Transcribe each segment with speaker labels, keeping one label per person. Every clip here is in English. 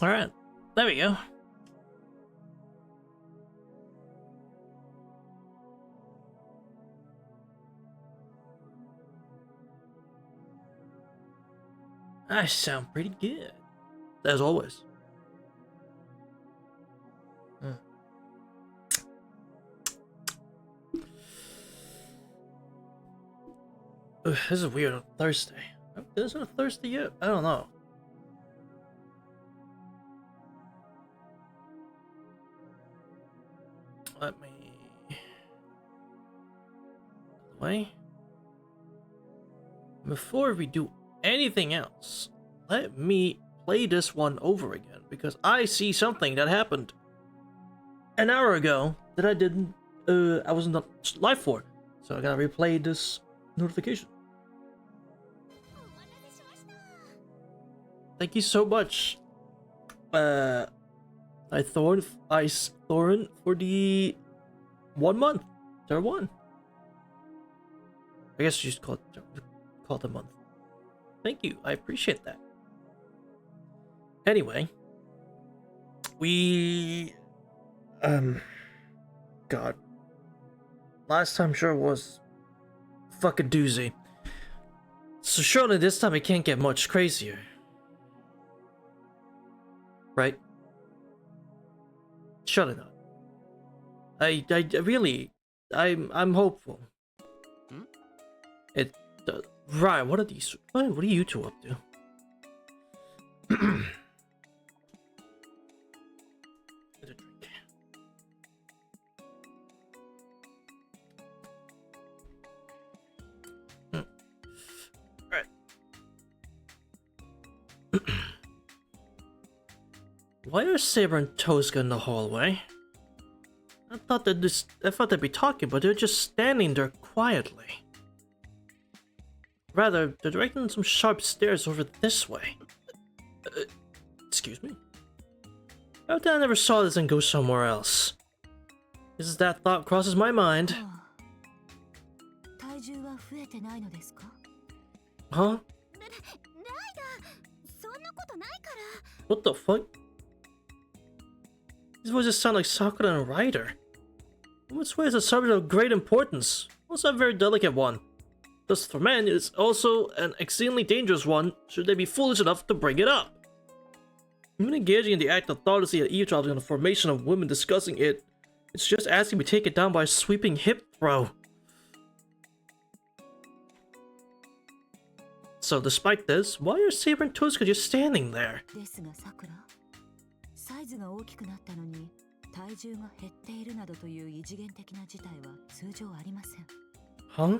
Speaker 1: Alright, there we go. I sound pretty good, as always. Ugh, this is weird on Thursday. Is it a Thursday yet? I don't know. Let me... Wait. Before we do anything else, let me play this one over again, because I see something that happened an hour ago that I didn't, I wasn't live for. So I gotta replay this notification. Thank you so much, Thorin for the 1 month. Third one. I guess you just call it a month. Thank you, I appreciate that. Anyway, we God, last time sure was fucking doozy. So surely this time it can't get much crazier, right? Surely not. I really, I'm hopeful. It right. What are these? What are you two up to? Get a drink. Alright. Why are Saber and Tosca in the hallway? I thought they'd be talking, but they're just standing there quietly. Rather, they're directing some sharp stairs over this way. Excuse me? How did I never saw this and go somewhere else? As that thought crosses my mind. Huh? What the fuck? These voices sound like Sakura and Ryder. In which way is a subject of great importance? Also a very delicate one. Thus for men, it is also an exceedingly dangerous one, should they be foolish enough to bring it up. Even engaging in the act of thoughtlessly and eavesdropping on the formation of women discussing it, it's just asking to be taken down by a sweeping hip throw. So despite this, why are Saber and Tosca just standing there? Huh?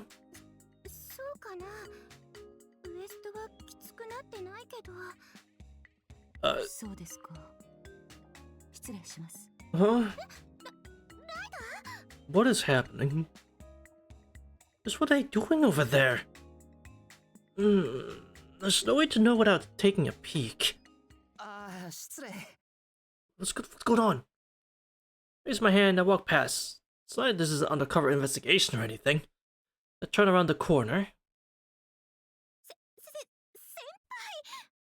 Speaker 1: Huh? What is happening? Just what are they doing over there? There's no way to know without taking a peek. What's going on? Raise my hand, I walk past. It's not like this is an undercover investigation or anything. I turn around the corner.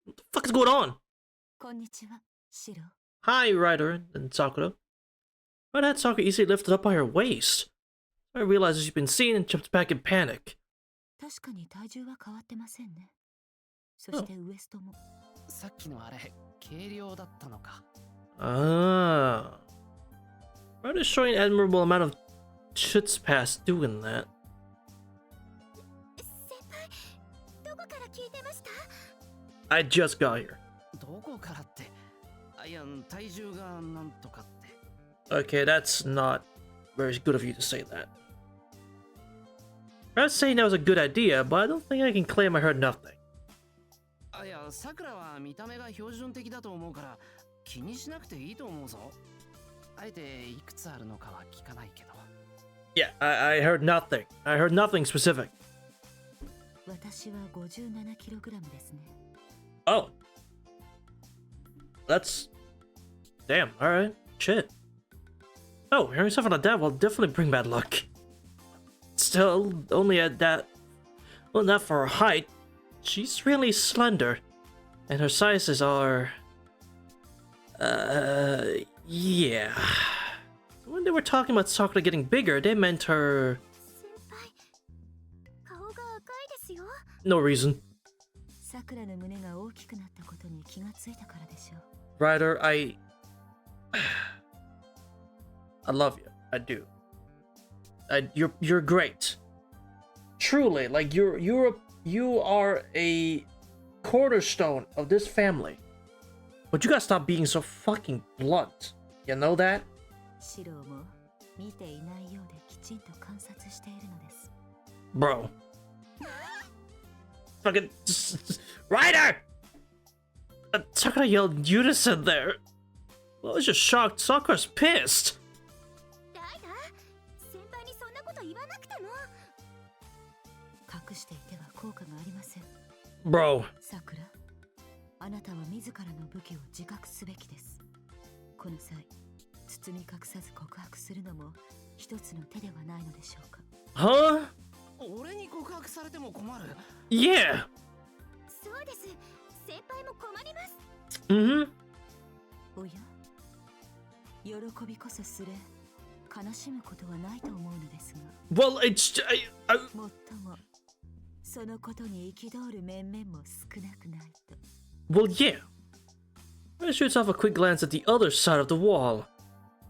Speaker 1: What the fuck is going on? Hi, Ryder and Sakura. Why had Sakura easily lifted up by her waist? I realizes she's been seen and jumps back in panic. Oh. Ah. Ryder's showing an admirable amount of chits past doing that. I just got here. Okay, that's not very good of you to say that. I'm not saying that was a good idea, but I don't think I can claim I heard nothing. Yeah, I heard nothing. I heard nothing specific. Oh. That's... Damn, alright. Shit. Oh, hearing something like that will definitely bring bad luck. Still, only at that... Well, not for her height. She's really slender. And her sizes are... were talking about Sakura getting bigger, they meant her...
Speaker 2: 先輩顔が赤いですよ
Speaker 1: No reason.
Speaker 2: さくらの胸が大きくなったことに気がついたからでしょう
Speaker 1: Ryder, I love you. I do. You're great. Truly, like you are a cornerstone of this family. But you gotta stop being so fucking blunt. You know that?
Speaker 2: シロも見ていないようできちんと観察しているのです
Speaker 1: Bro. Fucking Ryder! Sakura yelled in unison there. I was just shocked. Sakura's pissed.
Speaker 2: ライダー先輩にそんなこと言わなくても隠していては効果がありません
Speaker 1: Bro.
Speaker 2: さくらあなたは自らの武器を自覚すべきですこの際包み隠さず告白するのも一つの手ではないのでしょうか
Speaker 1: Huh?
Speaker 3: 俺に告白されても困る
Speaker 1: Yeah.
Speaker 2: そうです先輩も困ります
Speaker 1: Mm-hmm.
Speaker 2: おや喜びこそすれ悲しむことはないと思うのですが
Speaker 1: Well, it's...
Speaker 2: もっともそのことに憤る面々も少なくないと
Speaker 1: Well, yeah. Ryder shoots off a quick glance at the other side of the wall.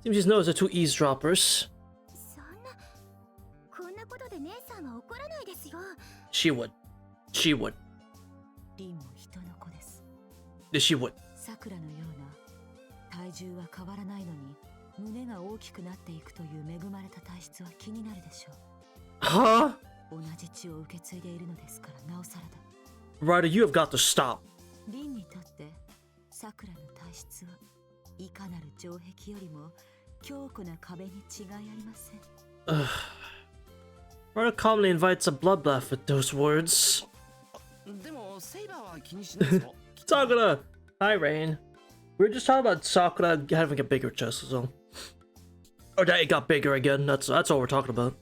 Speaker 1: Seems he's noticed the two eavesdroppers.
Speaker 2: そんなこんなことで姉さんは怒らないですよ
Speaker 1: She would. She would.
Speaker 2: リンも人の子です
Speaker 1: She would.
Speaker 2: さくらのような体重は変わらないのに胸が大きくなっていくという恵まれた体質は気になるでしょ
Speaker 1: Huh?
Speaker 2: う同じ血を受け継いでいるのですからなおさらだ
Speaker 1: Ryder, you have got to stop.
Speaker 2: リンにとってさくらの体質はいかなる城壁よりも強固な壁に違いありません
Speaker 1: Ryder calmly invites a bloodbath with those words.
Speaker 3: でもセイバーは気にしないぞ
Speaker 1: Sakura! Hi, Rain. We were just talking about Sakura having a bigger chest, so. Or that it got bigger again. That's all we're talking about.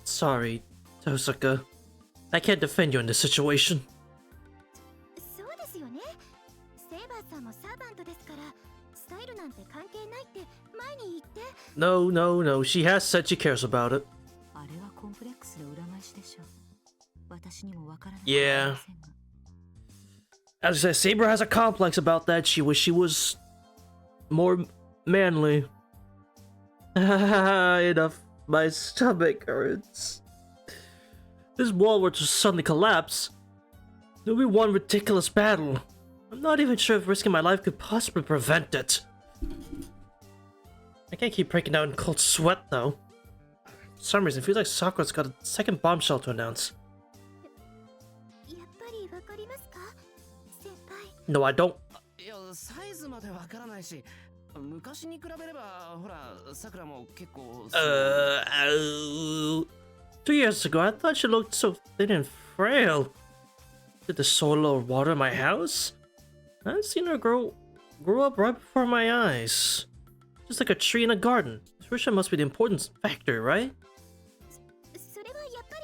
Speaker 1: Sorry, Tosaka. I can't defend you in this situation.
Speaker 2: そうですよねセイバーさんもサーバントですからスタイルなんて関係ないって前に言って
Speaker 1: No, no, no. She has said she cares about it.
Speaker 2: あれはコンプレックスの裏返しでしょう私にもわからない
Speaker 1: Yeah. As I say, Saber has a complex about that. She wish she was more manly. Enough. My stomach hurts. This wall were to suddenly collapse. It would be one ridiculous battle. I'm not even sure if risking my life could possibly prevent it. I can't keep breaking down in cold sweat, though. For some reason, it feels like Sakura's got a second bombshell to announce.
Speaker 2: やっぱりわかりますか先輩
Speaker 1: No, I don't.
Speaker 3: いやサイズまでわからないし昔に比べればほらさくらも結構
Speaker 1: 2 years ago, I thought she looked so thin and frail. Did the soil or water in my house? I've seen her grow up right before my eyes. Just like a tree in a garden. Nutrition must be the important factor, right?
Speaker 2: それはやっぱり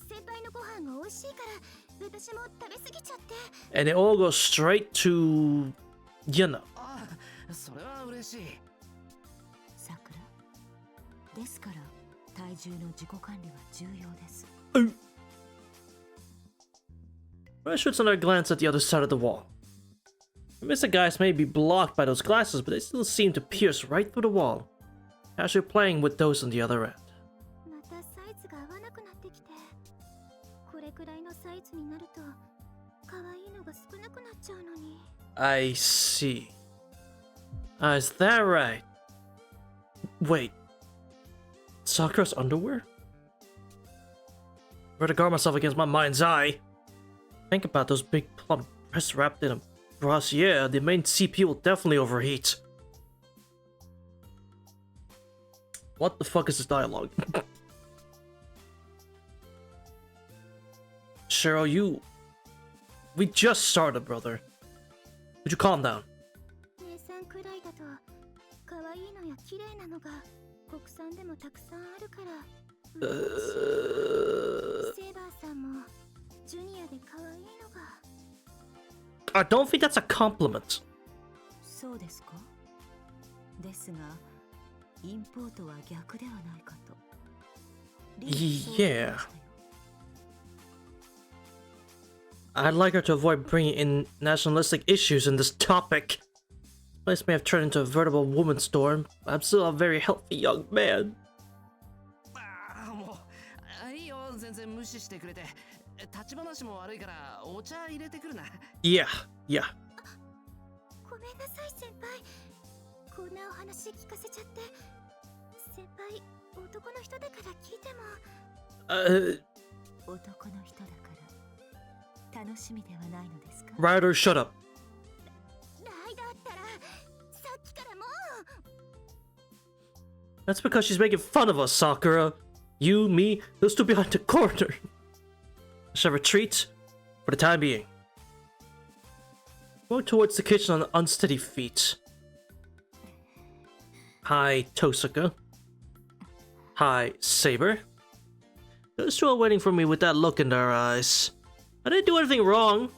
Speaker 2: 先輩のご飯が美味しいから私も食べ過ぎちゃって
Speaker 1: And it all goes straight to, you know.
Speaker 3: あそれは嬉しい
Speaker 2: さくらですから体重の自己管理は重要です
Speaker 1: I shoots another glance at the other side of the wall. Mr. Guys may be blocked by those glasses, but they still seem to pierce right through the wall. Actually playing with those on the other end.
Speaker 2: またサイズが合わなくなってきてこれくらいのサイズになると可愛いのが少なくなっちゃうのに
Speaker 1: I see. Is that right? Wait. Sakura's underwear? Where to guard myself against my mind's eye? Think about those big plump breasts wrapped in a brassiere. The main CPU will definitely overheat. What the fuck is this dialogue? Cheryl, you... We just started, brother. Would you calm down?
Speaker 2: 姉さんくらいだと可愛いのや綺麗なのが国産でもたくさんあるからセイバーさんもジュニアで可愛いのが
Speaker 1: I don't think that's a compliment.
Speaker 2: そうですかですがインポートは逆ではないかと。
Speaker 1: Yeah. I'd like her to avoid bringing in nationalistic issues in this topic. This place may have turned into a veritable woman's store. I'm still a very healthy young man.
Speaker 3: もういいよ、全然無視してくれて。立ち話も悪いからお茶入れてくるな。
Speaker 1: Yeah, yeah.
Speaker 2: ごめんなさい先輩。こんなお話聞かせちゃって。先輩、男の人だから聞いても。男の人だから楽しみではないのですか？
Speaker 1: Ryder, shut up.
Speaker 2: ライダーったらさっきからもう。
Speaker 1: That's because she's making fun of us, Sakura. You, me, those two behind the corner. Shall retreat for the time being. Going towards the kitchen on unsteady feet. Hi, Tosaka. Hi, Saber. Those two are waiting for me with that look in their eyes. I didn't do anything wrong.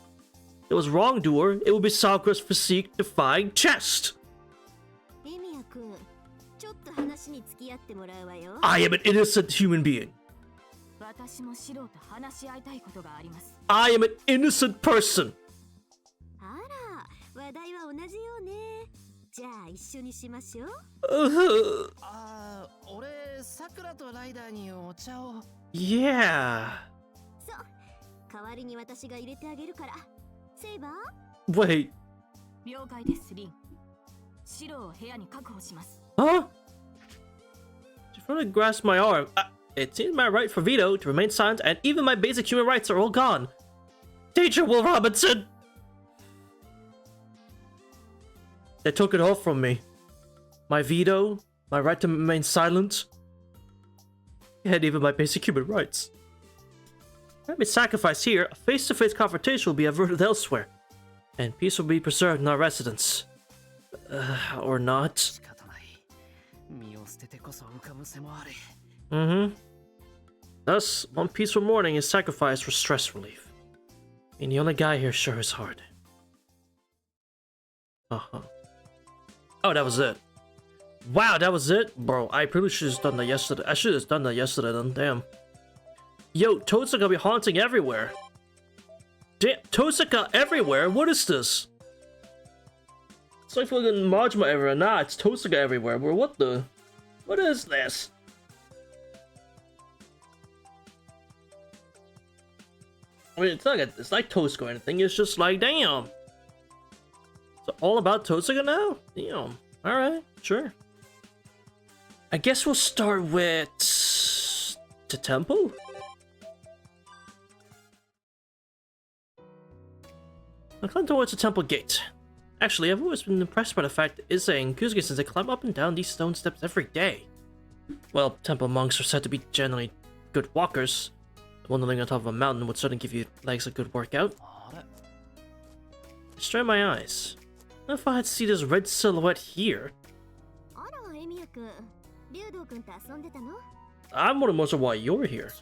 Speaker 1: If it was wrongdoer, it would be Sakura's physique-defying chest. I am an innocent human being. I am an innocent person.
Speaker 2: あら、話題は同じようね。じゃあ一緒にしましょう。
Speaker 3: 俺、さくらとライダーにお茶を。
Speaker 1: Yeah.
Speaker 2: そう、代わりに私が入れてあげるから。セイバ
Speaker 1: ー Wait.
Speaker 2: 了解です、リン。白を部屋に確保します。
Speaker 1: Huh? She's trying to grasp my arm. It seems my right for veto to remain silent, and even my basic human rights are all gone. Teacher Will Robinson! They took it all from me. My veto, my right to remain silent, and even my basic human rights. Let me sacrifice here. A face-to-face confrontation will be averted elsewhere, and peace will be preserved in our residence. Or not. Thus, one peaceful morning is sacrificed for stress relief. And the only guy here sure is hard. Oh, that was it. Wow, that was it? Bro, I probably should have done that yesterday. I should have done that yesterday then, damn. Yo, Tosaka gonna be haunting everywhere. Damn, Tosaka everywhere? What is this? It's like fucking Majima everywhere. Nah, it's Tosaka everywhere, bro. What the? What is this? I mean, it's like Tosaka or anything. It's just like, damn. It's all about Tosaka now? Damn. Alright, sure. I guess we'll start with the temple? I climb towards the temple gate. Actually, I've always been impressed by the fact that Issa and Kuzuki-sensei climb up and down these stone steps every day. Well, temple monks are said to be generally good walkers. Wandering on top of a mountain would certainly give your legs a good workout. I strain my eyes. What if I had seen this red silhouette here? I'm wondering most of why you're here.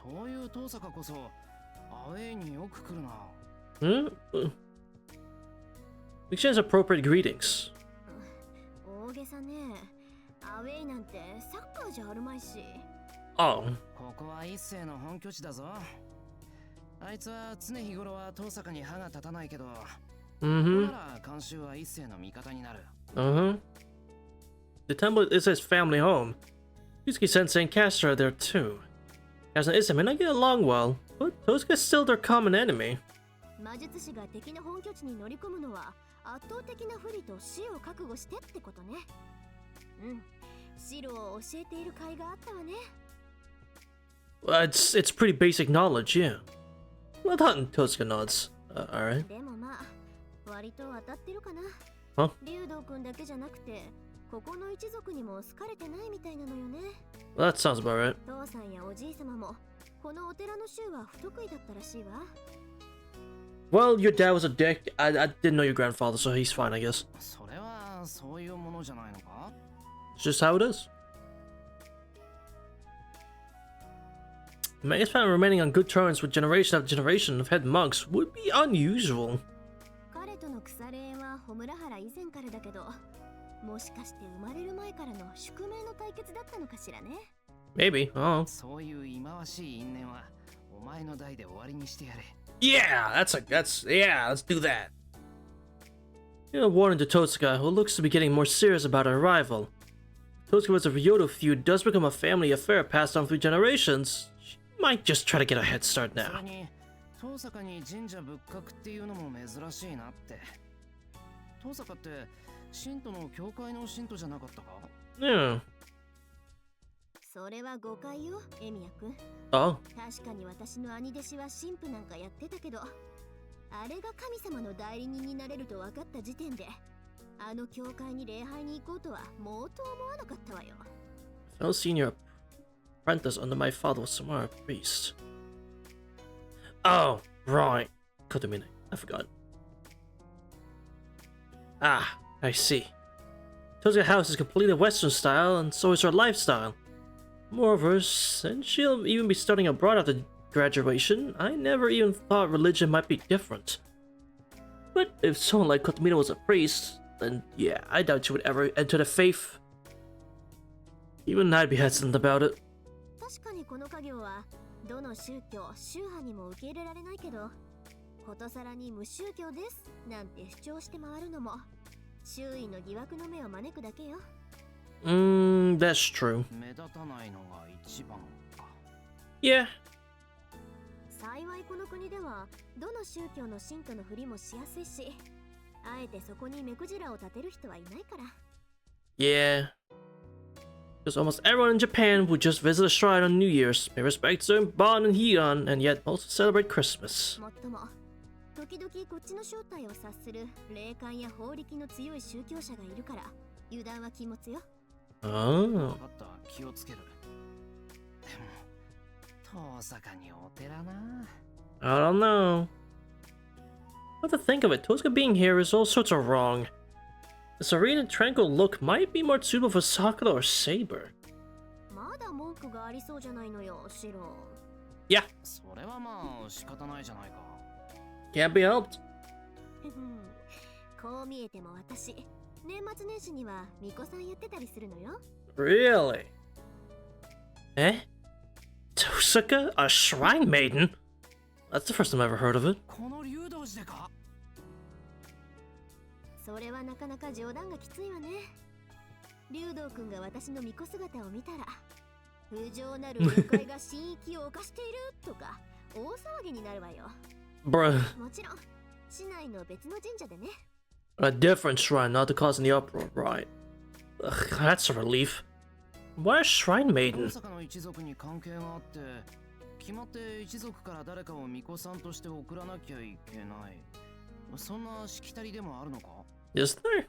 Speaker 1: Hmm? We exchange appropriate greetings. Oh.
Speaker 3: ここは一世の本拠地だぞ。あいつは常日頃は遠坂に歯が立たないけど、なら監修は一世の味方になる。
Speaker 1: The temple is his family home. Yusuke-sensei and Castor are there too. Castor and Issa may not get along well, but Tosaka is still their common enemy.
Speaker 2: 魔術師が敵の本拠地に乗り込むのは圧倒的な不利と死を覚悟してってことね。白を教えている甲斐があったわね。
Speaker 1: It's pretty basic knowledge, yeah. Well done, Tosaka nods. Alright.
Speaker 2: でもまあ、割と当たってるかな。
Speaker 1: Huh?
Speaker 2: 竜道くんだけじゃなくて、ここの一族にも好かれてないみたいなのよね。
Speaker 1: Well, that sounds about right.
Speaker 2: 父さんやおじいさまも、このお寺の衆は不得意だったらしいわ。
Speaker 1: Well, your dad was a dick. I didn't know your grandfather, so he's fine, I guess.
Speaker 3: それはそういうものじゃないのか?
Speaker 1: It's just how it is. Magus family remaining on good terms with generation after generation of head monks would be unusual.
Speaker 2: 彼との腐れ縁はホムラハラ以前からだけど、もしかして生まれる前からの宿命の対決だったのかしらね。
Speaker 1: Maybe. Oh.
Speaker 3: そういう忌まわしい因縁はお前の代で終わりにしてやれ。
Speaker 1: Yeah, yeah, let's do that. You know, warning to Totsuka, who looks to be getting more serious about her arrival. Totsuka's Ryoto feud does become a family affair passed on through generations. She might just try to get a head start
Speaker 3: それ
Speaker 1: now.
Speaker 3: に遠坂に神社仏閣っていうのも珍しいなって。遠坂って神道の教会の神道じゃなかったか？
Speaker 1: Yeah.
Speaker 2: それは誤解よ、エミヤ君。
Speaker 1: Oh.
Speaker 2: 確かに私の兄弟子は神父なんかやってたけど、あれが神様の代理人になれると分かった時点で、あの教会に礼拝に行こうとは毛頭思わなかったわよ。
Speaker 1: Fellow senior apprentice under my father was Samara priest. Oh, right. Kotomine. I forgot. Ah, I see. Totsuka's house is completely Western style, and so is her lifestyle. Moreover, since she'll even be studying abroad after graduation, I never even thought religion might be different. But if someone like Kotomine was a priest, then yeah, I doubt she would ever enter the faith. Even I'd be hesitant about it.
Speaker 2: 確かにこの家業はどの宗教、宗派にも受け入れられないけど、ことさらに無宗教ですなんて主張して回るのも周囲の疑惑の目を招くだけよ。
Speaker 1: That's true.
Speaker 3: 目立たないのが一番か。
Speaker 1: Yeah.
Speaker 2: 幸いこの国ではどの宗教の信徒のふりもしやすいし、あえてそこに目くじらを立てる人はいないから。
Speaker 1: Yeah. Because almost everyone in Japan would just visit a shrine on New Year's, pay respect to Bon and Heian, and yet also celebrate Christmas.
Speaker 2: もっとも、時々こっちの正体を察する霊感や法力の強い宗教者がいるから、油断は禁物よ。
Speaker 1: Oh.
Speaker 3: 分かった、気をつける。でも遠坂にお寺な。
Speaker 1: I don't know. But to think of it, Totsuka being here is all sorts of wrong. The serene and tranquil look might be more suitable for Sakura or Saber.
Speaker 2: まだ文句がありそうじゃないのよ、シロ。
Speaker 1: Yeah,
Speaker 3: それはまあ仕方ないじゃないか。
Speaker 1: can't be helped.
Speaker 2: こう見えても私、年末年始には巫女さんやってたりするのよ。
Speaker 1: Really? Eh? Totsuka? A shrine maiden? That's the first time I've ever heard of it.
Speaker 3: この竜道寺でか？
Speaker 2: それはなかなか冗談がきついわね。竜道くんが私の巫女姿を見たら、不浄なる妖怪が神域を犯しているとか大騒ぎになるわよ。
Speaker 1: Bruh.
Speaker 2: もちろん、市内の別の神社でね。
Speaker 1: A different shrine, not to cause any uproar, right? Ugh, that's a relief. Why a shrine
Speaker 3: 遠
Speaker 1: maiden?
Speaker 3: 坂の一族に関係があって、決まって一族から誰かを巫女さんとして送らなきゃいけない。そんなしきたりでもあるのか？
Speaker 1: Is there?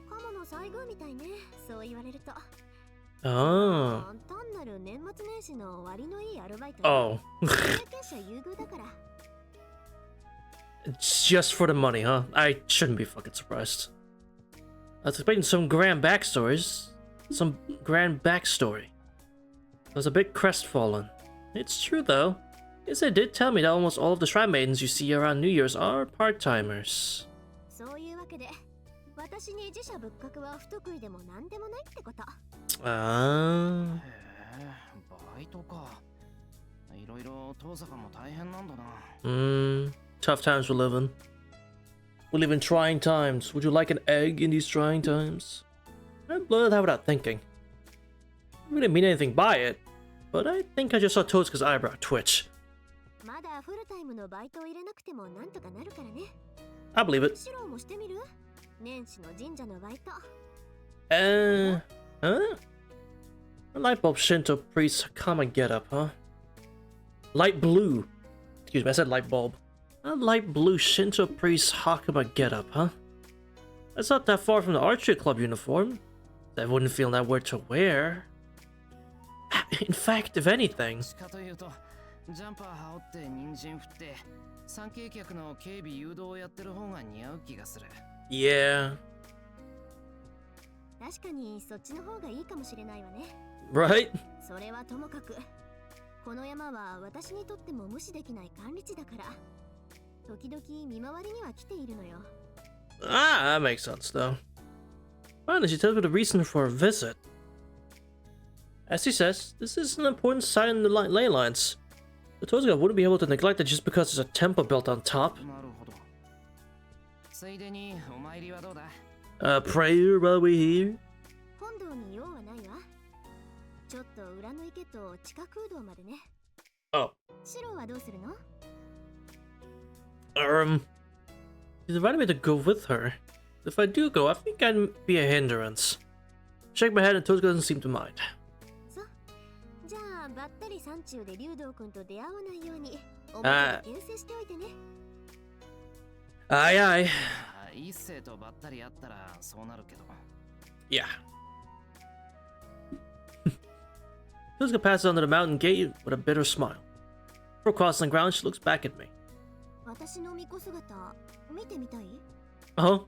Speaker 2: カモの西宮みたいね、そう言われると。
Speaker 1: Oh.
Speaker 2: 単なる年末年始の割のいいアルバイト。
Speaker 1: Oh.
Speaker 2: 経験者優遇だから。
Speaker 1: Just for the money, huh? I shouldn't be fucking surprised. I was expecting some grand backstories. Some grand backstory. I was a bit crestfallen. It's true though. Yes, they did tell me that almost all of the shrine maidens you see around New Year's are part-timers.
Speaker 2: そういうわけで、私に自社仏閣は不得意でも何でもないってこと。
Speaker 1: Ah.
Speaker 3: へえ、バイトか。いろいろ遠坂も大変なんだな。
Speaker 1: Tough times we're living. We live in trying times. Would you like an egg in these trying times? I blurted that without thinking. I didn't mean anything by it, but I think I just saw Totsuka's eyebrow twitch.
Speaker 2: まだフルタイムのバイトを入れなくてもなんとかなるからね。
Speaker 1: I believe it.
Speaker 2: シロもしてみる？年始の神社のバイト。
Speaker 1: Huh? A light bulb Shinto priest's common getup, huh? Light blue. Excuse me, I said light bulb. A light blue Shinto priest's Hakama getup, huh? That's not that far from the archery club uniform. I wouldn't feel that weird to wear. In fact, if anything.
Speaker 3: しかというと、ジャンパー羽織って人参振って、参詣客の警備誘導をやってる方が似合う気がする。
Speaker 1: Yeah.
Speaker 2: 確かにそっちの方がいいかもしれないわね。
Speaker 1: Right?
Speaker 2: それはともかく、この山は私にとっても無視できない管理地だから、時々見回りには来ているのよ。
Speaker 1: Ah, that makes sense though. Finally, she tells me the reason for her visit. As he says, this is an important site in the ley lines. The Tozuka wouldn't be able to neglect it just because there's a temple built on top. A prayer while we're here? Oh. She's invited me to go with her. If I do go, I think I'd be a hindrance. Shake my head and Tozuka doesn't seem to mind. Aye aye. Yeah. Tozuka passes under the mountain gate with a bitter smile. Before crossing the ground, she looks back at me. Uh-huh.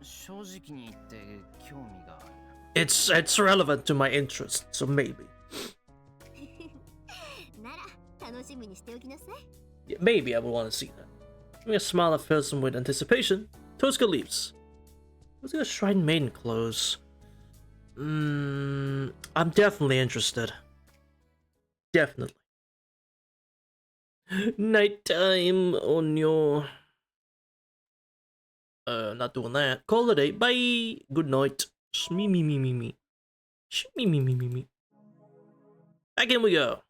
Speaker 1: It's relevant to my interest, so maybe. Yeah, maybe I would want to see that. Giving a smile that fills him with anticipation, Tozuka leaves. Tozuka's Shrine Maiden clothes. I'm definitely interested. Definitely. Nighttime on your... not doing that. Call it a day. Bye. Good night. Me. Me. Back in we go.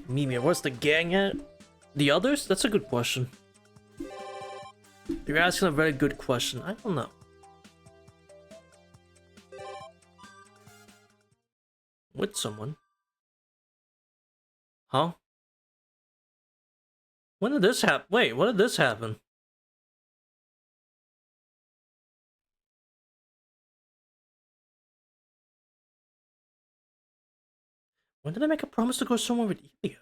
Speaker 1: Mimi, where's the gang at? The others? That's a good question. You're asking a very good question. I don't know. With someone? Huh? When did this happen? Wait, when did this happen? When did I make a promise to go somewhere with Ilya?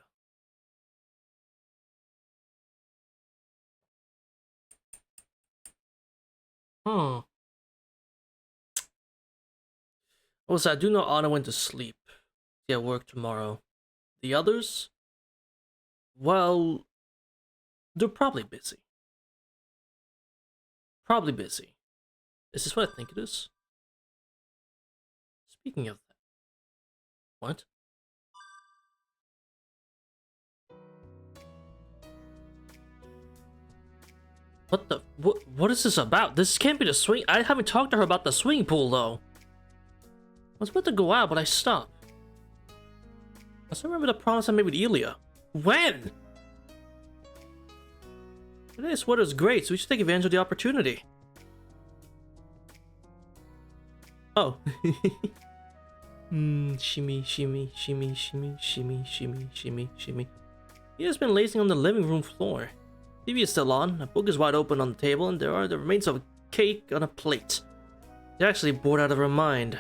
Speaker 1: Also, I do know Anna went to sleep. Yeah, work tomorrow. The others? Well, they're probably busy. Probably busy. Is this what I think it is? Speaking of that. What? What the? What is this about? This can't be the swing. I haven't talked to her about the swimming pool though. I was about to go out, but I stopped. I still remember the promise I made with Ilya. When? Today's weather is great, so we should take advantage of the opportunity. Oh. Shimmy. He has been lazing on the living room floor. TV is still on, a book is wide open on the table, and there are the remains of a cake on a plate. She's actually bored out of her mind.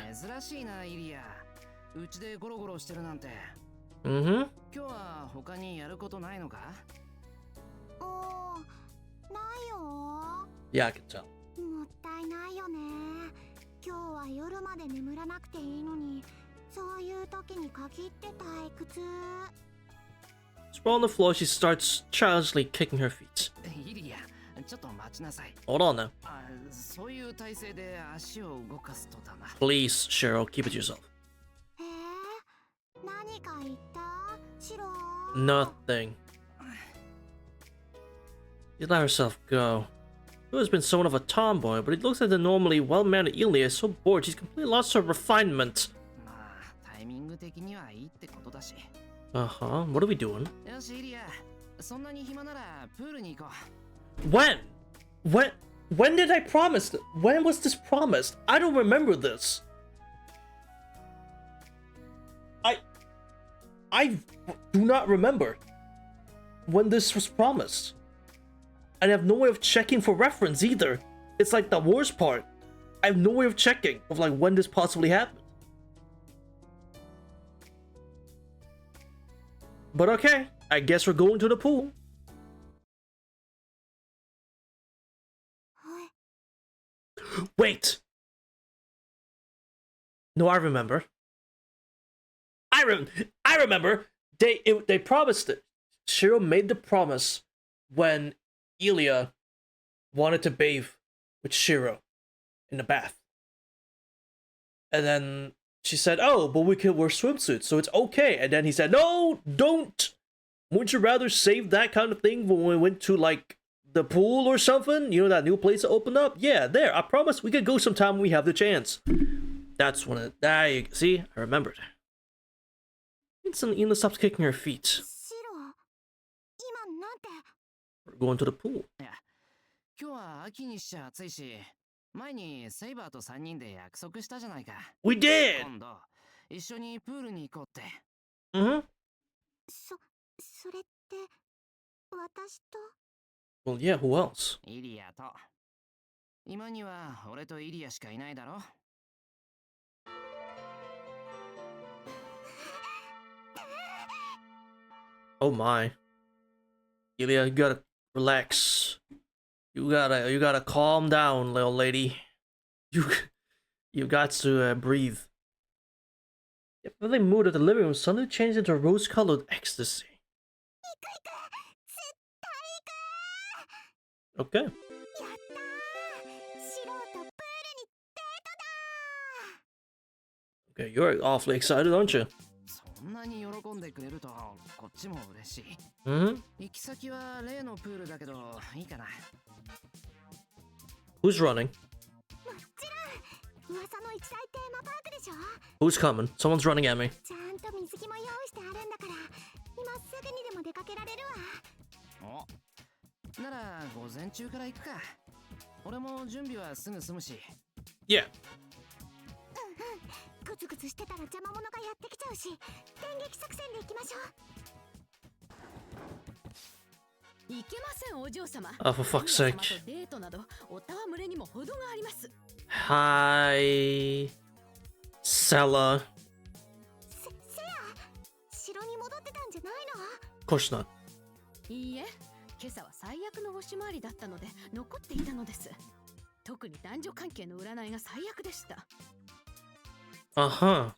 Speaker 1: Yeah, I can tell. Sprawled on the floor, she starts childishly kicking her feet. Hold on now. Please, Cheryl, keep it to yourself. Nothing. She let herself go. Who has been somewhat of a tomboy, but it looks like the normally well-mannered Ilya is so bored she's completely lost her refinement. Uh-huh, what are we doing? When? When did I promise? When was this promised? I don't remember this. I do not remember when this was promised. And I have no way of checking for reference either. It's like the worst part. I have no way of checking of like when this possibly happened. But okay, I guess we're going to the pool. Wait. No, I remember. I remember. They promised it. Shiro made the promise when Ilya wanted to bathe with Shiro in the bath. And then she said, "Oh, but we can wear swimsuits, so it's okay." And then he said, "No, don't. Wouldn't you rather save that kind of thing when we went to like the pool or something? You know, that new place that opened up? Yeah, there. I promise we could go sometime when we have the chance." That's when it. See, I remembered. Instantly, Ina stops kicking her feet.
Speaker 2: シロ、今なんて。
Speaker 1: We're going to the pool.
Speaker 3: いや、今日は秋にしちゃ暑いし、前にセイバーと3人で約束したじゃないか。
Speaker 1: We did!
Speaker 3: 今度、一緒にプールに行こうって。
Speaker 1: Mm-hmm.
Speaker 2: それって、私と。
Speaker 1: Well, yeah, who else?
Speaker 3: イリアと。今には俺とイリアしかいないだろ。
Speaker 1: Oh my. Ilya, you gotta relax. You gotta calm down, little lady. You got to breathe. The friendly mood of the living room suddenly changed into rose-colored ecstasy. Okay.
Speaker 2: やったー、シロとプールにデートだ
Speaker 1: Okay, you're awfully excited, aren't you?
Speaker 3: そんなに喜んでくれるとこっちも嬉しい。
Speaker 1: Mm-hmm.
Speaker 3: 行き先は例のプールだけどいいかな。
Speaker 1: Who's running?
Speaker 2: もちろん、噂の一大テーマパークでしょ。
Speaker 1: Who's coming? Someone's running at me.
Speaker 2: ちゃんと水着も用意してあるんだから、今すぐにでも出かけられるわ。
Speaker 3: お、なら午前中から行くか。俺も準備はすぐ済むし。
Speaker 1: Yeah.
Speaker 2: グツグツしてたら邪魔者がやってきちゃうし、電撃作戦で行きましょう。
Speaker 4: いけません、お嬢様。
Speaker 1: Oh, for fuck's sake.
Speaker 4: 様とデートなどお戯れにも程があります。
Speaker 1: Hi, Sella.
Speaker 2: せや、城に戻ってたんじゃないの？
Speaker 1: Of course not.
Speaker 4: いいえ、今朝は最悪の星回りだったので残っていたのです。特に男女関係の占いが最悪でした。
Speaker 1: Uh-huh.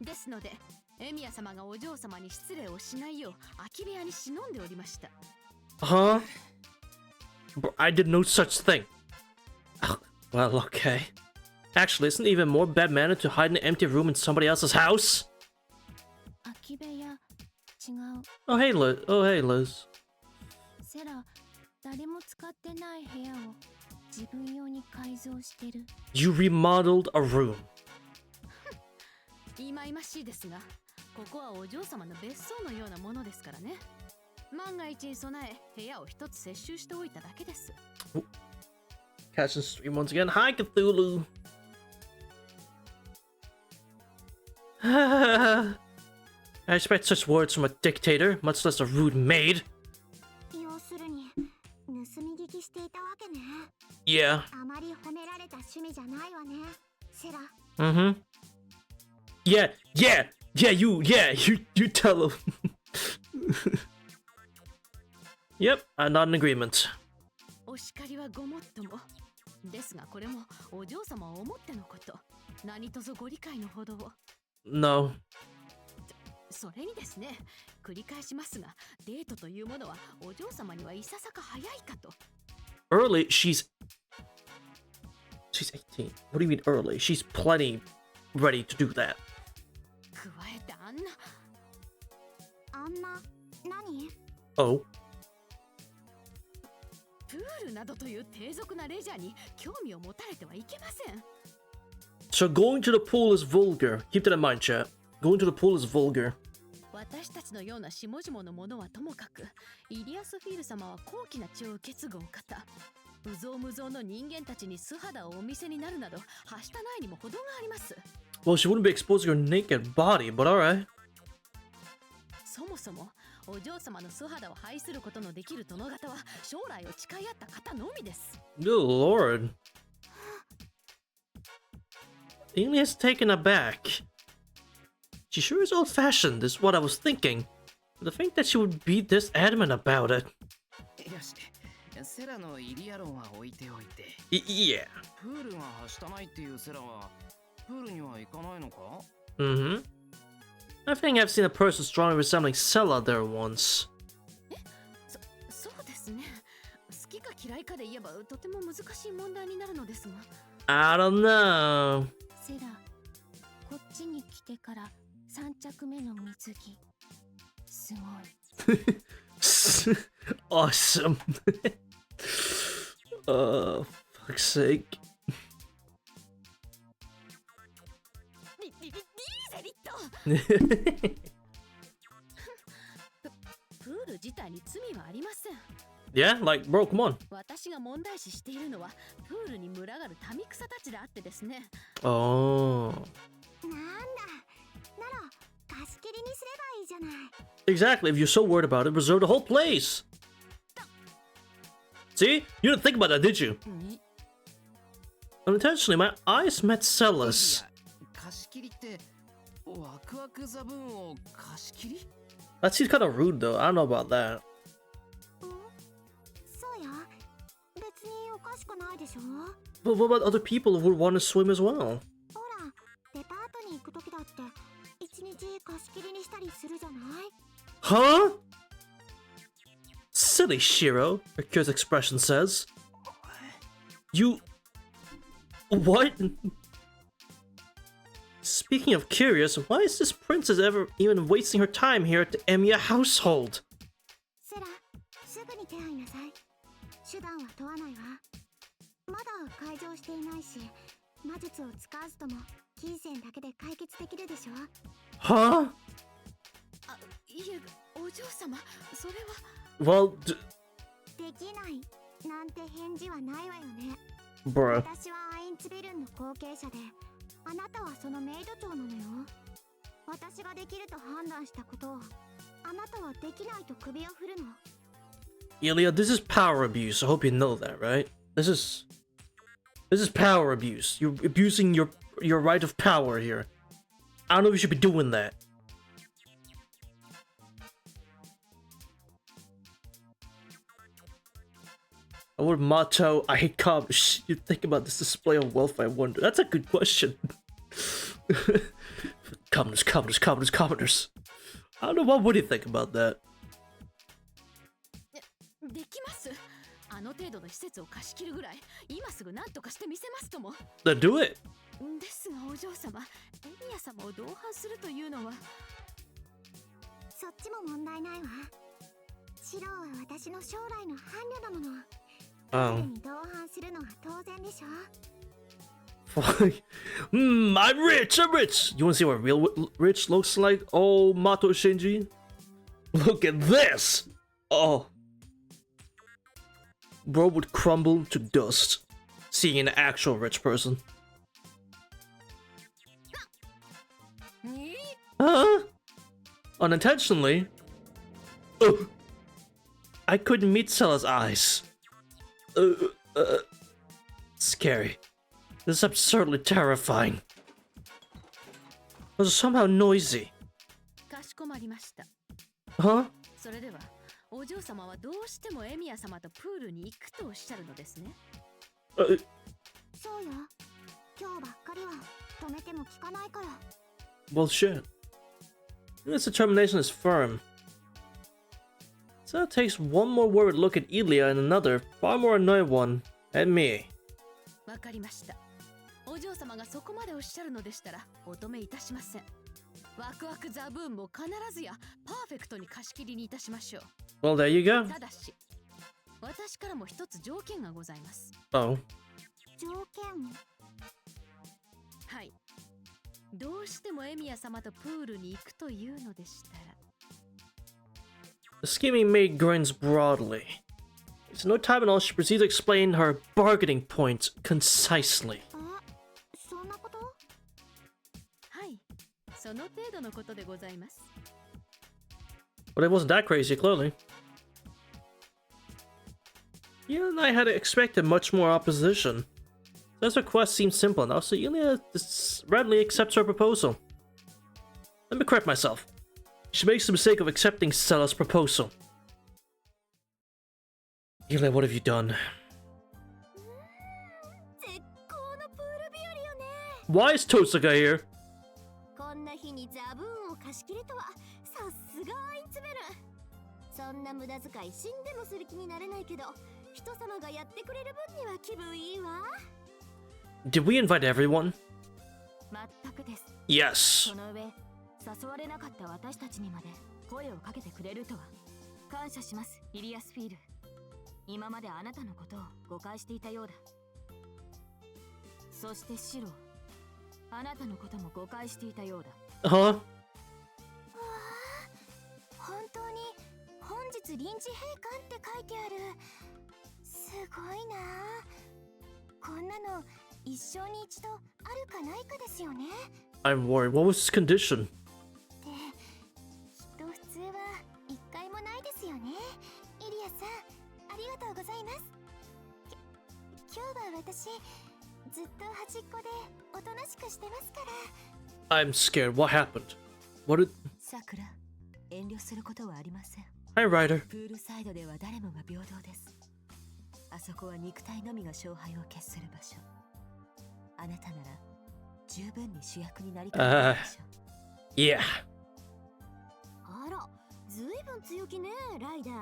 Speaker 4: ですので、エミヤ様がお嬢様に失礼をしないよう空き部屋に忍んでおりました。
Speaker 1: Huh? Bro, I did no such thing. Ugh, well, okay. Actually, isn't it even more bad manner to hide in an empty room in somebody else's house?
Speaker 2: 空き部屋、違う。
Speaker 1: Oh, hey, Liz. Oh, hey, Liz.
Speaker 2: セラ、誰も使ってない部屋を自分用に改造してる。
Speaker 1: You remodeled a room.
Speaker 4: 忌々しいですが、ここはお嬢様の別荘のようなものですからね。万が一に備え、部屋を一つ接収しておいただけです。
Speaker 1: Catching stream once again. Hi, Cthulhu. I expect such words from a dictator, much less a rude maid.
Speaker 2: 要するに、盗み聞きしていたわけね。
Speaker 1: Yeah.
Speaker 2: あまり褒められた趣味じゃないわね、セラ。
Speaker 1: Mm-hmm. Yeah, you tell him. Yep, I'm not in agreement.
Speaker 4: お叱りはごもっとも。ですがこれもお嬢様を思ってのこと。何卒ご理解のほどを。
Speaker 1: No.
Speaker 4: それにですね、繰り返しますが、デートというものはお嬢様にはいささか早いかと。
Speaker 1: Early, she's 18. What do you mean early? She's plenty ready to do that.
Speaker 4: 加えてあんな
Speaker 2: 何？
Speaker 1: Oh.
Speaker 4: プールなどという低俗なレジャーに興味を持たれてはいけません。
Speaker 1: So going to the pool is vulgar. Keep that in mind, chat. Going to the pool is vulgar.
Speaker 4: 私たちのような下々のものはともかく、イリアスフィール様は高貴な血を受け継ぐお方。無造無造の人間たちに素肌をお見せになるなど、はしたないにも程があります。
Speaker 1: Well, she wouldn't be exposing her naked body, but alright.
Speaker 4: そもそもお嬢様の素肌を拝することのできる殿方は将来を誓い合った方のみです。
Speaker 1: Good lord. Ainley has taken aback. She sure is old-fashioned, is what I was thinking. But to think that she would be this adamant about it.
Speaker 3: よし、セラのイリア論は置いておいて。
Speaker 1: Yeah.
Speaker 3: プールがはしたないっていうセラはプールには行かないのか？
Speaker 1: Mm-hmm. I think I've seen a person strongly resembling Sella there once.
Speaker 4: そうですね。好きか嫌いかで言えばとても難しい問題になるのですが。
Speaker 1: I don't know.
Speaker 2: セラ、こっちに来てから3着目の水着。すごい。
Speaker 1: Awesome. Fuck's sake.
Speaker 4: リーゼリットプール自体に罪はありません。
Speaker 1: Yeah, like, bro, come on.
Speaker 4: 私が問題視しているのはプールに群がる民草たちであってですね。
Speaker 1: Oh.
Speaker 2: なんだ。なら貸し切りにすればいいじゃない。
Speaker 1: Exactly, if you're so worried about it, reserve the whole place. See? You didn't think about that, did you? Unintentionally, my eyes met Cella's.
Speaker 3: 貸し切りってワクワクザブーンを貸し切り
Speaker 1: That seems kind of rude, though. I don't know about that.
Speaker 2: そうや。別におかしくないでしょ。
Speaker 1: But what about other people who would want to swim as well?
Speaker 2: ほら、デパートに行くときだって一日貸し切りにしたりするじゃない。
Speaker 1: Huh? Silly Shiro, her curious expression says. You... What? Speaking of curious, why is this princess ever even wasting her time here at the Emiya household?
Speaker 2: セラ、すぐに手配なさい。手段は問わないわ。まだ開場していないし、魔術を使わずとも金銭だけで解決できるでしょ。
Speaker 1: Huh?
Speaker 4: あ、いえ、お嬢様、それは。
Speaker 1: Well,
Speaker 2: できないなんて返事はないわよね。
Speaker 1: bruh.
Speaker 2: 私はアインツビルンの後継者で、あなたはそのメイド長なのよ。私ができると判断したことを、あなたはできないと首を振るの。
Speaker 1: Ilya, this is power abuse. I hope you know that, right? This is power abuse. You're abusing your right of power here. I don't know if you should be doing that. What motto? I hate commerce. You think about this display of wealth, I wonder. That's a good question. Commoners. I don't know, what would you think about that?
Speaker 4: できます。あの程度の施設を貸し切るぐらい、今すぐ何とかしてみせますとも。
Speaker 1: Then do it.
Speaker 4: ですがお嬢様、エミヤ様を同伴するというのは。
Speaker 2: そっちも問題ないわ。シローは私の将来の伴侶だもの。彼に同伴するのは当然でしょ。
Speaker 1: I'm rich. You wanna see what real rich looks like? Oh, Mato Shinji. Look at this. Oh. Bro would crumble to dust seeing an actual rich person. Huh? Unintentionally? I couldn't meet Cella's eyes. Scary. This is absurdly terrifying. It was somehow noisy.
Speaker 4: かしこまりました。
Speaker 1: Huh?
Speaker 4: それではお嬢様はどうしてもエミヤ様とプールに行くとおっしゃるのですね。
Speaker 2: そうよ。今日ばっかりは止めても聞かないから。
Speaker 1: Well, shit. Its determination is firm. So it takes one more worried look at Ilya and another, far more annoyed one, at me.
Speaker 4: わかりました。お嬢様がそこまでおっしゃるのでしたらお止めいたしません。ワクワクザブーンも必ずやパーフェクトに貸し切りにいたしましょう。
Speaker 1: Well, there you go.
Speaker 4: ただし、私からも一つ条件がございます。
Speaker 1: Oh.
Speaker 2: 条件？
Speaker 4: はい。どうしてもエミヤ様とプールに行くというのでしたら。
Speaker 1: The scheming maid grins broadly. It's no time at all, she proceeds to explain her bargaining points concisely.
Speaker 2: そんなこと？
Speaker 4: はい。その程度のことでございます。
Speaker 1: But it wasn't that crazy, clearly. Ilya and I had expected much more opposition. This request seemed simple enough, so Ilya readily accepts her proposal. Let me correct myself. She makes the mistake of accepting Cella's proposal. Ilya, what have you done?
Speaker 2: 絶好のプール日和よね。
Speaker 1: Why is Tosaka here?
Speaker 2: こんな日にザブーンを貸し切れとはさすがアインツベル。そんな無駄遣い死んでもする気になれないけど、人様がやってくれる分には気分いいわ。
Speaker 1: Did we invite everyone?
Speaker 2: 全くです。
Speaker 1: Yes.
Speaker 2: その上、誘われなかった私たちにまで声をかけてくれるとは感謝します、イリアスフィール。今まであなたのことを誤解していたようだ。そしてシロ、あなたのことも誤解していたようだ。
Speaker 1: Huh?
Speaker 2: 本当に本日臨時閉館って書いてある。すごいな。こんなの一生に一度あるかないかですよね。
Speaker 1: I'm worried. What was his condition?
Speaker 2: で、きっと普通は一回もないですよね。イリアさん、ありがとうございます。今日は私ずっと端っこでおとなしくしてますから。
Speaker 1: I'm scared. What happened? What did...
Speaker 2: さくら、遠慮することはありません。
Speaker 1: Hi, Ryder.
Speaker 2: プールサイドでは誰もが平等です。あそこは肉体のみが勝敗を決する場所。あなたなら十分に主役になりたいでしょう。
Speaker 1: Yeah.
Speaker 2: あら、ずいぶん強気ね、ライダ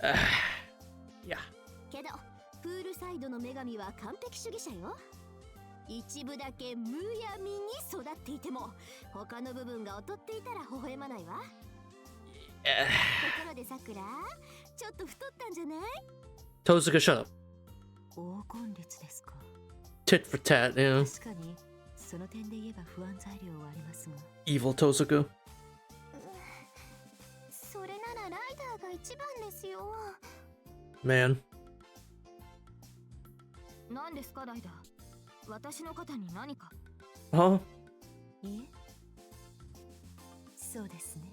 Speaker 2: ー。
Speaker 1: Yeah.
Speaker 2: けど、プールサイドの女神は完璧主義者よ。一部だけむやみに育っていても、他の部分が劣っていたら微笑まないわ。ところでさくら、ちょっと太ったんじゃない？
Speaker 1: Tozuka, shut up.
Speaker 2: 黄金率ですか。
Speaker 1: Tit for tat, yeah.
Speaker 2: 確かに、その点で言えば不安材料はありますが。
Speaker 1: Evil Tozuka.
Speaker 2: それならライダーが一番ですよ。
Speaker 1: Man.
Speaker 2: 何ですかライダー？私の肩に何か？
Speaker 1: Huh?
Speaker 2: いえ、そうですね。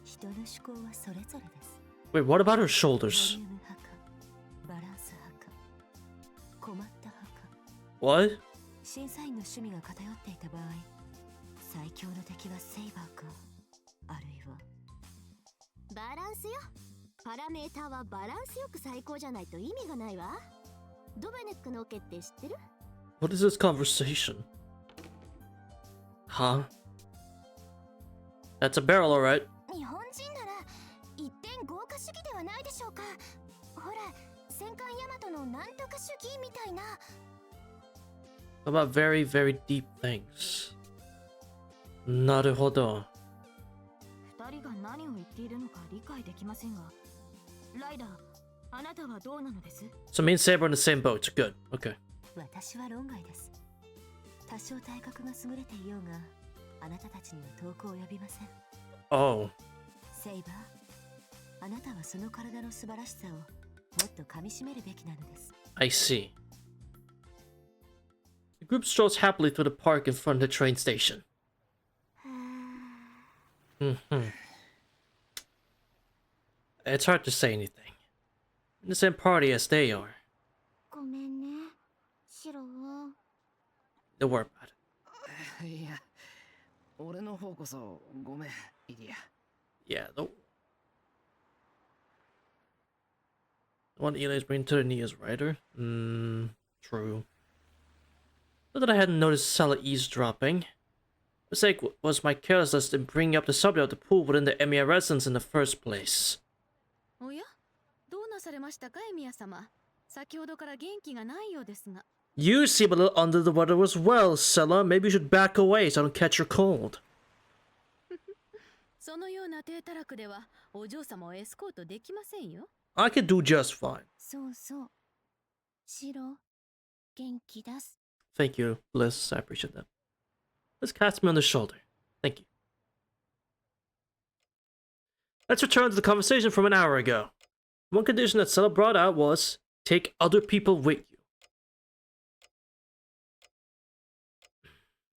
Speaker 2: 人の思考はそれぞれです。
Speaker 1: Wait, what about her
Speaker 2: ボ
Speaker 1: shoulders?
Speaker 2: リューム派か、バランス派か、困った派か。
Speaker 1: What?
Speaker 2: 審査員の趣味が偏っていた場合、最強の敵はセイバーか、あるいはバランスよ。パラメーターはバランスよく最高じゃないと意味がないわ。ドベネックのオケって知ってる？
Speaker 1: What is this conversation? Huh? That's a barrel, alright.
Speaker 2: 日本人なら一点豪華主義ではないでしょうか。ほら、戦艦ヤマトのなんとか主義みたいな。
Speaker 1: About very, very deep things. なるほど。
Speaker 2: 二人が何を言っているのか理解できませんが、ライダー、あなたはどうなのです？
Speaker 1: So me and Saber are in the same boat. Good. Okay.
Speaker 2: 私は論外です。多少体格が優れていようが、あなたたちには遠く及びません。
Speaker 1: Oh.
Speaker 2: セイバー、あなたはその体の素晴らしさをもっと噛み締めるべきなのです。
Speaker 1: I see. The group strolls happily through the park in front of the train station. It's hard to say anything. In the same party as they are.
Speaker 2: ごめんね、シロ。
Speaker 1: Don't worry about it.
Speaker 3: いや、俺の方こそごめん、イリア。
Speaker 1: Yeah, the one Eli's bringing to the knee is Ryder. True. Not that I hadn't noticed Sella eavesdropping. Mistake was my carelessness in bringing up the subject of the pool within the Emiya residence in the first place.
Speaker 4: おや、どうなされましたか、エミヤ様。先ほどから元気がないようですが。
Speaker 1: You seem a little under the weather as well, Sella. Maybe you should back away so I don't catch your cold.
Speaker 4: そのような低たらくではお嬢様をエスコートできませんよ。
Speaker 1: I can do just fine.
Speaker 2: そうそう。シロ、元気出す。
Speaker 1: Thank you, Bliss. I appreciate that. Let's cast me on the shoulder. Thank you. Let's return to the conversation from an hour ago. One condition that Sella brought out was take other people with you.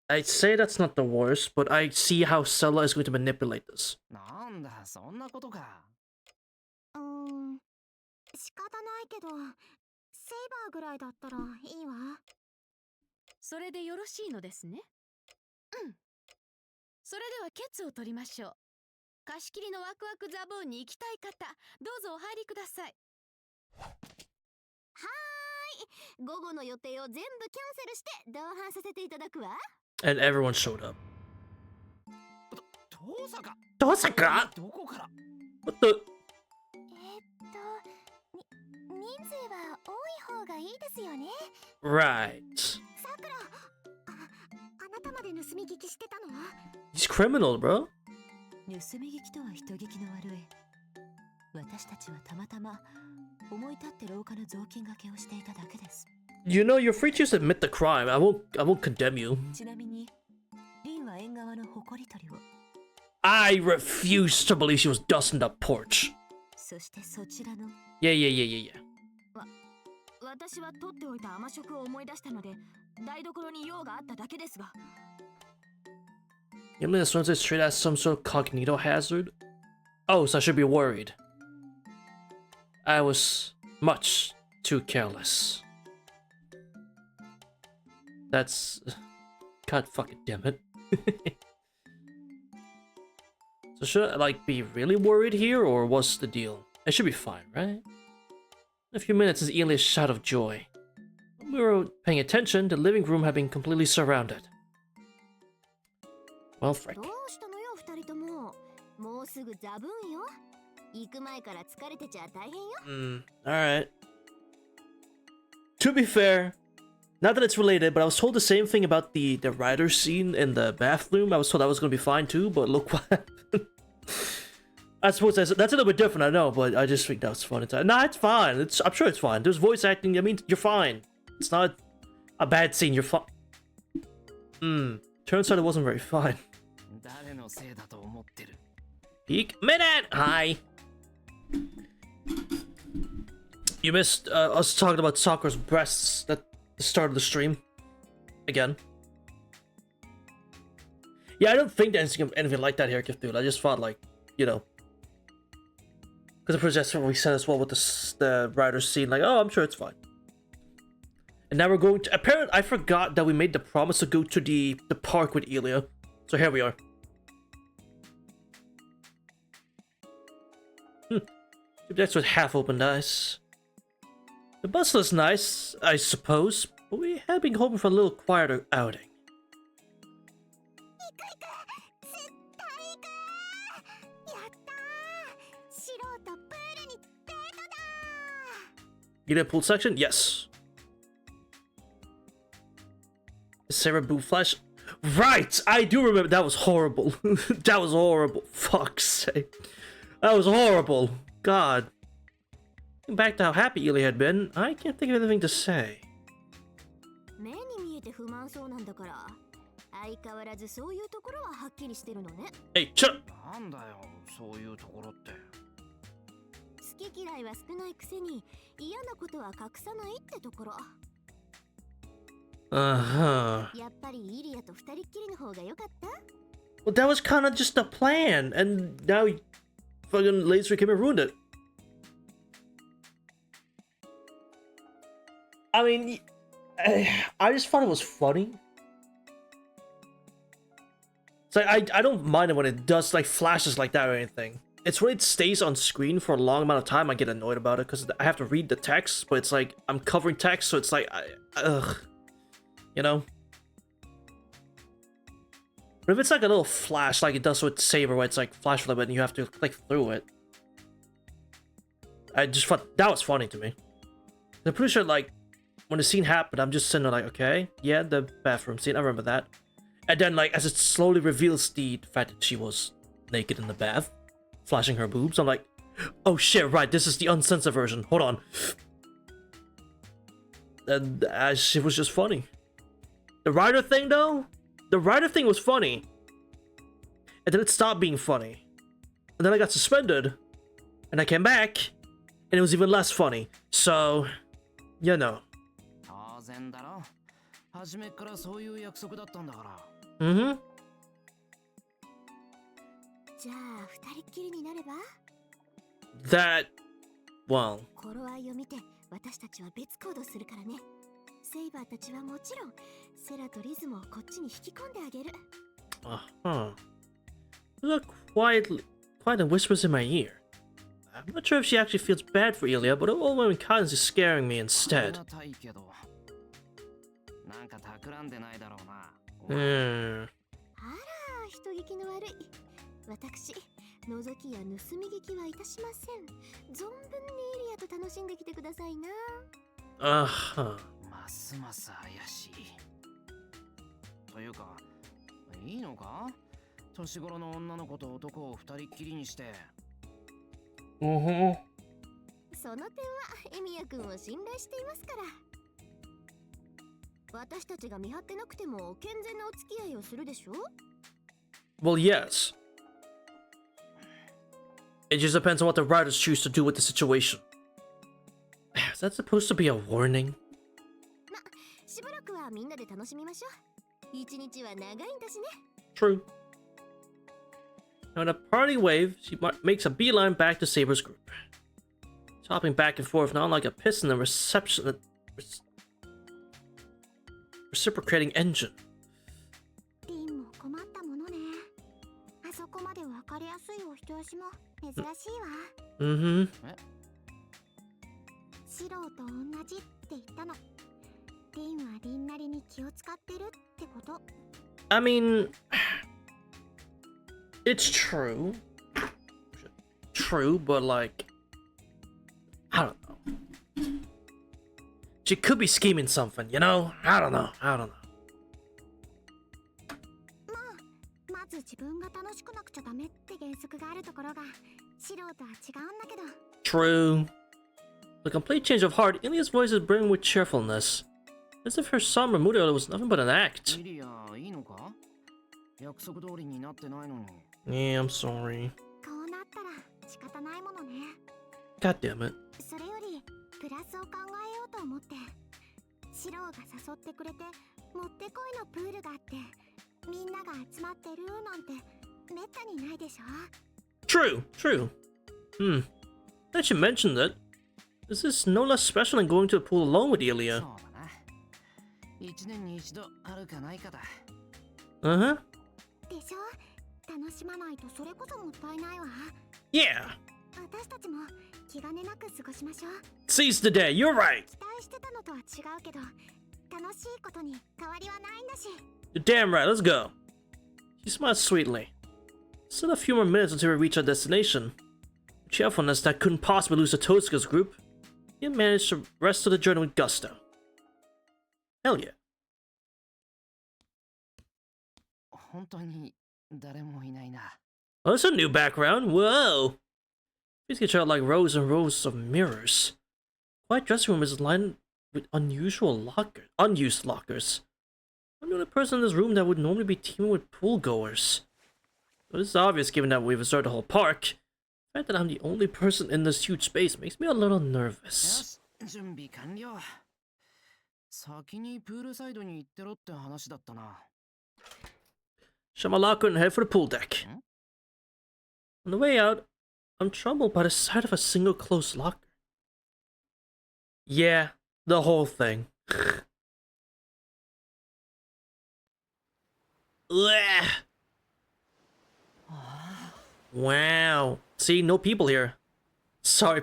Speaker 1: I'd say that's not the worst, but I see how Sella is going to manipulate this.
Speaker 3: なんだ、そんなことか。
Speaker 2: 仕方ないけど、セイバーぐらいだったらいいわ。
Speaker 4: それでよろしいのですね。うん。それではケツを取りましょう。貸し切りのワクワクザブーンに行きたい方、どうぞお入りください。
Speaker 2: はーい。午後の予定を全部キャンセルして同伴させていただくわ。
Speaker 1: And everyone showed up.
Speaker 3: 遠坂
Speaker 1: Tosaka?
Speaker 3: どこから
Speaker 1: What the?
Speaker 2: 人数は多い方がいいですよね。
Speaker 1: Right.
Speaker 2: さくら、あなたまで盗み聞きしてたの？
Speaker 1: He's criminal, bro.
Speaker 5: 盗み聞きとは人聞きの悪い。私たちはたまたま思い立って廊下の雑巾掛けをしていただけです。
Speaker 1: You know, you're free to just admit the crime. I won't condemn you.
Speaker 5: ちなみに、リンは縁側の誇り取りを。
Speaker 1: I refuse to believe she was dusting the porch.
Speaker 5: そしてそちらの。
Speaker 1: Yeah.
Speaker 4: 私は取っておいた甘食を思い出したので、台所に用があっただけですが。
Speaker 1: You mean this one's straight as some sort of cognito hazard? Oh, so I should be worried. I was much too careless. That's... God fucking damn it. So should I, like, be really worried here, or what's the deal? I should be fine, right? In a few minutes, is Elia's shout of joy. When we were paying attention, the living room had been completely surrounded. Well, frick.
Speaker 2: どうしたのよ、二人とも。もうすぐザブンよ。行く前から疲れてちゃ大変よ。
Speaker 1: Alright. To be fair, not that it's related, but I was told the same thing about the rider scene in the bathroom. I was told that was going to be fine too, but look what happened. I suppose that's a little bit different, I know, but I just think that was fun. Nah, it's fine. I'm sure it's fine. There's voice acting. I mean, you're fine. It's not a bad scene. You're fine. Turns out it wasn't very fine.
Speaker 3: 誰のせいだと思ってる
Speaker 1: Peek minute! Hi! You missed us talking about Sakura's breasts at the start of the stream. Again. Yeah, I don't think there's anything like that here, Cthulhu. I just thought, like, you know. Because I'm pretty sure that's what we said as well with the rider scene. Like, oh, I'm sure it's fine. And now we're going to... Apparently, I forgot that we made the promise to go to the park with Elia. So here we are. That's with half-opened eyes. The bus was nice, I suppose, but we had been hoping for a little quieter outing. You did pool section? Yes. Sarah Boo Flash. Right! I do remember. That was horrible. That was horrible. Fuck's sake. That was horrible. God. Back to how happy Ely had been, I can't think of anything to say.
Speaker 2: 目に見えて不満そうなんだから、相変わらずそういうところははっきりしてるのね。
Speaker 1: Hey, shut up!
Speaker 3: なんだよそういうところって
Speaker 2: 好き嫌いは少ないくせに嫌なことは隠さないってところ。
Speaker 1: Uh-huh.
Speaker 2: やっぱりイリアと二人っきりの方が良かった？
Speaker 1: Well, that was kind of just a plan, and now fucking Laser came and ruined it. I mean, I just thought it was funny. It's like, I don't mind it when it does like flashes like that or anything. It's when it stays on screen for a long amount of time I get annoyed about it because I have to read the text, but it's like I'm covering text, so it's like, ugh, you know? But if it's like a little flash like it does with Saber, where it's like flash for a little bit and you have to click through it, I just thought that was funny to me. I'm pretty sure like when the scene happened, I'm just sitting there like, okay, yeah, the bathroom scene, I remember that. And then like as it slowly reveals the fact that she was naked in the bath, flashing her boobs, I'm like, oh shit, right, this is the uncensored version, hold on. And it was just funny. The rider thing though, the rider thing was funny. And then it stopped being funny. And then I got suspended. And I came back. And it was even less funny. So, you know.
Speaker 3: 当然だろ初めからそういう約束だったんだから
Speaker 1: Mm-hmm.
Speaker 2: じゃあ二人っきりになれば？
Speaker 1: That, well.
Speaker 2: 頃合いを見て私たちは別行動するからね。セイバーたちはもちろんセラとリズムをこっちに引き込んであげる。
Speaker 1: Uh-huh. Look quietly and whispers in my ear. I'm not sure if she actually feels bad for Elia, but all women kindness is scaring me instead. Hmm.
Speaker 2: あら、人聞きの悪い。私、覗きや盗み聞きはいたしません。存分にエリアと楽しんできてくださいな。
Speaker 1: Uh-huh.
Speaker 3: ますます怪しい。というか、いいのか？年頃の女の子と男を二人っきりにして。
Speaker 1: Mm-hmm.
Speaker 2: その点はエミヤ君を信頼していますから。私たちが見張ってなくても健全なお付き合いをするでしょ？
Speaker 1: Well, yes. It just depends on what the writers choose to do with the situation. Is that supposed to be a warning?
Speaker 2: しばらくはみんなで楽しみましょう。一日は長いんだしね。
Speaker 1: True. Now in a party wave, she makes a beeline back to Saber's group. Chopping back and forth, not like a piston and reciprocating engine.
Speaker 2: リンも困ったものね。あそこまでわかりやすいお人よしも珍しいわ。
Speaker 1: Mm-hmm.
Speaker 2: シローと同じって言ったの。リンはリンなりに気を使ってるってこと。
Speaker 1: I mean, it's true. True, but like, I don't know. She could be scheming something, you know? I don't know.
Speaker 2: まず自分が楽しくなくちゃダメって原則があるところがシローとは違うんだけど。
Speaker 1: True. The complete change of heart, Ilia's voice is brimming with cheerfulness. As if her somber mood earlier was nothing but an act.
Speaker 3: イリア、いいのか？約束通りになってないのに。
Speaker 1: Yeah, I'm sorry.
Speaker 2: こうなったら仕方ないものね。
Speaker 1: God damn it.
Speaker 2: それよりプラスを考えようと思って。シローが誘ってくれてもってこいのプールがあってみんなが集まってるなんてめったにないでしょ。
Speaker 1: True. That you mentioned it. This is no less special than going to the pool alone with Ilia.
Speaker 3: そうだな。一年に一度あるかないかだ。
Speaker 1: Uh-huh.
Speaker 2: でしょ。楽しまないとそれこそもったいないわ。
Speaker 1: Yeah.
Speaker 2: 私たちも気兼ねなく過ごしましょう。
Speaker 1: Seize the day, you're right.
Speaker 2: 期待してたのとは違うけど楽しいことに変わりはないんだし。
Speaker 1: You're damn right, let's go. She smiled sweetly. Still a few more minutes until we reach our destination. With cheerfulness that couldn't possibly lose to Tosuke's group, he had managed the rest of the journey with gusto. Hell yeah.
Speaker 3: 本当に誰もいないな。
Speaker 1: Oh, that's a new background. Whoa. These get out like rows and rows of mirrors. White dressing room is lined with unused lockers. I'm the only person in this room that would normally be teaming with pool goers. But this is obvious given that we've observed the whole park. The fact that I'm the only person in this huge space makes me a little
Speaker 3: よ
Speaker 1: nervous.
Speaker 3: し、準備完了。先にプールサイドに行ってろって話だったな。
Speaker 1: Shut my locker and head for the pool deck. On the way out, I'm troubled by the sight of a single closed locker. Yeah, the whole thing. Ugh. Wow. See, no people here. Sorry,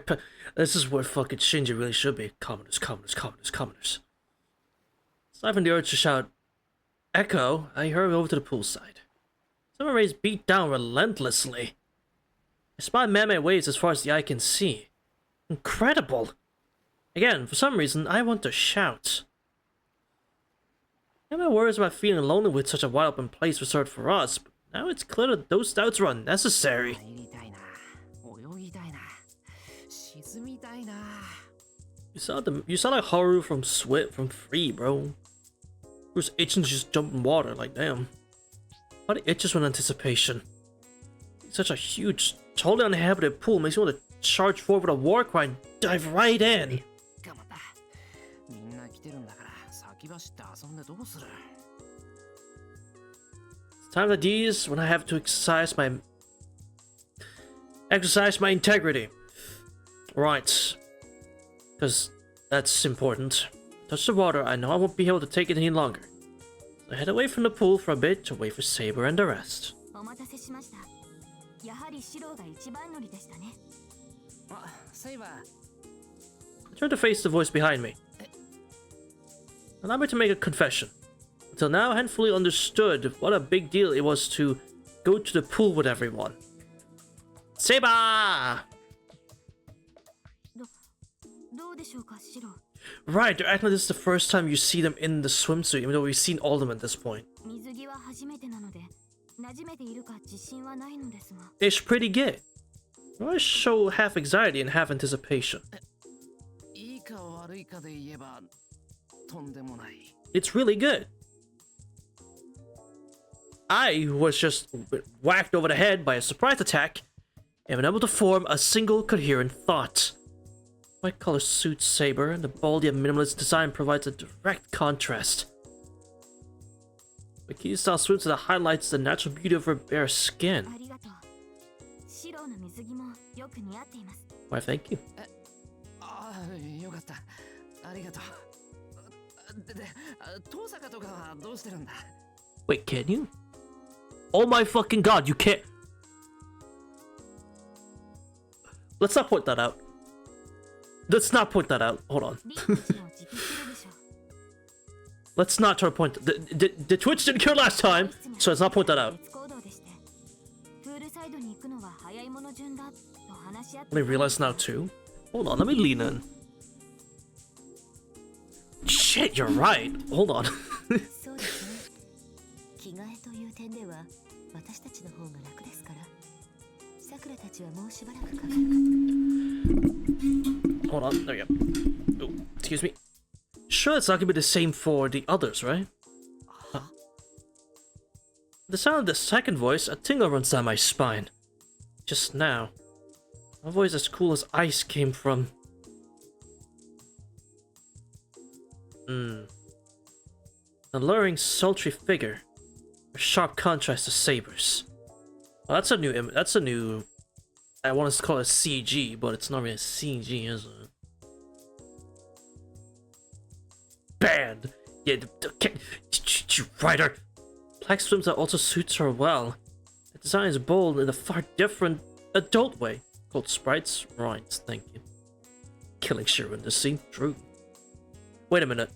Speaker 1: this is where fucking Shinji really should be. Commoners. Aside from the urge to shout, Echo, I hurry over to the poolside. Someone Ray's beat down relentlessly. I spy man-made waves as far as the eye can see. Incredible! Again, for some reason, I want to shout. I had my worries about feeling lonely with such a wide open place reserved for us, but now it's clear that those doubts were unnecessary.
Speaker 3: 入りたいな。泳ぎたいな。沈みたいな。
Speaker 1: You sound like Haru from Free, bro. Who's itching to just jump in water, like damn. Body itches with anticipation. Such a huge, totally uninhabited pool makes me want to charge forward with a war cry and dive right in.
Speaker 3: 頑張った。みんな来てるんだから先走って遊んでどうする？
Speaker 1: Times like these when I have to exercise my integrity. Right. Because that's important. Touch the water, I know I won't be able to take it any longer. So I head away from the pool for a bit to wait for Saber and the rest.
Speaker 2: お待たせしました。やはりシローが一番乗りでしたね。
Speaker 3: あ、セイバー。
Speaker 1: I turn to face the voice behind me. Allow me to make a confession. Until now, I hadn't fully understood what a big deal it was to go to the pool with everyone. Seba!
Speaker 2: どうでしょうか、シロ。
Speaker 1: Right, they're acting like this is the first time you see them in the swimsuit, even though we've seen all of them at this point.
Speaker 2: 水着は初めてなので、馴染めているか自信はないのですが。
Speaker 1: It's pretty good. I show half anxiety and half anticipation.
Speaker 3: いいか悪いかで言えばとんでもない。
Speaker 1: It's really good. I was just whacked over the head by a surprise attack and unable to form a single coherent thought. White color suit Saber and the bald yet minimalist design provides a direct contrast. Bikini style swimsuit that highlights the natural beauty of her bare skin.
Speaker 2: ありがとう。シロの水着もよく似合っています。
Speaker 1: Why, thank you.
Speaker 3: ああ、よかった。ありがとう。で、遠坂とかはどうしてるんだ？
Speaker 1: Wait, can you? Oh my fucking god, you can't. Let's not point that out. Let's not point that out. Hold on.
Speaker 2: リンク氏も自費するでしょう。
Speaker 1: Let's not try to point. The Twitch didn't cure last time, so let's not point that out.
Speaker 2: 別行動でして、プールサイドに行くのは早いもの順だと話し合って。
Speaker 1: Let me realize now too. Hold on, let me lean in. Shit, you're right. Hold on.
Speaker 5: そうですね。着替えという点では私たちの方が楽ですから。さくらたちはもうしばらくかかるかと。
Speaker 1: Hold on, there we go. Oh, excuse me. Sure, it's not gonna be the same for the others, right? Huh. The sound of the second voice, a tingle runs down my spine. Just now, a voice as cool as ice came from. A luring, sultry figure, a sharp contrast to Saber's. Well, that's a new image. That's a new. I want to call it CG, but it's not really a CG, is it? Bad. Yeah, writer. Black swimsuit also suits her well. The design is bold in a far different adult way. Called sprites, right? Thank you. Killing Shiro in this scene, true. Wait a minute.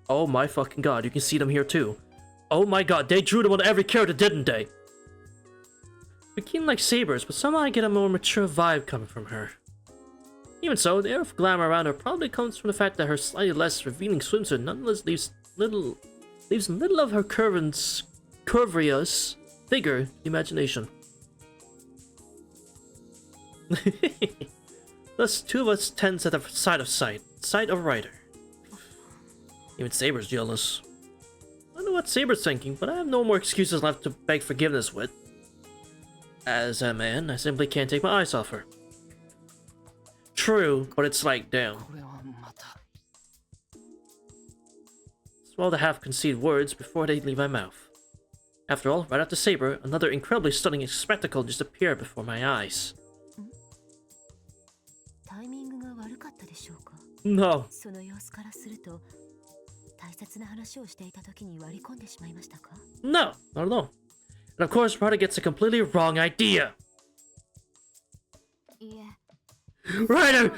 Speaker 1: Oh my fucking god, you can see them here too. Oh my god, they drew them on every character, didn't they? Bikini like Sabers, but somehow I get a more mature vibe coming from her. Even so, the air of glamour around her probably comes from the fact that her slightly less revealing swimsuit nonetheless leaves little of her curvaceous figure to the imagination. Thus, two of us tend at the side of writer. Even Saber's jealous. I don't know what Saber's thinking, but I have no more excuses left to beg forgiveness with. As a man, I simply can't take my eyes off her. True, but it's like, damn. It's well to have concede words before they leave my mouth. After all, right after Saber, another incredibly stunning spectacle just appeared before my eyes. No.
Speaker 5: その様子からすると大切な話をしていた時に割り込んでしまいましたか?
Speaker 1: No, not at all. And of course, Ryder gets a completely wrong idea.
Speaker 2: いえ。
Speaker 1: Ryder!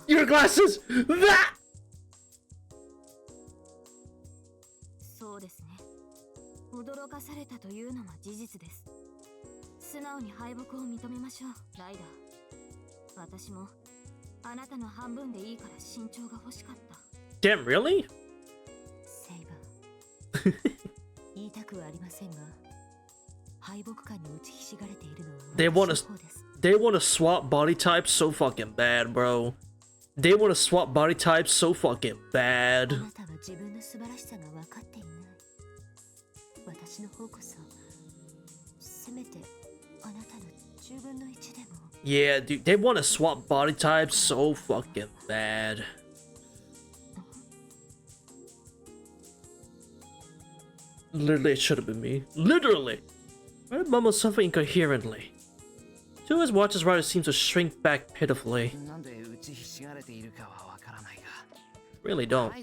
Speaker 1: Your glasses! That!
Speaker 2: そうですね。驚かされたというのは事実です。素直に敗北を認めましょう、ライダー。私もあなたの半分でいいから身長が欲しかった。
Speaker 1: Damn, really?
Speaker 5: セイバー。言いたくはありませんが、敗北感に打ちひしがれているのは私の方です。
Speaker 1: They wanna swap body types so fucking bad, bro. They wanna swap body types so fucking bad.
Speaker 5: あなたは自分の素晴らしさが分かっていない。私の方こそ、せめてあなたの10分の1でも。
Speaker 1: Yeah, dude, they wanna swap body types so fucking bad. Literally, it should have been me. Literally! I mumbles something incoherently. Two of his watches Ryder seems to shrink back pitifully. Really don't.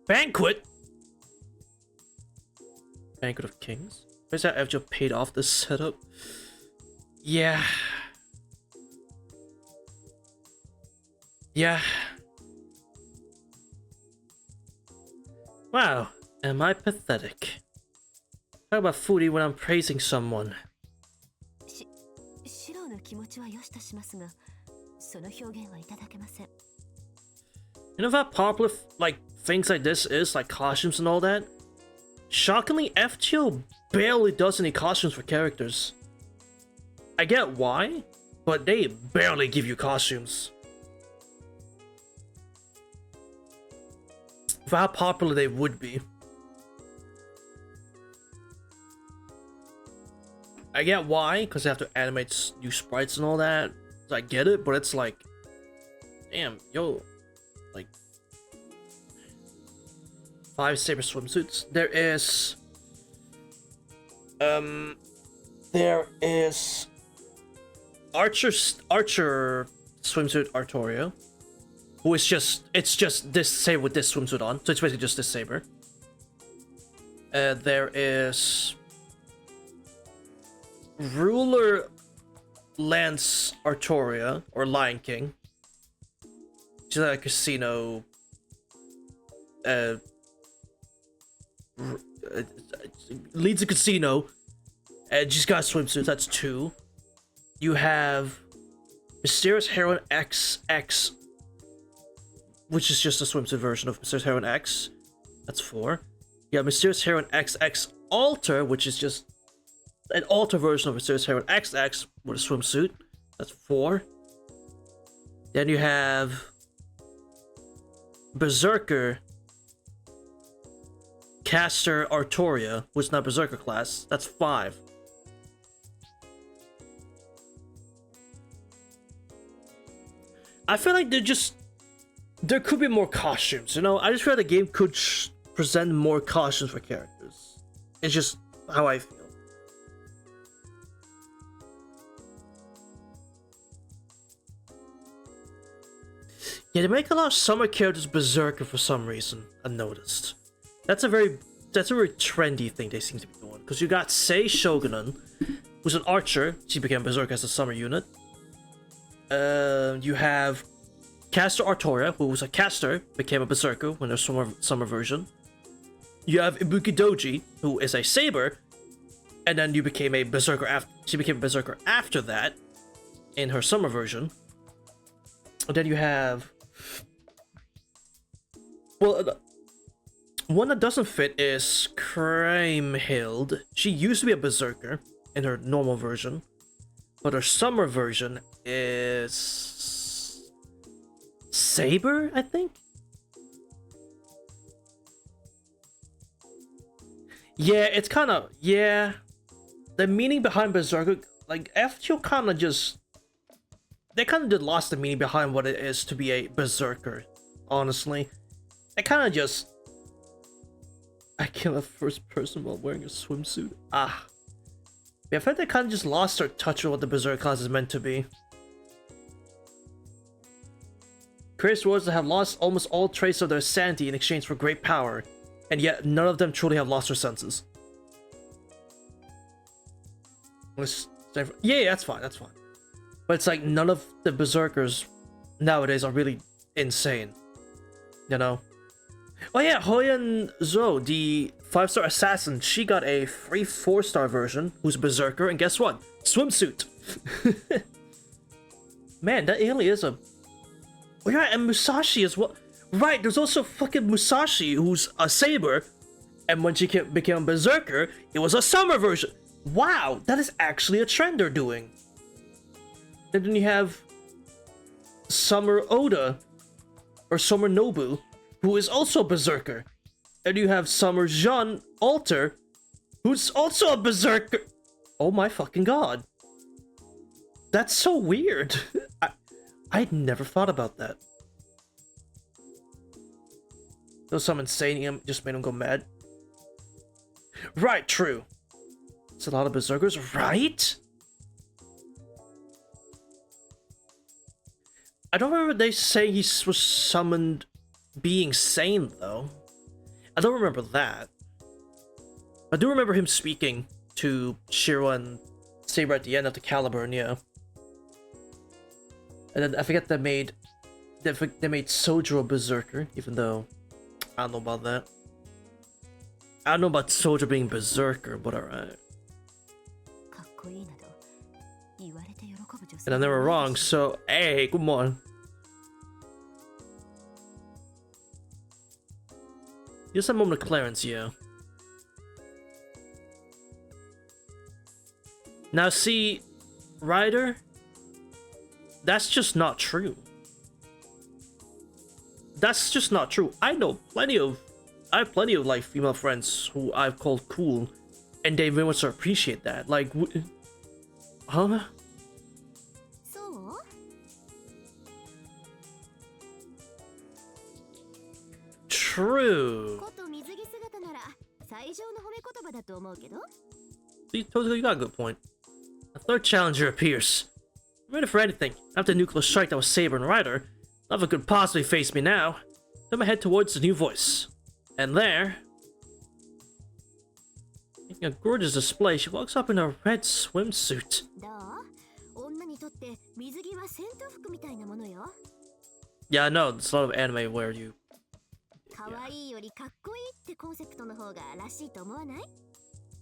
Speaker 1: Banquet? Banquet of Kings? Where's that after you paid off this setup? Yeah. Yeah. Wow, am I pathetic? How about Foodie when I'm praising someone?
Speaker 5: シロの気持ちはよしとしますが、その表現はいただけません。
Speaker 1: You know how popular like things like this is, like costumes and all that? Shockingly, FTO barely does any costumes for characters. I get why, but they barely give you costumes. For how popular they would be. I get why, because they have to animate new sprites and all that. So I get it, but it's like, damn, yo, like 5 saber swimsuits. There is Archer swimsuit Artorio, who is it's just this saber with this swimsuit on, so it's basically just this saber. There is Ruler Lance Artoria, or Lion King. She's at a casino. Leads a casino, and she's got swimsuits. That's 2. You have Mysterious Heroine XX, which is just a swimsuit version of Mysterious Heroine X. That's 4. You have Mysterious Heroine XX Alter, which is just an alter version of Mysterious Heroine XX with a swimsuit. That's 4. Then you have Berserker Caster Artoria, who's not Berserker class. That's 5. I feel like there could be more costumes, you know? I just feel like the game could present more costumes for characters. It's just how I feel. Yeah, they make a lot of summer characters Berserker for some reason, I noticed. That's a very trendy thing they seem to be doing. Because you got Sei Shogunin, who's an archer. She became Berserker as a summer unit. You have Caster Artoria, who was a caster, became a Berserker when there's summer version. You have Ibuki Doji, who is a saber, and then you became a Berserker after she became a Berserker after that in her summer version. And then you have, well, one that doesn't fit is Kriemhild. She used to be a Berserker in her normal version, but her summer version is Saber, I think? Yeah, it's kind of, yeah. The meaning behind Berserker, like, FTO kind of just, they kind of just lost the meaning behind what it is to be a Berserker, honestly. They kind of just, I kill a first person while wearing a swimsuit. Ah. Yeah, I feel like they kind of just lost their touch with what the Berserker class is meant to be. Creative warriors that have lost almost all trace of their sanity in exchange for great power, and yet none of them truly have lost their senses. Yeah, that's fine, that's fine. But it's like none of the Berserkers nowadays are really insane, you know? Oh yeah, Hoyan Zhou, the 5-star assassin, she got a free 4-star version, who's a Berserker, and guess what? Swimsuit! Man, that really is a... Oh yeah, and Musashi as well. Right, there's also fucking Musashi, who's a saber, and when she became a Berserker, it was a summer version. Wow, that is actually a trend they're doing. And then you have Summer Oda, or Summer Nobu, who is also a Berserker. And you have Summer Jean Alter, who's also a Berserker. Oh my fucking god. That's so weird. I'd never thought about that. Though someone saying him just made him go mad. Right, true. It's a lot of Berserkers, right? I don't remember they saying he was summoned being sane, though. I don't remember that. I do remember him speaking to Shiro and saber at the end of the caliber, and yeah. And then I forget they made Sojiro Berserker, even though I don't know about that. I don't know about Sojiro being Berserker, but alright. And I'm never wrong, so hey, come on. Just a moment of clearance, yeah. Now see, Ryder, that's just not true. That's just not true. I have plenty of like female friends who I've called cool, and they very much appreciate that. Like, huh?
Speaker 2: So?
Speaker 1: True. See, totally got a good point. A third challenger appears. I'm ready for anything. After the nuclear strike that was Saber and Ryder, nothing could possibly face me now. Turn my head towards the new voice. And there, making a gorgeous display, she walks up in a red swimsuit. Yeah, I know, there's a lot of anime where you...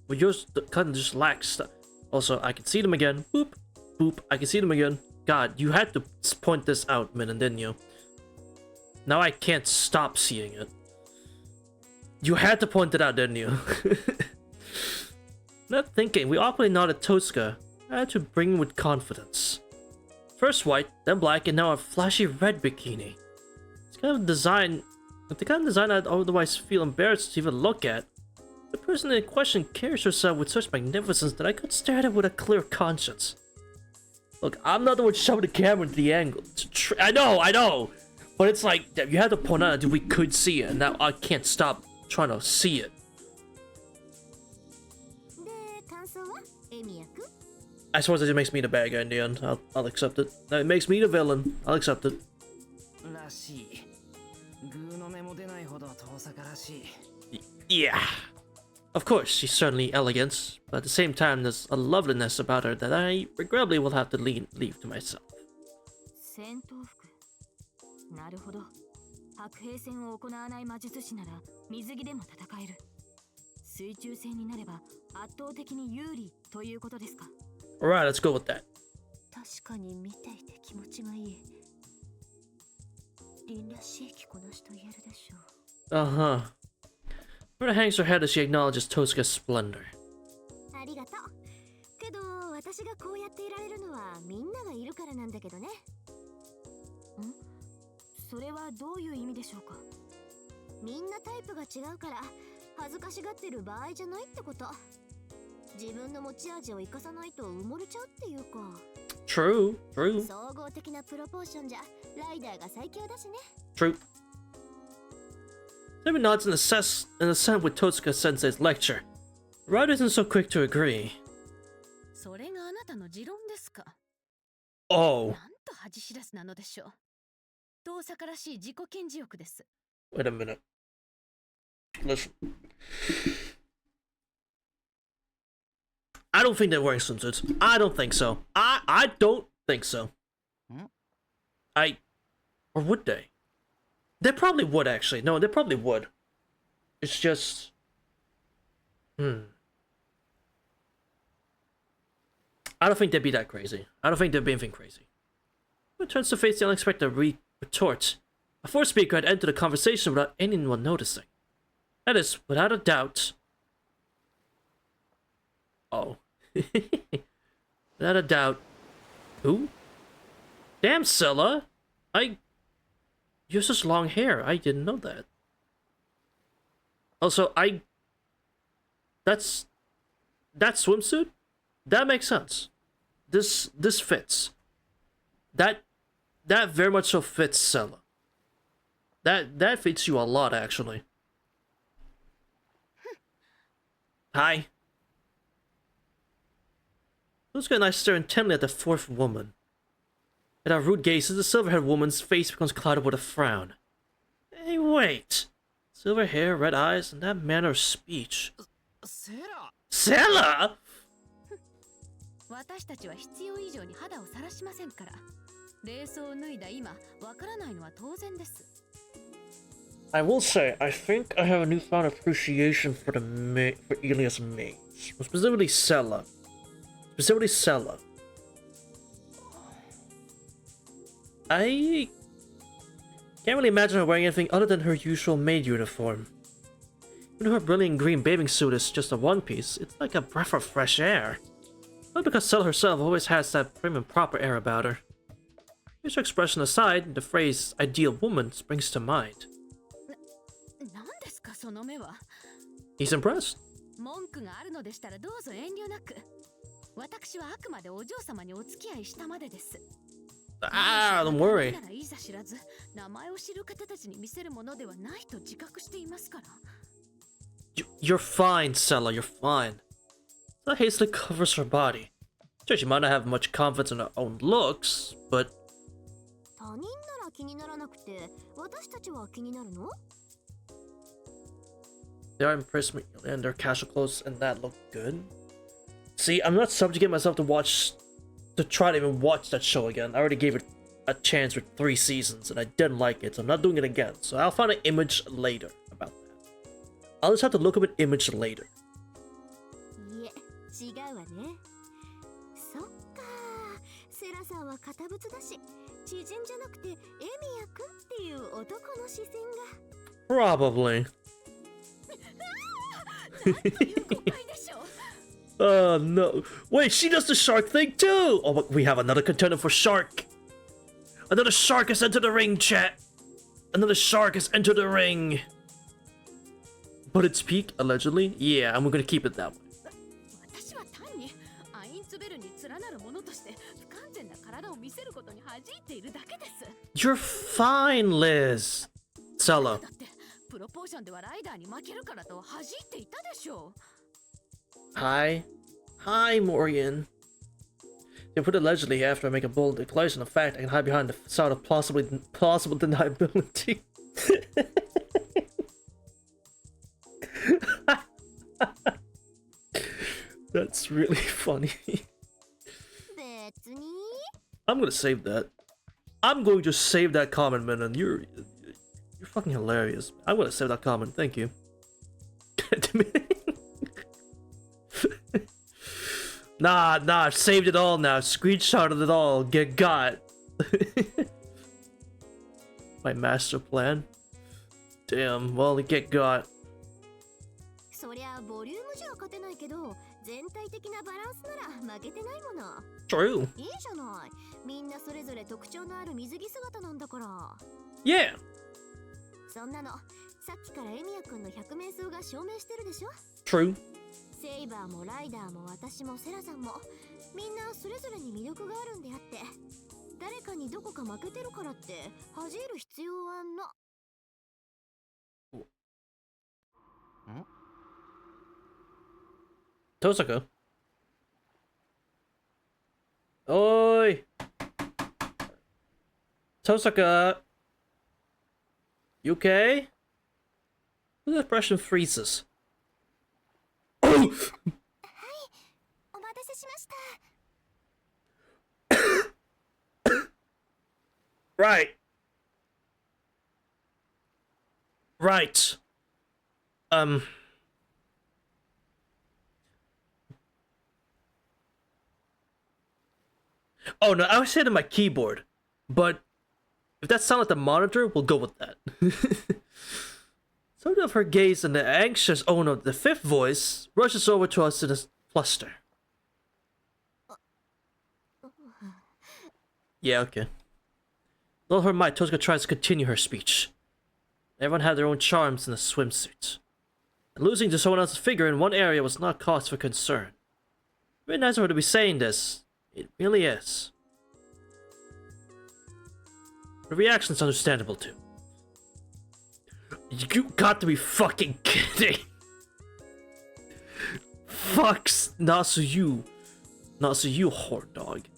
Speaker 1: Well, yours kind of just lacks. Also, I can see them again. Boop, boop, I can see them again. God, you had to point this out, Min, didn't you? Now I can't stop seeing it. You had to point it out, didn't you? Not thinking, we awkwardly nodded Tosuka. I had to bring with confidence. First white, then black, and now a flashy red bikini. It's kind of design, the kind of design I'd otherwise feel embarrassed to even look at. The person in question carries herself with such magnificence that I could stare at it with a clear conscience. Look, I'm not the one shoving the camera into the angle. I know! But it's like, you had to point out that we could see it, and now I can't stop trying to see it. I suppose it makes me the bad guy in the end. I'll accept it. It makes me the villain. I'll accept it. Yeah. Of course, she's certainly elegant, but at the same time, there's a loveliness about her that I regrettably will have to leave to myself. Alright, let's go with that. Uh-huh. Rita hangs her head as she acknowledges Tosuka's splendor. True. True. Seven nods in assent with Tosuka Sensei's lecture. Ryder isn't so quick to agree. Oh. Wait a minute. Listen. I don't think they're wearing swimsuits. I don't think so. I don't think so. Or would they? They probably would, actually. No, they probably would. It's just... I don't think they'd be that crazy. I don't think they'd be anything crazy. It turns to face the unexpected retort. A fourth speaker had entered the conversation without anyone noticing. That is, without a doubt... Oh. Without a doubt... Who? Damn, Scylla! You have such long hair. I didn't know that. Also, that swimsuit? That makes sense. This fits. That very much so fits Scylla. That fits you a lot, actually. Hi. Tosuka and I stare intently at the fourth woman. At our rude gazes, the silver-haired woman's face becomes clouded with a frown. Hey, wait! Silver hair, red eyes, and that manner of speech. Scylla!
Speaker 4: 私たちは必要以上に肌を晒しませんから。冷装を脱いだ今、わからないのは当然です。
Speaker 1: I will say, I think I have a newfound appreciation for for Ilia's maids, specifically Sella. I can't really imagine her wearing anything other than her usual maid uniform. Even her brilliant green bathing suit is just a one-piece. It's like a breath of fresh air. But because Sella herself always has that prim and proper air about her. Facial expression aside, the phrase "ideal woman" springs to mind.
Speaker 4: 何ですかその目は。
Speaker 1: He's impressed.
Speaker 4: 文句があるのでしたらどうぞ遠慮なく。私はあくまでお嬢様にお付き合いしたまでです。
Speaker 1: Ah, don't worry.
Speaker 4: ならいざ知らず、名前を知る方たちに見せるものではないと自覚していますから。
Speaker 1: You're fine, Sella, you're fine. That hastily covers her body. Sure, she might not have much confidence in her own looks, but...
Speaker 2: 他人なら気にならなくて、私たちは気になるの?
Speaker 1: They are impressed me and their casual clothes and that look good. See, I'm not subjugating myself to try to even watch that show again. I already gave it a chance with 3 seasons and I didn't like it, so I'm not doing it again. So I'll find an image later about that. I'll just have to look up an image later.
Speaker 2: いえ、違うわね。そっか。セラさんは堅物だし、知人じゃなくてエミヤくんっていう男の視線が。
Speaker 1: Probably. Oh no. Wait, she does the shark thing too! Oh, but we have another contender for shark! Another shark has entered the ring, chat! Another shark has entered the ring! But it's peak, allegedly? Yeah, and we're gonna keep it that way.
Speaker 4: 私は単にアインツベルに連なるものとして不完全な体を見せることに弾いているだけです。
Speaker 1: You're fine, Liz! Sella.
Speaker 4: だってプロポーションではライダーに負けるからと弾いていたでしょう。
Speaker 1: Hi. Hi, Morgan. They put allegedly after I make a bold declaration of fact I can hide behind the facade of plausible deniability. That's really funny.
Speaker 2: 別に
Speaker 1: I'm gonna save that. I'm going to save that comment, man, and you're fucking hilarious. I'm gonna save that comment, thank you. Nah, I've saved it all now. Screenshotted it all. Get got. My master plan. Damn, well, get got.
Speaker 2: そりゃボリュームじゃ勝てないけど、全体的なバランスなら負けてないもの。
Speaker 1: True.
Speaker 2: いいじゃない。みんなそれぞれ特徴のある水着姿なんだから。
Speaker 1: Yeah.
Speaker 2: そんなの、さっきからエミヤくんの百面相が証明してるでしょ。
Speaker 1: True.
Speaker 2: セイバーもライダーも私もセラさんもみんなそれぞれに魅力があるんであって、誰かにどこか負けてるからって恥じる必要はな。
Speaker 1: Tosaka. Oi! Tosaka! You okay? Whose expression freezes? Oh!
Speaker 2: はい、お待たせしました。
Speaker 1: Right. Right. Oh no, I was hitting my keyboard, but if that sounded like the monitor, we'll go with that. Sort of her gaze and the anxious owner of the fifth voice rushes over to us in a fluster. Yeah, okay. With all her might, Tosca tries to continue her speech. Everyone had their own charms in the swimsuit. And losing to someone else's figure in one area was not cause for concern. Very nice of her to be saying this. It really is. The reaction's understandable too. You got to be fucking kidding! Fucks Nasu, horn dog.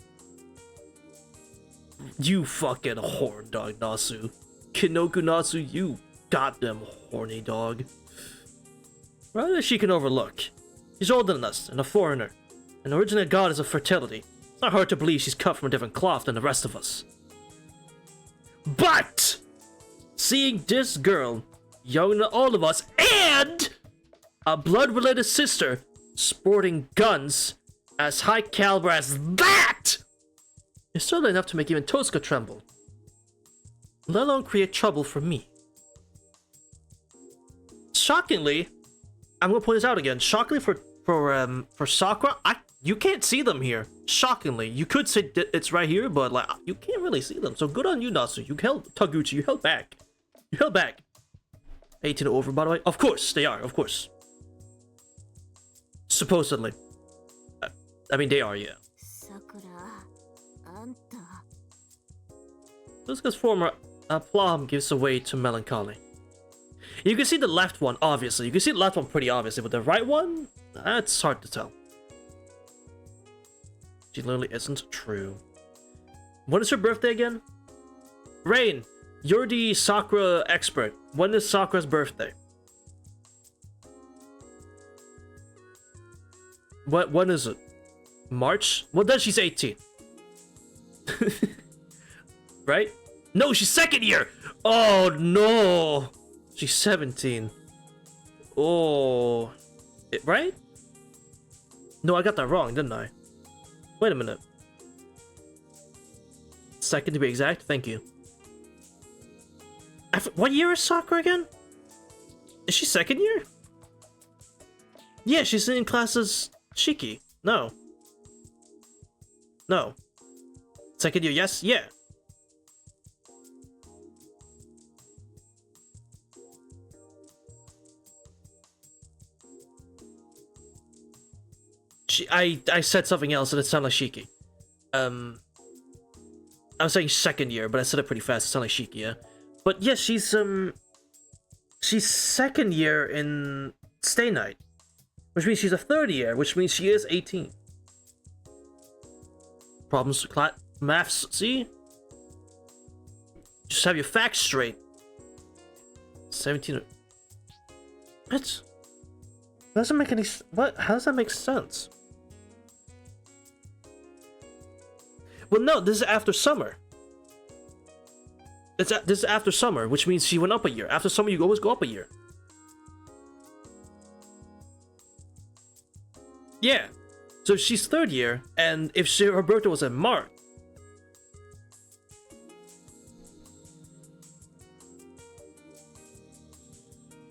Speaker 1: You fucking horn dog, Nasu. Kinoku Nasu, you goddamn horny dog. Rather she can overlook. He's older than us and a foreigner. An original goddess of fertility. It's not hard to believe she's cut from a different cloth than the rest of us. But seeing this girl, younger than all of us, and a blood-related sister sporting guns as high caliber as that is certainly enough to make even Tosca tremble. Let alone create trouble for me. Shockingly, I'm gonna point this out again. Shockingly for Sakura, you can't see them here. Shockingly, you could say it's right here, but like you can't really see them. So good on you, Natsu. You held Taguchi. You held back. You held back. 18 over, by the way. Of course they are. Of course. Supposedly. I mean, they are, yeah. Tosca's former aplomb gives away to melancholy. You can see the left one, obviously. You can see the left one pretty obviously, but the right one, that's hard to tell. She literally isn't true. When is her birthday again? Rain, you're the Sakura expert. When is Sakura's birthday? When is it? March? Well, then she's 18. Right? No, she's second year! Oh, no! She's 17. Oh. Right? No, I got that wrong, didn't I? Wait a minute. Second to be exact? Thank you. What year is Sakura again? Is she second year? Yeah, she's in class as Shiki. No. No. Second year, yes? Yeah. I said something else and it sounded like Shiki. I was saying second year, but I said it pretty fast. It sounded like Shiki, yeah. But yeah, she's second year in Stay Night, which means she's a third year, which means she is 18. Problems, maths, see? Just have your facts straight. 17. What? Doesn't make any. What? How does that make sense? Well, no, this is after summer. This is after summer, which means she went up a year. After summer, you always go up a year. Yeah. So she's third year, and if her birthday was in March.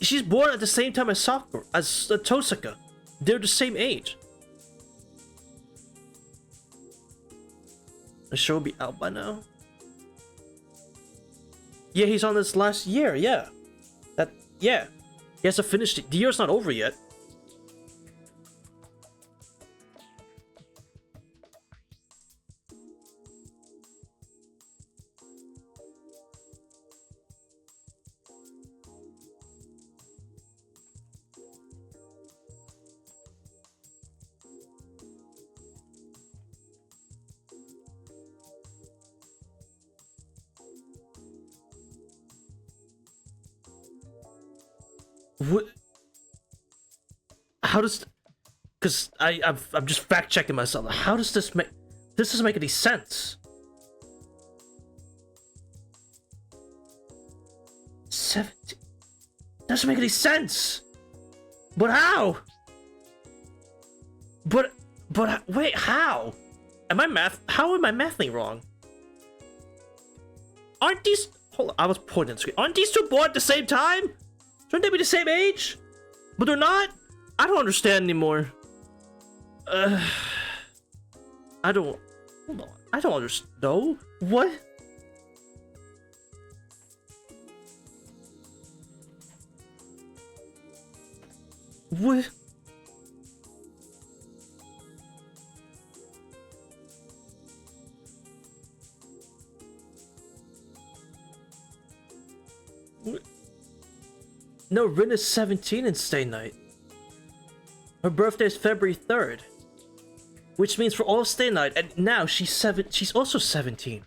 Speaker 1: She's born at the same time as Sakura, as Tosaka. They're the same age. The show will be out by now. Yeah, he's on this last year, yeah. Yeah. He has to finish the year's not over yet. What? How does? Because I'm just fact checking myself. How does this make? This doesn't make any sense. 17 doesn't make any sense. But how? But wait, how? How am I mathing wrong? Aren't these? Hold on, I was pointing at the screen. Aren't these two born at the same time? Shouldn't they be the same age? But they're not? I don't understand anymore. I don't... Hold on. I don't understand. No? What? What? What? No, Rin is 17 in Stay Night. Her birthday is February 3rd. Which means for all of Stay Night, and now she's also 17.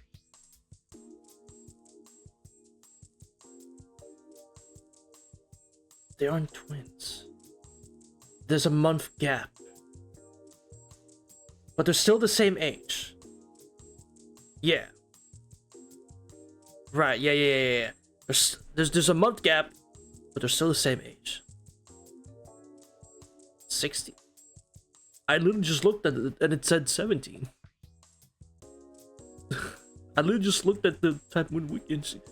Speaker 1: They aren't twins. There's a month gap. But they're still the same age. Yeah. Right, yeah. There's a month gap, but they're still the same age. 60. I literally just looked at it and it said 17. I literally just looked at the Type Moon Weekend.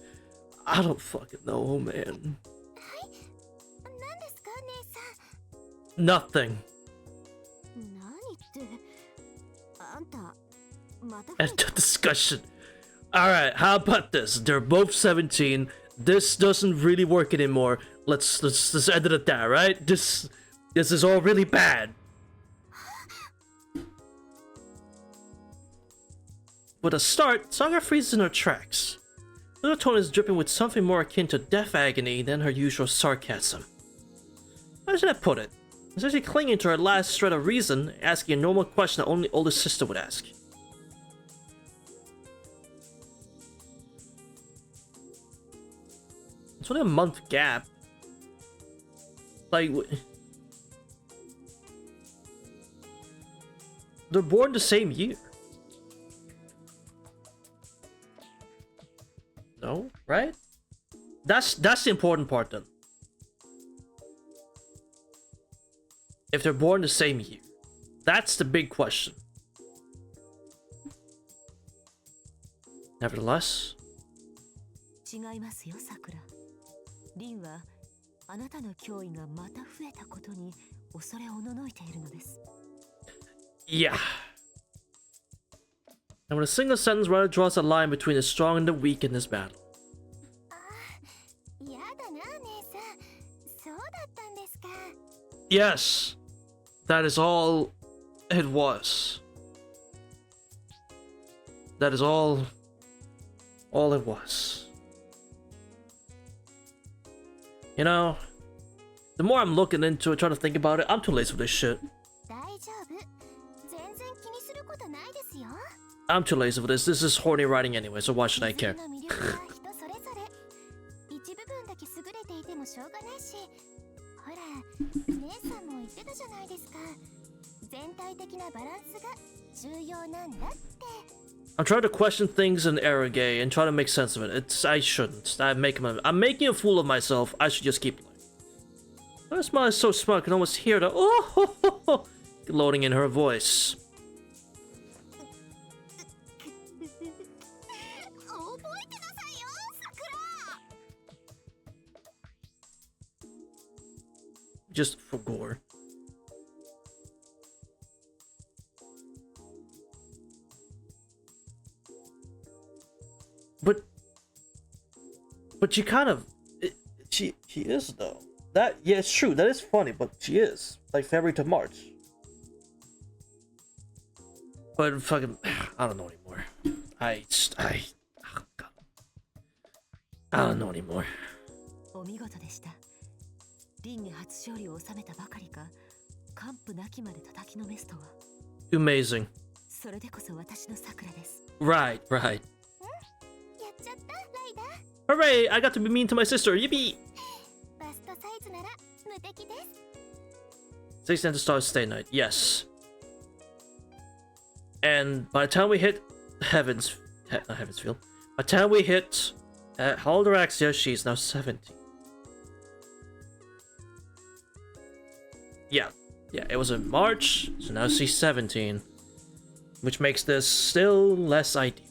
Speaker 1: I don't fucking know, man. Nothing. End of discussion. Alright, how about this? They're both 17. This doesn't really work anymore. Let's end it at that, right? This is all really bad. With a start, Saga freezes in her tracks. Her tone is dripping with something more akin to death agony than her usual sarcasm. How should I put it? She's actually clinging to her last shred of reason, asking a normal question that only older sister would ask. It's only a month gap. Like, they're born the same year. No, right? That's the important part then. If they're born the same year, that's the big question. Nevertheless.
Speaker 5: 違いますよ、さくら。リンはあなたの脅威がまた増えたことに恐れおののいているのです。
Speaker 1: Yeah. And with a single sentence, Ryder draws a line between the strong and the weak in this battle. Yes, that is all it was. That is all it was. You know, the more I'm looking into it, trying to think about it, I'm too lazy for this shit. I'm too lazy for this. This is horny writing anyway, so why should I care? I'm trying to question things in Aragay and try to make sense of it. I shouldn't. I'm making a fool of myself. I should just keep playing. Her smile is so smart, I can almost hear the oh loading in her voice. Just for gore. But she kind of, she is though. That, yeah, it's true. That is funny, but she is like February to March. But fucking, I don't know anymore. Oh God. I don't know anymore.
Speaker 5: お見事でした。リンに初勝利を収めたばかりか、完膚なきまで叩きのめすとは。
Speaker 1: Amazing.
Speaker 5: それでこそ私の桜です。
Speaker 1: Right. Hooray! I got to be mean to my sister. Yippee! 6 to start stay night. Yes. And by the time we hit not Heavensfield, by the time we hit Ataraxia, she's now 17. Yeah, it was in March, so now she's 17. Which makes this still less ideal.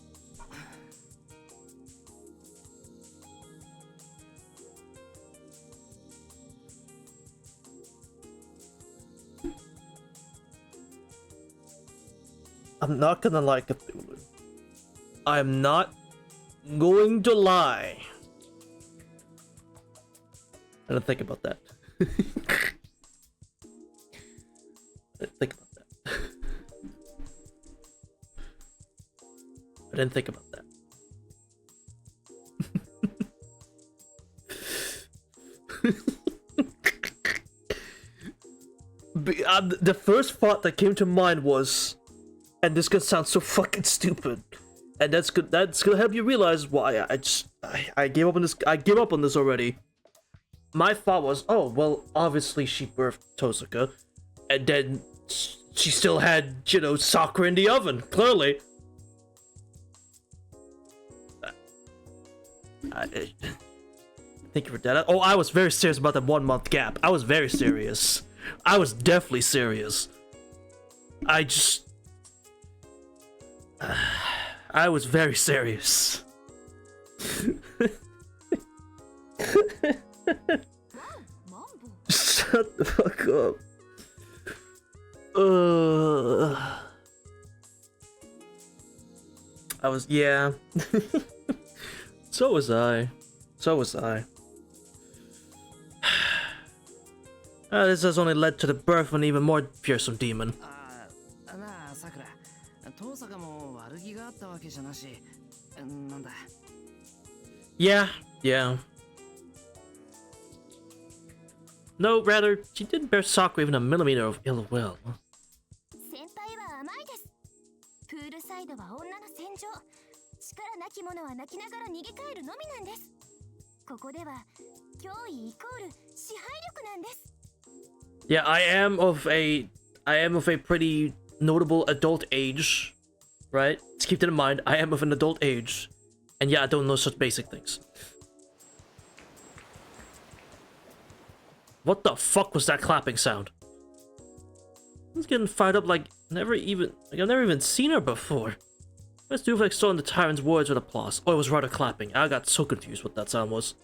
Speaker 1: I'm not gonna lie, Cthulhu. I'm not going to lie. I didn't think about that. I didn't think about that. I didn't think about that. The first thought that came to mind was, and this could sound so fucking stupid, and that's gonna help you realize why I gave up on this. I gave up on this already. My thought was, oh well, obviously she birthed Tosuka, and then she still had, you know, Sakura in the oven, clearly. Thank you for that. Oh, I was very serious about that 1 month gap. I was very serious. I was definitely serious. I was very serious. Shut the fuck up. I was, yeah. So was I. So was I. This has only led to the birth of an even more fearsome demon. Yeah, yeah. No, rather, she didn't bear Sakura even a millimeter of ill will.
Speaker 2: 先輩は甘いです。プールサイドは女の戦場。力なき者は泣きながら逃げ帰るのみなんです。ここでは脅威イコール支配力なんです。
Speaker 1: Yeah, I am of a pretty notable adult age, right? Let's keep that in mind. I am of an adult age, and yeah, I don't know such basic things. What the fuck was that clapping sound? I was getting fired up like I've never even seen her before. Let's do like starting the tyrant's words with applause. Oh, it was rather clapping. I got so confused what that sound was.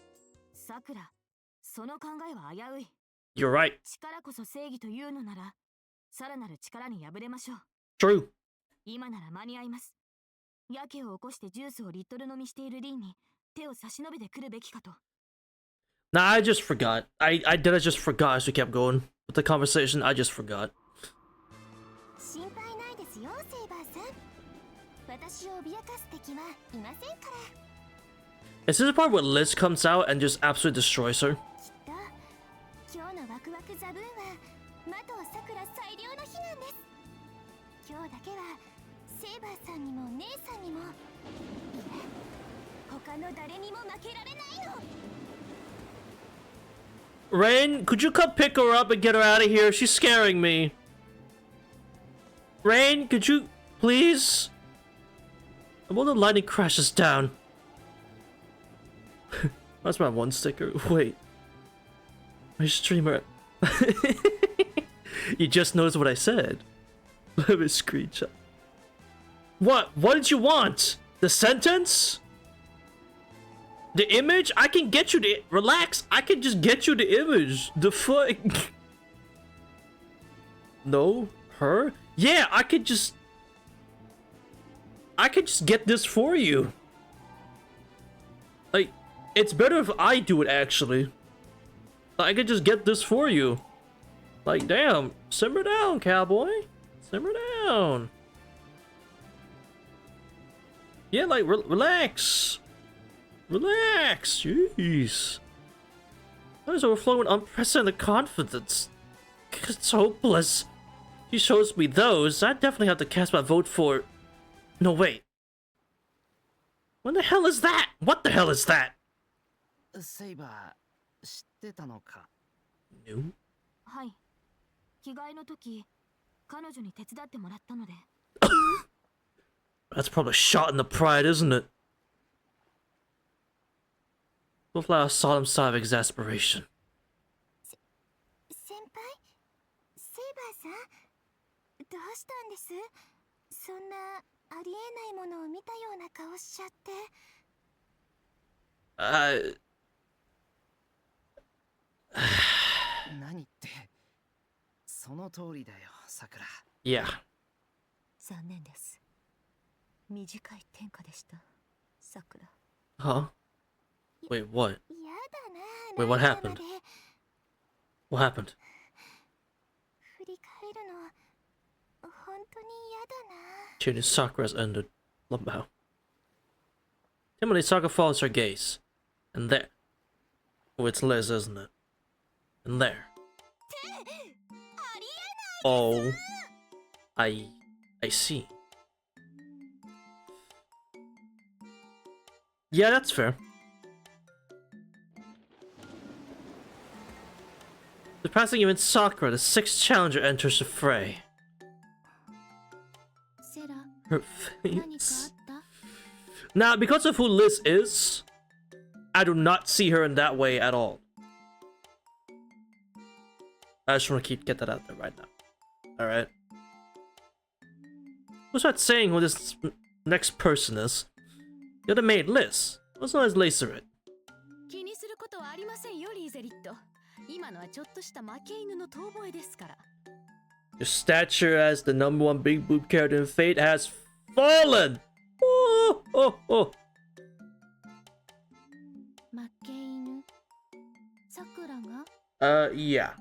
Speaker 2: Sakura, その考えは危うい。
Speaker 1: You're right.
Speaker 2: 力こそ正義というのなら、さらなる力に敗れましょう。
Speaker 1: True.
Speaker 2: 今なら間に合います。やけを起こしてジュースをリットル飲みしているリンに手を差し伸べてくるべきかと。
Speaker 1: Nah, I just forgot. I just forgot as we kept going with the conversation. I just forgot.
Speaker 2: 心配ないですよ、セイバーさん。私を脅かす敵はいませんから。
Speaker 1: Is this the part where Liz comes out and just absolutely destroys her?
Speaker 2: きっと今日のワクワクザブーンはマトサクラ最良の日なんです。今日だけはセイバーさんにも姉さんにも、いや、他の誰にも負けられないの。
Speaker 1: Rain, could you come pick her up and get her out of here? She's scaring me. Rain, could you please? I want the lightning crashes down. That's my one sticker. Wait. My streamer. You just noticed what I said. Let me screenshot. What? What did you want? The sentence? The image? I can get you the... Relax. I can just get you the image. The fuck? No? Her? Yeah, I could just get this for you. Like, it's better if I do it, actually. I could just get this for you. Like, damn. Simmer down, cowboy. Simmer down. Yeah, like, relax. Relax. Jeez. I was overflowing with unprecedented confidence. It's hopeless. She shows me those. I definitely have to cast my vote for... No, wait. What the hell is that? What the hell is that?
Speaker 3: Saber, 知ってたのか?
Speaker 1: No?
Speaker 2: はい。着替えの時、彼女に手伝ってもらったので。
Speaker 1: That's probably a shot in the pride, isn't it? With like a solemn sigh of exasperation.
Speaker 2: 先輩、セイバーさん、どうしたんです？そんなありえないものを見たような顔しちゃって。
Speaker 3: 何って、その通りだよ、桜。
Speaker 1: Yeah.
Speaker 5: 残念です。短い天下でした、桜。
Speaker 1: Huh? Wait, what?
Speaker 2: やだな。
Speaker 1: Wait, what happened? What happened?
Speaker 2: 振り返るの本当に嫌だな。
Speaker 1: Tuning Sakura has ended. Lumbow. Timothy Sakura follows her gaze. And there. Oh, it's Liz, isn't it? And there. Oh. I see. Yeah, that's fair. Surpassing even Sakura, the sixth challenger enters the fray. Her
Speaker 2: 何かあ
Speaker 1: face.
Speaker 2: った？
Speaker 1: Now, because of who Liz is, I do not see her in that way at all. I just want to get that out there right now. Alright. Who's not saying who this next person is? You're the maid, Liz. What's known as Lacerit?
Speaker 4: 気にすることはありませんよ、リーゼリット。今のはちょっとした負け犬の遠吠えですから。
Speaker 1: Your stature as the #1 big boob character in Fate has fallen! Oh, oh, oh.
Speaker 2: 負け犬？さくらが？
Speaker 1: Yeah.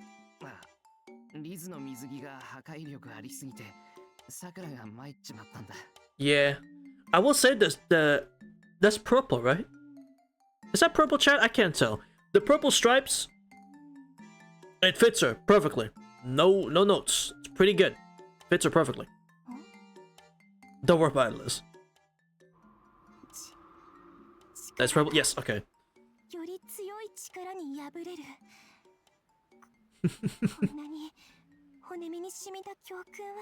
Speaker 3: リズの水着が破壊力ありすぎて、さくらが参っちまったんだ。
Speaker 1: Yeah. I will say this, that's purple, right? Is that purple, chat? I can't tell. The purple stripes, it fits her perfectly. No notes. It's pretty good. Fits her perfectly. Don't worry about it, Liz. That's purple? Yes, okay.
Speaker 2: より強い力に破れる。こんなに骨身に染みた教訓は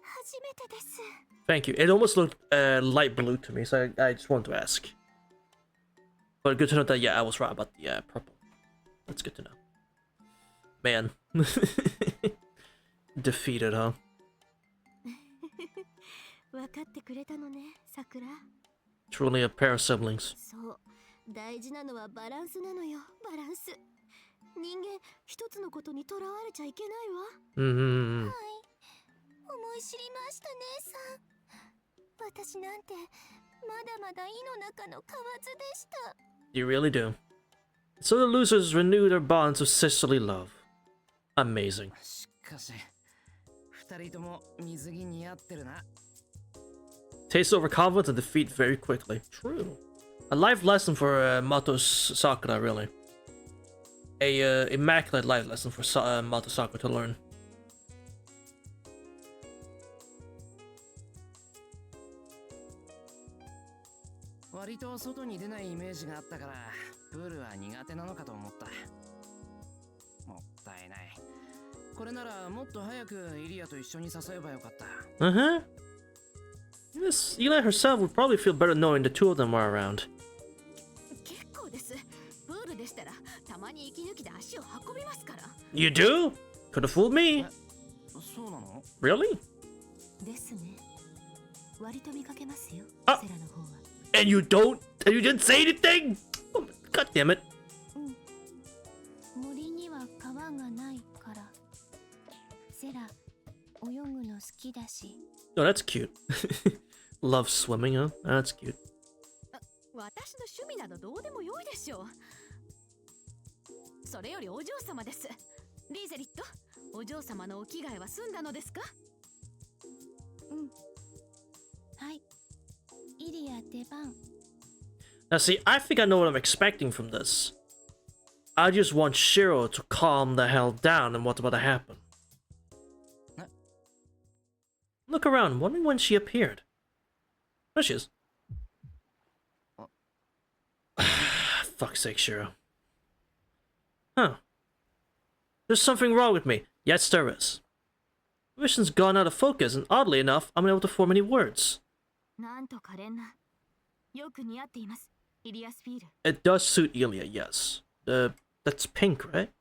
Speaker 2: 初めてです。
Speaker 1: Thank you. It almost looked light blue to me, so I just wanted to ask. But good to know that, yeah, I was right about the purple. That's good to know. Man. Defeated, huh?
Speaker 2: 分かってくれたのね、さくら。
Speaker 1: Truly a pair of siblings.
Speaker 2: そう、大事なのはバランスなのよ、バランス。人間一つのことにとらわれちゃいけないわ。
Speaker 1: Mm-hmm.
Speaker 2: はい、思い知りました姉さん。私なんてまだまだ井の中の蛙でした。
Speaker 1: You really do. So the losers renew their bonds of sisterly love. Amazing.
Speaker 3: しかし、二人とも水着似合ってるな。
Speaker 1: Taste overconfidence and defeat very quickly. True. A life lesson for Mato Sakura, really. A immaculate life lesson for Mato Sakura to learn.
Speaker 3: 割と外に出ないイメージがあったから、プールは苦手なのかと思った。もったいない。これならもっと早くイリアと一緒に誘えばよかった。
Speaker 1: Uh-huh. Yes, Eli herself would probably feel better knowing the two of them are around.
Speaker 4: 結構です。プールでしたらたまに息抜きで足を運びますから。
Speaker 1: You do? Could have fooled me.
Speaker 3: そうなの？
Speaker 1: Really?
Speaker 5: ですね。割と見かけますよ。
Speaker 1: あ
Speaker 5: セラの方は。
Speaker 1: And you don't? And you didn't say anything? Oh, God damn it.
Speaker 2: 森には川がないから。セラ、泳ぐの好きだし。
Speaker 1: Oh, that's cute. Love swimming, huh? That's cute.
Speaker 4: 私の趣味などどうでもよいでしょう。それよりお嬢様です。リーゼリット、お嬢様のお着替えは済んだのですか？
Speaker 2: はい。イリア出番。
Speaker 1: Now see, I think I know what I'm expecting from this. I just want Shiro to calm the hell down and what's about to happen. Look around, wondering when she appeared. There she is. Fuck's sake, Shiro. Huh. There's something wrong with me. Yes, there is. Vision's gone out of focus, and oddly enough, I'm unable to form any words.
Speaker 2: なんと可憐な。よく似合っています。イリアスフィール。
Speaker 1: It does suit Ilya, yes. That's pink, right?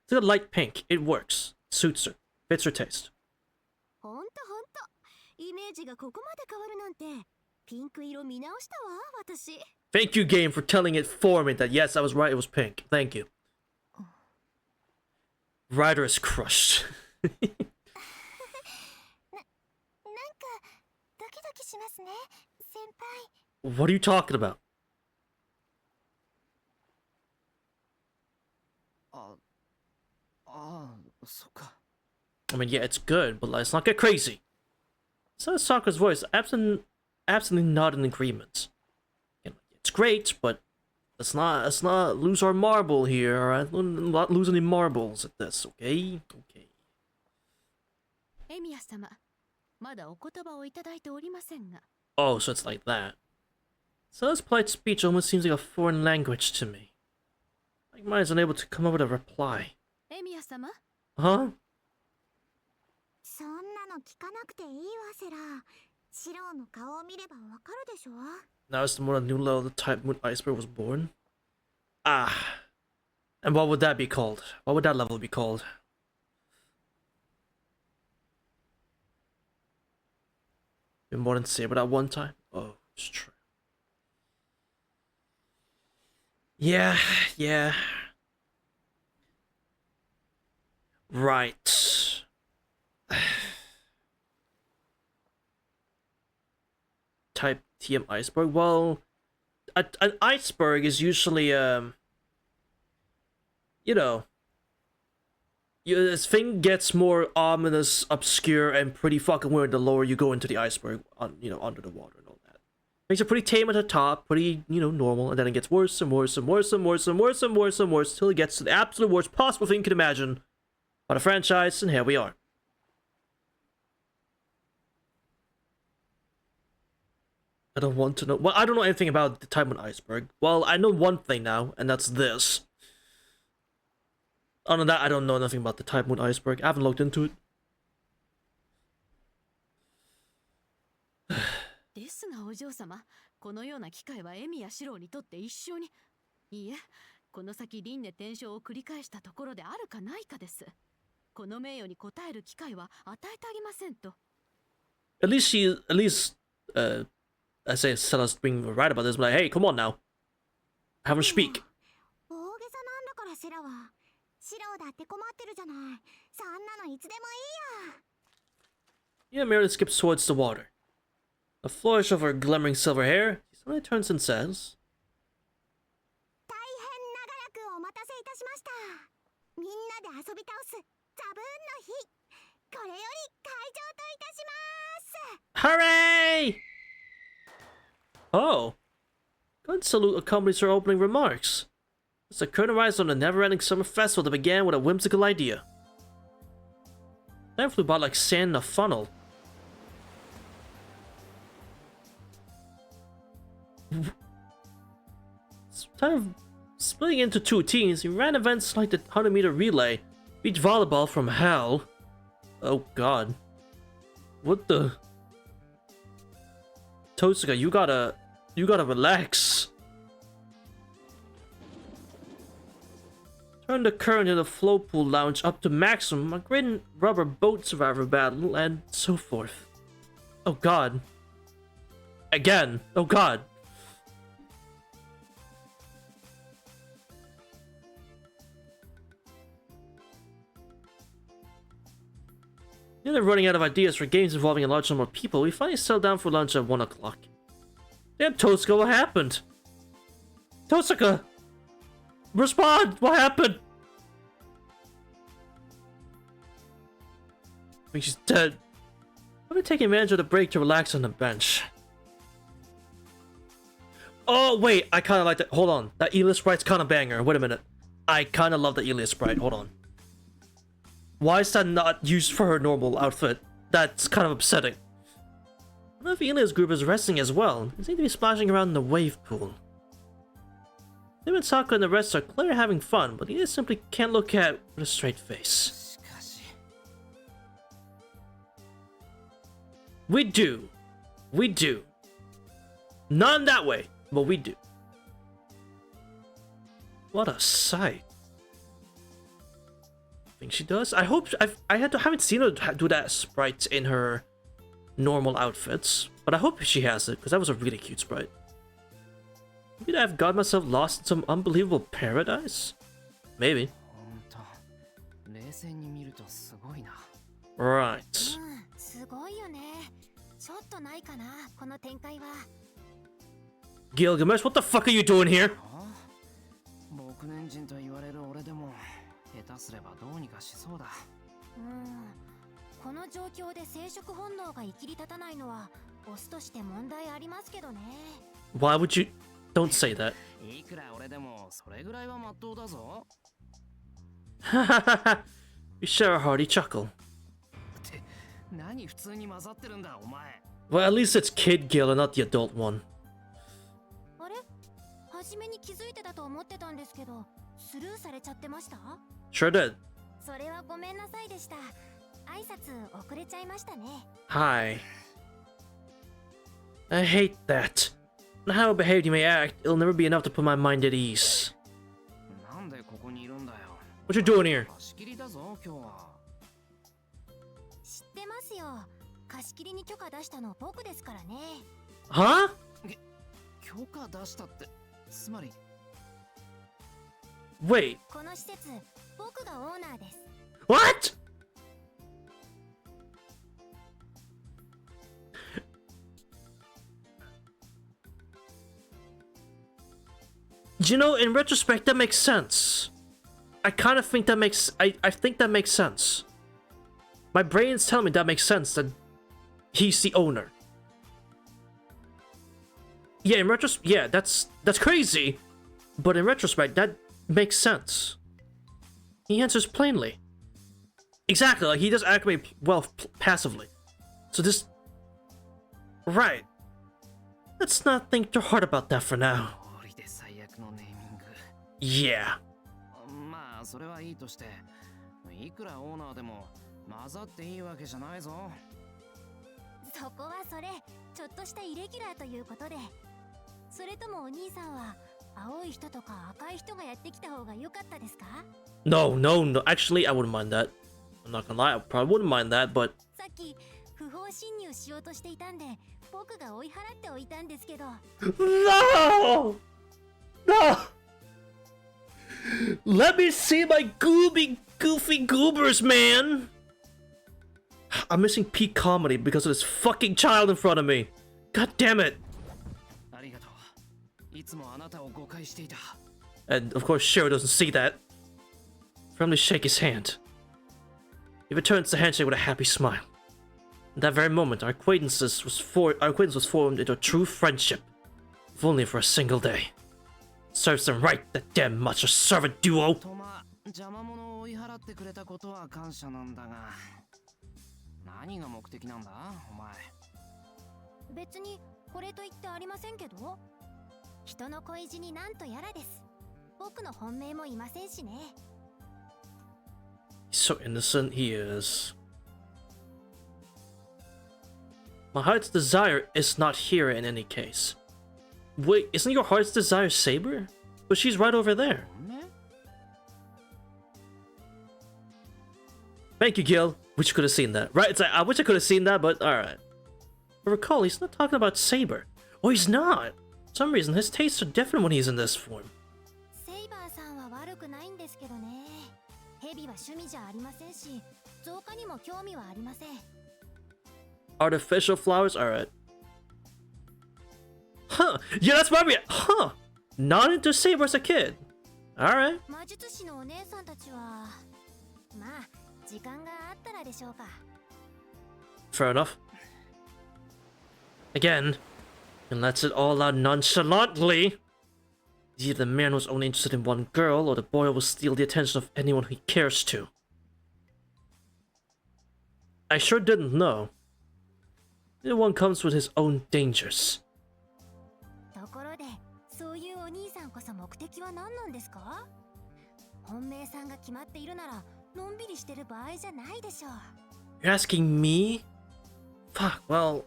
Speaker 1: It's like a light pink. It works. Suits her. Fits her taste.
Speaker 2: ほんとほんと。イメージがここまで変わるなんて。ピンク色見直したわ、私。
Speaker 1: Thank you, game, for telling it for me that yes, I was right, it was pink. Thank you. Ryder is crushed.
Speaker 2: なんかドキドキしますね、先輩。
Speaker 1: What are you talking about?
Speaker 3: そっか。
Speaker 1: I mean, yeah, it's good, but let's not get crazy. So Sakura's voice, absolutely not in agreement. It's great, but let's not lose our marble here, alright? Not lose any marbles at this, okay? Okay.
Speaker 4: エミヤ様、まだお言葉をいただいておりませんが。
Speaker 1: Oh, so it's like that. So this polite speech almost seems like a foreign language to me. Like mine is unable to come up with a reply.
Speaker 4: エミヤ様、
Speaker 1: Huh?
Speaker 2: そんなの聞かなくていいわ、セラ。シロの顔を見ればわかるでしょ。
Speaker 1: Now it's the more new level the Type Moon Iceberg was born. Ah. And what would that be called? What would that level be called? Been more than Saber that one time? Oh, it's true. Yeah. Right. Type TM iceberg. Well, an iceberg is usually you know, this thing gets more ominous, obscure, and pretty fucking weird the lower you go into the iceberg, under the water and all that. Makes it pretty tame at the top, pretty, normal, and then it gets worse and worse and worse and worse and worse and worse and worse till it gets to the absolute worst possible thing you can imagine on a franchise, and here we are. I don't want to know. Well, I don't know anything about the Type Moon iceberg. Well, I know one thing now, and that's this. Other than that, I don't know nothing about the Type Moon iceberg. I haven't looked into it.
Speaker 4: ですがお嬢様、このような機会はエミやシローにとって一生に、いいえ、この先輪廻転生を繰り返したところであるかないかです。この名誉に応える機会は与えてあげませんと。
Speaker 1: At least, I say Stella's being right about this, but like, hey, come on now. Have him speak.
Speaker 2: 大げさなんだからシラは。シロだって困ってるじゃない。そんなのいつでもいいや。
Speaker 1: Yeah, merely skips towards the water. A flourish of her glimmering silver hair, he suddenly turns and says,
Speaker 2: 大変長らくお待たせいたしました。みんなで遊び倒すザブーンの日。これより開場といたします。
Speaker 1: Hooray! Oh. Good salute accompanies her opening remarks. It's the curtain rises on the never-ending summer festival that began with a whimsical idea. Time flew by like sand in a funnel. Time of splitting into two teams, we ran events like the 100-meter relay, beach volleyball from hell. Oh god. What the? Totsuka, you gotta relax. Turn the current in the float pool lounge up to maximum, a great rubber boat survivor battle, and so forth. Oh god. Again. Oh god. Nearly running out of ideas for games involving a large number of people, we finally settled down for lunch at 1 o'clock. Damn, Totsuka, what happened? Totsuka! Respond! What happened? I think she's dead. I've been taking advantage of the break to relax on the bench. Oh, wait, I kinda like that. Hold on. That Elia sprite's kinda banger. Wait a minute. I kinda love the Elia sprite. Hold on. Why is that not used for her normal outfit? That's kind of upsetting. I don't know if Elia's group is resting as well. They seem to be splashing around in the wave pool. Him and Saka and the rest are clearly having fun, but Elia simply can't look at with a straight face. We do. We do. Not in that way, but we do. What a sight. I think she does. I hope I haven't seen her do that sprite in her normal outfits, but I hope she has it because that was a really cute sprite. Maybe I've got myself lost in some unbelievable paradise. Maybe. Right.
Speaker 2: すごいよね。ちょっとないかな、この展開は。
Speaker 1: Gilgamesh, what the fuck are you doing here?
Speaker 3: 僕年人と言われる俺でも下手すればどうにかしそうだ。
Speaker 2: この状況で生殖本能が生きり立たないのはオスとして問題ありますけどね。
Speaker 1: Why would you? Don't say that.
Speaker 3: いくら俺でもそれぐらいは真っ当だぞ。
Speaker 1: We share a hearty chuckle.
Speaker 3: って何普通に混ざってるんだお前。
Speaker 1: Well, at least it's Kid Gil and not the adult one.
Speaker 2: あれ？初めに気づいてたと思ってたんですけど、スルーされちゃってました？
Speaker 1: Sure did.
Speaker 2: それはごめんなさいでした。挨拶遅れちゃいましたね。
Speaker 1: Hi. I hate that. No matter how behaved you may act, it'll never be enough to put my mind at ease.
Speaker 3: なんでここにいるんだよ。
Speaker 1: What you doing here?
Speaker 3: 貸し切りだぞ今日は。
Speaker 2: 知ってますよ。貸し切りに許可出したの僕ですからね。
Speaker 1: Huh?
Speaker 3: 許可出したってつまり。
Speaker 1: Wait,
Speaker 2: この施設、僕がオーナーです。
Speaker 1: what? You know, in retrospect, that makes sense. I kind of think that makes... I think that makes sense. My brain's telling me that makes sense, that he's the owner. Yeah, in retrospect, yeah, that's crazy. But in retrospect, that makes sense. He answers plainly. Exactly, like he does activate well passively. So this... Right. Let's not think too hard about that for now.
Speaker 3: 通りで最悪のネーミング。
Speaker 1: Yeah.
Speaker 3: まあそれはいいとして、いくらオーナーでも混ざっていいわけじゃないぞ。
Speaker 2: そこはそれ、ちょっとしたイレギュラーということで。それともお兄さんは青い人とか赤い人がやってきた方が良かったですか？
Speaker 1: No. Actually, I wouldn't mind that. I'm not gonna lie, I probably wouldn't mind that, but...
Speaker 2: さっき不法侵入しようとしていたんで、僕が追い払っておいたんですけど。
Speaker 1: No! No! Let me see my goofy goobers, man! I'm missing peak comedy because of this fucking child in front of me. God damn it.
Speaker 3: ありがとう。いつもあなたを誤解していた。
Speaker 1: And of course, Shiro doesn't see that. Firmly shake his hand. He returns the handshake with a happy smile. In that very moment, our acquaintance was formed into a true friendship, if only for a single day. Serves them right, that damn macho servant duo.
Speaker 3: とま、邪魔者を追い払ってくれたことは感謝なんだが、何が目的なんだ、お前。
Speaker 2: 別にこれと言ってありませんけど。人の恋路になんとやらです。僕の本命もいませんしね。
Speaker 1: He's so innocent, he is. My heart's desire is not here in any case. Wait, isn't your heart's desire Saber? But she's right over there. Thank you, Gil. Wish you could have seen that. Right, it's like, I wish I could have seen that, but alright. I recall, he's not talking about Saber. Oh, he's not! For some reason, his tastes are different when he's in this form.
Speaker 2: セイバーさんは悪くないんですけどね。蛇は趣味じゃありませんし、増加にも興味はありません。
Speaker 1: Artificial flowers? Alright. Huh! Yeah, that's my reaction! Huh! Not into Saber as a kid. Alright.
Speaker 2: 魔術師のお姉さんたちは、まあ、時間があったらでしょうか。
Speaker 1: Fair enough. Again, he lets it all out nonchalantly. Either the man was only interested in one girl, or the boy will steal the attention of anyone he cares to. I sure didn't know. Either one comes with his own dangers.
Speaker 2: ところで、そういうお兄さんこそ目的は何なんですか？本命さんが決まっているなら、のんびりしてる場合じゃないでしょう。
Speaker 1: You're asking me? Fuck, well...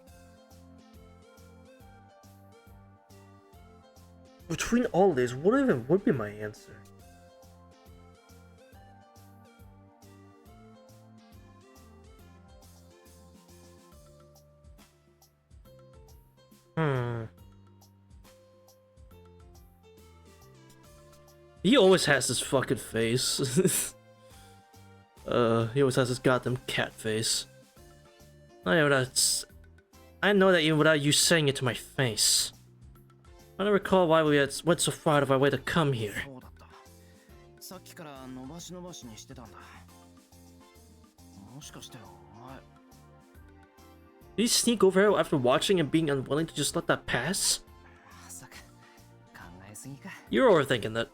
Speaker 1: Between all these, what even would be my answer? He always has this fucking face. He always has this goddamn cat face. I know that even without you saying it to my face. I don't recall why we went so far out of our way to come here.
Speaker 3: そうだった。さっきから伸ばし伸ばしにしてたんだ。もしかしてお前。
Speaker 1: Did he sneak over here after watching and being unwilling to just let that pass?
Speaker 3: まさか考えすぎか。
Speaker 1: You're overthinking that.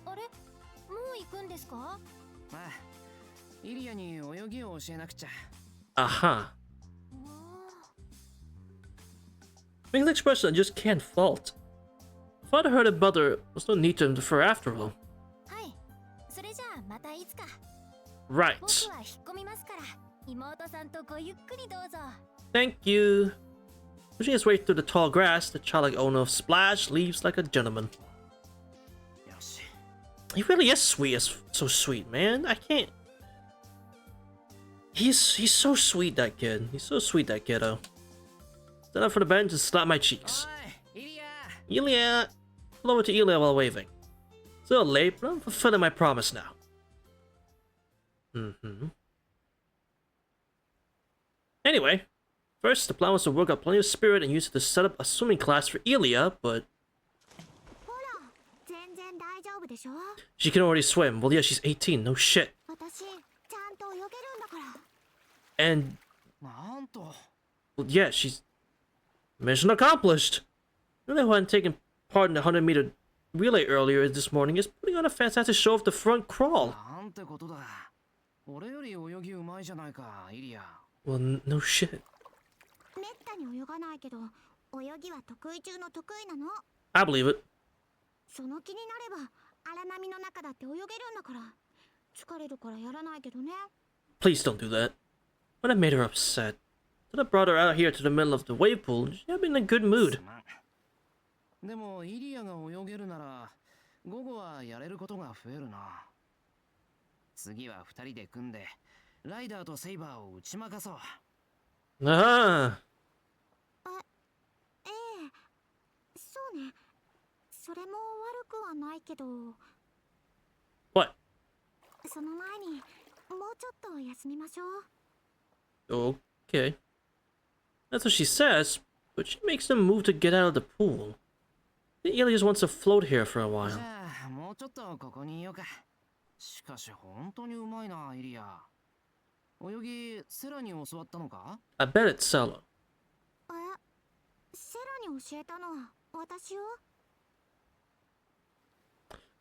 Speaker 2: あれ？もう行くんですか？
Speaker 3: まあ、イリアに泳ぎを教えなくちゃ。
Speaker 1: Aha. Makes an expression I just can't fault. If I'd heard it better, there's no need to defer after all.
Speaker 2: はい。それじゃあまたいつか。
Speaker 1: Right.
Speaker 2: 僕は引っ込みますから、妹さんとごゆっくりどうぞ。
Speaker 1: Thank you. Pushing his way through the tall grass, the childlike owner of Splash leaves like a gentleman.
Speaker 3: よし。
Speaker 1: He really is sweet, so sweet, man. I can't. He's so sweet, that kid. He's so sweet, that kiddo. Stand up for the bench and slap my cheeks.
Speaker 3: おい、イリア。
Speaker 1: Ilya! Lower to Ilya while waving. Still late, but I'm fulfilling my promise now. Anyway, first the plan was to work up plenty of spirit and use it to set up a swimming class for Ilya, but
Speaker 2: ほら全然大丈夫でしょ。
Speaker 1: she can already swim. Well, yeah, she's 18, no shit.
Speaker 2: 私ちゃんと泳げるんだから。
Speaker 1: And,
Speaker 3: なんと。
Speaker 1: well, yeah, she's... Mission accomplished! Ilya, who hadn't taken part in the 100-meter relay earlier this morning, is putting on a fantastic show of the front crawl.
Speaker 3: なんてことだ。俺より泳ぎうまいじゃないか、イリア。
Speaker 1: Well, no shit.
Speaker 2: めったに泳がないけど泳ぎは得意中の得意なの。
Speaker 1: I believe it.
Speaker 2: その気になれば荒波の中だって泳げるんだから。疲れるからやらないけどね。
Speaker 1: Please don't do that. But I made her upset. Then I brought her out here to the middle of the wave pool. She had been in a good mood.
Speaker 3: すまん。でもイリアが泳げるなら午後はやれることが増えるな。次は二人で組んでライダーとセイバーを打ち負かそう。
Speaker 1: Ah,
Speaker 2: ええ、そうね。それも悪くはないけど、
Speaker 1: what?
Speaker 2: その前にもうちょっと休みましょう。
Speaker 1: Okay. That's what she says, but she makes them move to get out of the pool. I think Ilya just wants to float here for a
Speaker 3: じ
Speaker 1: while.
Speaker 3: ゃあもうちょっとここにいようか。しかし本当にうまいな、イリア。泳ぎセラに教わったのか？
Speaker 1: I bet it's Sella.
Speaker 2: セラに教えたのは私よ。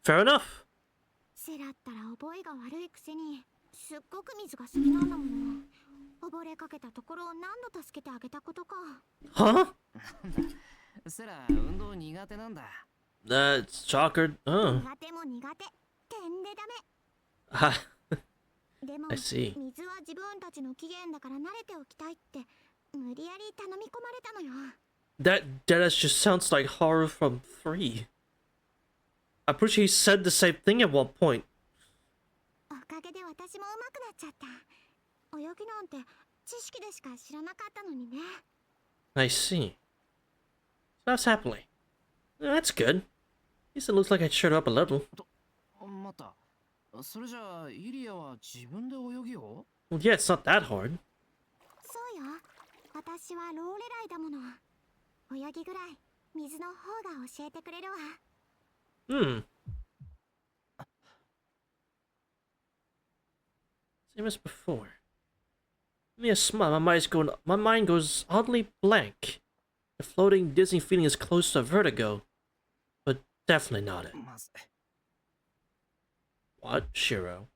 Speaker 1: Fair enough.
Speaker 2: セラったら覚えが悪いくせにすっごく水が好きなんだもの。溺れかけたところを何度助けてあげたことか。
Speaker 1: Huh?
Speaker 3: セラ運動苦手なんだ。
Speaker 1: That's shocker. Oh.
Speaker 2: 苦手も苦手。てんでダ
Speaker 1: Ah,
Speaker 2: メ。でも
Speaker 1: I see.
Speaker 2: 水は自分たちの起源だから慣れておきたいって無理やり頼み込まれたのよ。
Speaker 1: That just sounds like Haru from 3. I'm pretty sure he said the same thing at one point.
Speaker 2: おかげで私も上手くなっちゃった。泳ぎなんて知識でしか知らなかったのにね。
Speaker 1: I see. So that's happening. That's good. At least it looks like I cheered up a little.
Speaker 3: 待った。それじゃあイリアは自分で泳ぎを？
Speaker 1: Well, yeah, it's not that hard.
Speaker 2: そうよ。私はローレライだもの。泳ぎぐらい水の方が教えてくれるわ。
Speaker 1: Same as before. Give me a smile. My mind goes oddly blank. The floating, dizzy feeling is close to vertigo, but definitely not it.
Speaker 3: まず
Speaker 1: What, Shiro?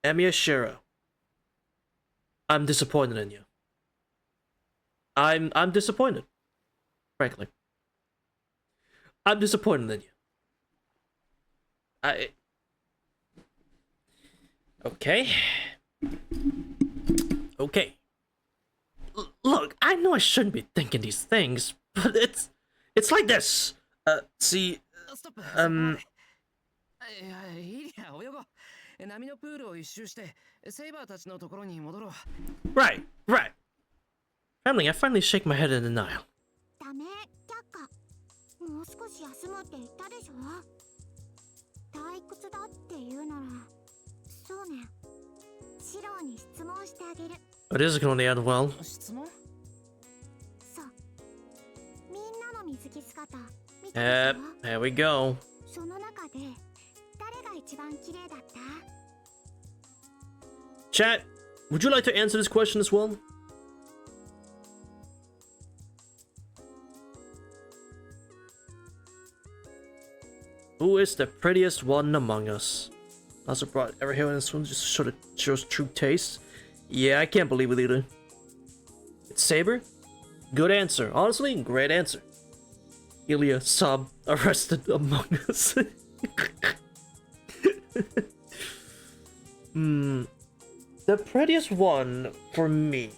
Speaker 1: Emiya Shiro. I'm disappointed in you. I'm disappointed. Frankly. I'm disappointed in you. Okay. Okay. Look, I know I shouldn't be thinking these things, but it's like this. See,
Speaker 3: ストップ。いやイリア泳ごう。波のプールを一周してセイバーたちのところに戻ろう。
Speaker 1: right. Family, I finally shake my head in denial.
Speaker 2: ダメ、却下。もう少し休むって言ったでしょ。退屈だって言うなら、そうね。シロに質問してあげる。
Speaker 1: But this can only end well.
Speaker 3: 質問？
Speaker 2: そう。みんなの水着姿見たでしょ。
Speaker 1: Here we go.
Speaker 2: その中で誰が一番綺麗だった？
Speaker 1: Chat, would you like to answer this question as well? Who is the prettiest one among us? Also brought every hero in this one just sort of shows true taste. Yeah, I can't believe it either. It's Saber? Good answer. Honestly, great answer. Ilya, sub, arrested among us. The prettiest one for me.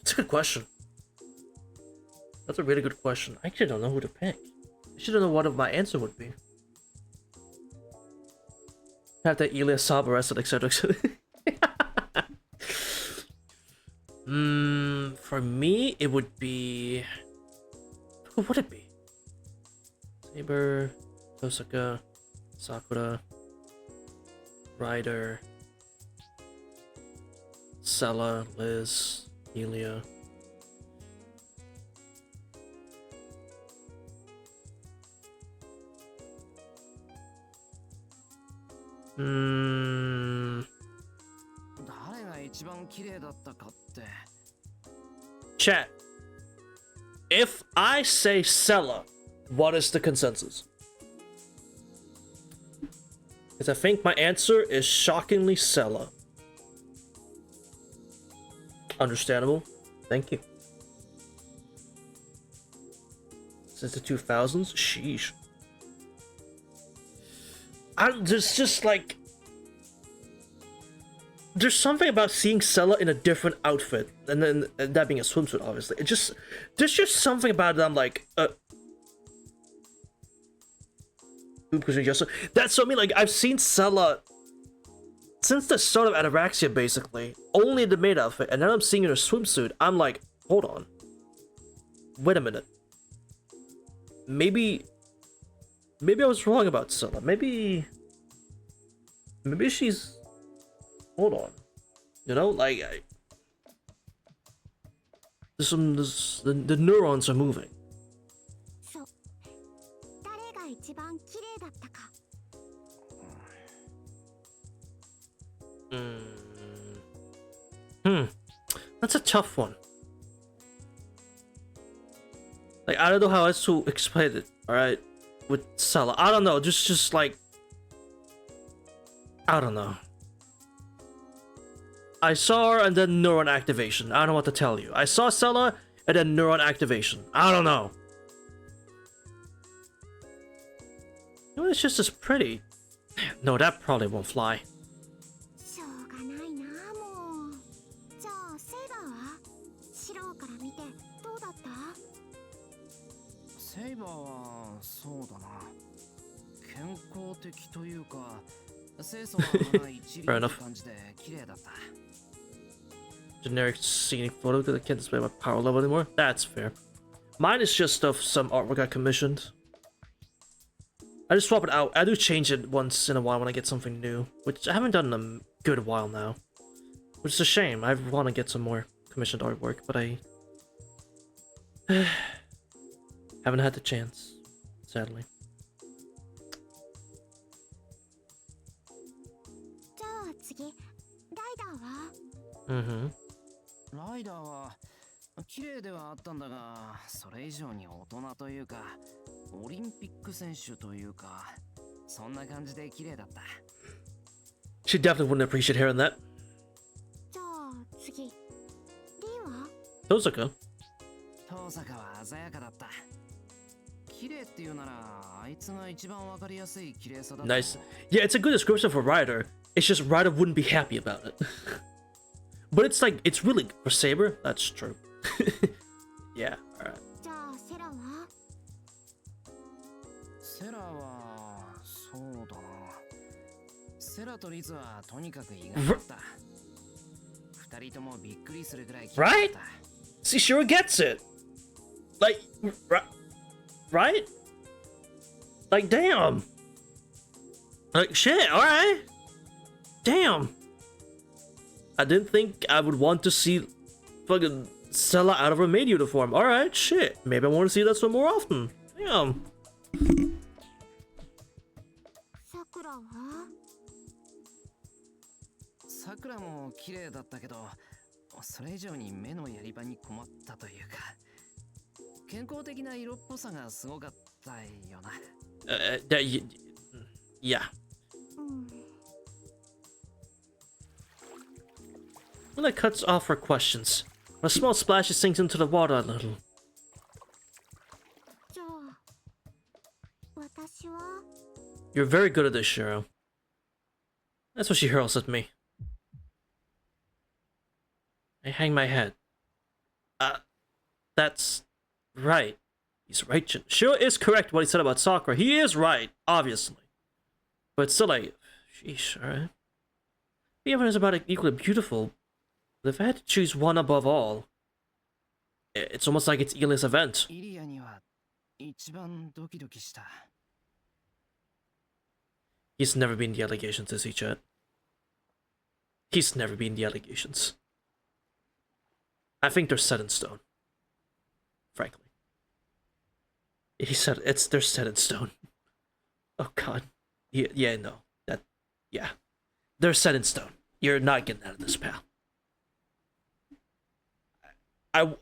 Speaker 1: It's a good question. That's a really good question. I actually don't know who to pick. I should know what my answer would be. Have that Ilya Sab arrested, etc. For me, it would be. Who would it be? Saber, Tosaka, Sakura, Ryder, Sella, Liz, Ilya. Chat. If I say Sella, what is the consensus? Because I think my answer is shockingly Sella. Understandable. Thank you. Since the 2000s? Sheesh. There's just like... There's something about seeing Sella in a different outfit, and then that being a swimsuit, obviously. There's just something about it that I'm like, that's what I mean. Like, I've seen Sella since the start of Ataraxia, basically, only in the maid outfit, and then I'm seeing her in a swimsuit. I'm like, hold on, wait a minute. Maybe I was wrong about Sella. Maybe she's. Hold on, you know, like the neurons are moving. That's a tough one. Like, I don't know how else to explain it. All right, with Sella, I don't know. Just like, I don't know. I saw her and then neuron activation. I don't know what to tell you. I saw Sella and then neuron activation. I don't know. You know, it's just as pretty. No, that probably won't fly. Fair enough. Generic scenic photo because I can't display my power level anymore. That's fair. Mine is just of some artwork I commissioned. I just swap it out. I do change it once in a while when I get something new, which I haven't done in a good while now. Which is a shame. I want to get some more commissioned artwork, but I haven't had the chance, sadly. Mm-hmm.
Speaker 3: ライダーは綺麗ではあったんだが、それ以上に大人というか、オリンピック選手というか、そんな感じで綺麗だった。
Speaker 1: She definitely wouldn't appreciate hearing that.
Speaker 2: じゃあ次、リンは？
Speaker 1: Tosaka.
Speaker 3: 遠坂は鮮やかだった。綺麗っていうなら、あいつが一番わかりやすい綺麗さだ。
Speaker 1: Nice. Yeah, it's a good description for Ryder. It's just Ryder wouldn't be happy about it. But it's like, it's really for Saber. That's true. Yeah, alright.
Speaker 2: じゃあセラは？
Speaker 3: セラはそうだな。セラとリズはとにかく意外だった。二人ともびっくりするぐらい綺麗だった。
Speaker 1: See, sure gets it. Like, right? Like, damn. Like, shit, alright. Damn. I didn't think I would want to see fucking Sella out of her maid uniform. Alright, shit. Maybe I want to see that some more often. Damn.
Speaker 2: さくらは？
Speaker 3: さくらも綺麗だったけど、それ以上に目のやり場に困ったというか、健康的な色っぽさがすごかったよな。
Speaker 1: Yeah.
Speaker 2: うん
Speaker 1: Well, that cuts off her questions. A small splash sinks into the water a little.
Speaker 2: じゃあ私は
Speaker 1: You're very good at this, Shiro. That's what she hurls at me. I hang my head. That's right. He's right. Shiro is correct what he said about Sakura. He is right, obviously. But still, like, sheesh, alright. Even is about equally beautiful. But if I had to choose one above all, it's almost like it's Ilia's event.
Speaker 3: イリアには一番ドキドキした。
Speaker 1: He's never been the allegations, is he, Chet? He's never been the allegations. I think they're set in stone. Frankly. He said they're set in stone. Oh god. Yeah, no. Yeah. They're set in stone. You're not getting out of this, pal. I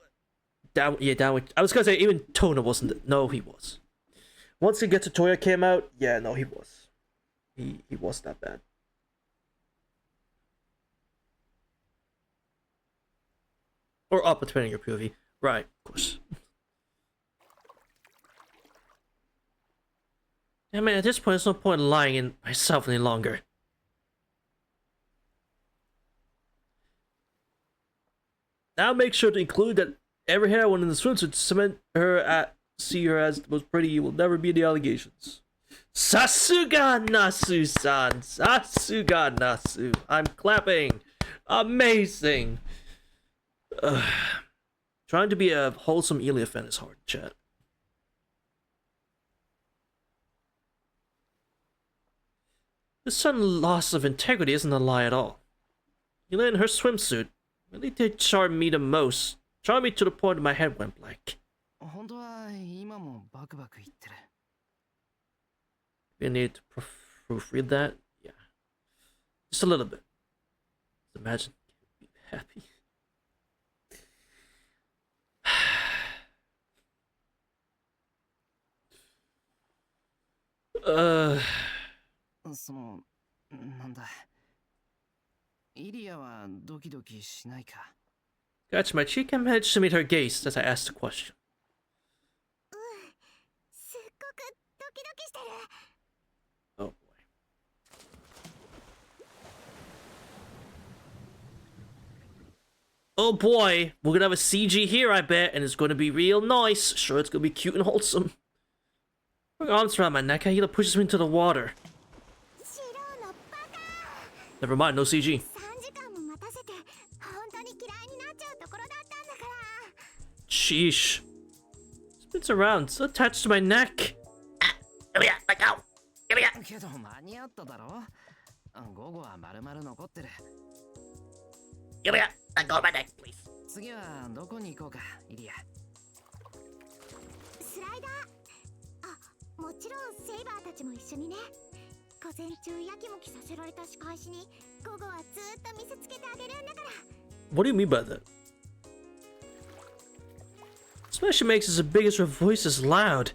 Speaker 1: was gonna say even Tona wasn't. No, he was. Once he gets to Toya came out, yeah, no, he was. He was that bad. Or up, depending on your POV. Right, of course. I mean, at this point, there's no point in lying in myself any longer. Now make sure to include that every heroine in the swimsuit see her as the most pretty will never be the allegations. Sasuga Nasu-san! Sasuga Nasu! I'm clapping! Amazing! Trying to be a wholesome Ilia fan is hard, chat. This sudden loss of integrity isn't a lie at all. Ilia in her swimsuit really did charm me the most. Charm me to the point my head went blank.
Speaker 3: 本当は今もバクバク言ってる。
Speaker 1: You need to proofread that? Yeah. Just a little bit. Imagine being happy. Uh.
Speaker 3: その、なんだ。イリアはドキドキしないか。
Speaker 1: Gotcha, my cheek and managed to meet her gaze as I asked the question.
Speaker 2: すっごくドキドキしてる
Speaker 1: Oh boy. Oh boy, we're gonna have a CG here, I bet, and it's gonna be real nice. Sure, it's gonna be cute and wholesome. Her arms around my neck, Hila pushes me into the water. Never mind, no CG.
Speaker 2: 3時間も待たせて本当に嫌いになっちゃうところだったんだから
Speaker 1: Sheesh. Spins around, so attached to my neck. Ilya, let go! Ilya!
Speaker 3: けど間に合っただろ。午後は丸々残ってる。
Speaker 1: Ilya, let go of my neck, please.
Speaker 3: 次はどこに行こうか、イリア。
Speaker 2: スライダーあ、もちろんセイバーたちも一緒にね午前中やきもきさせられた仕返しに午後はずっと見せつけてあげるんだから
Speaker 1: What do you mean by that? The smash she makes is as big as her voice is loud.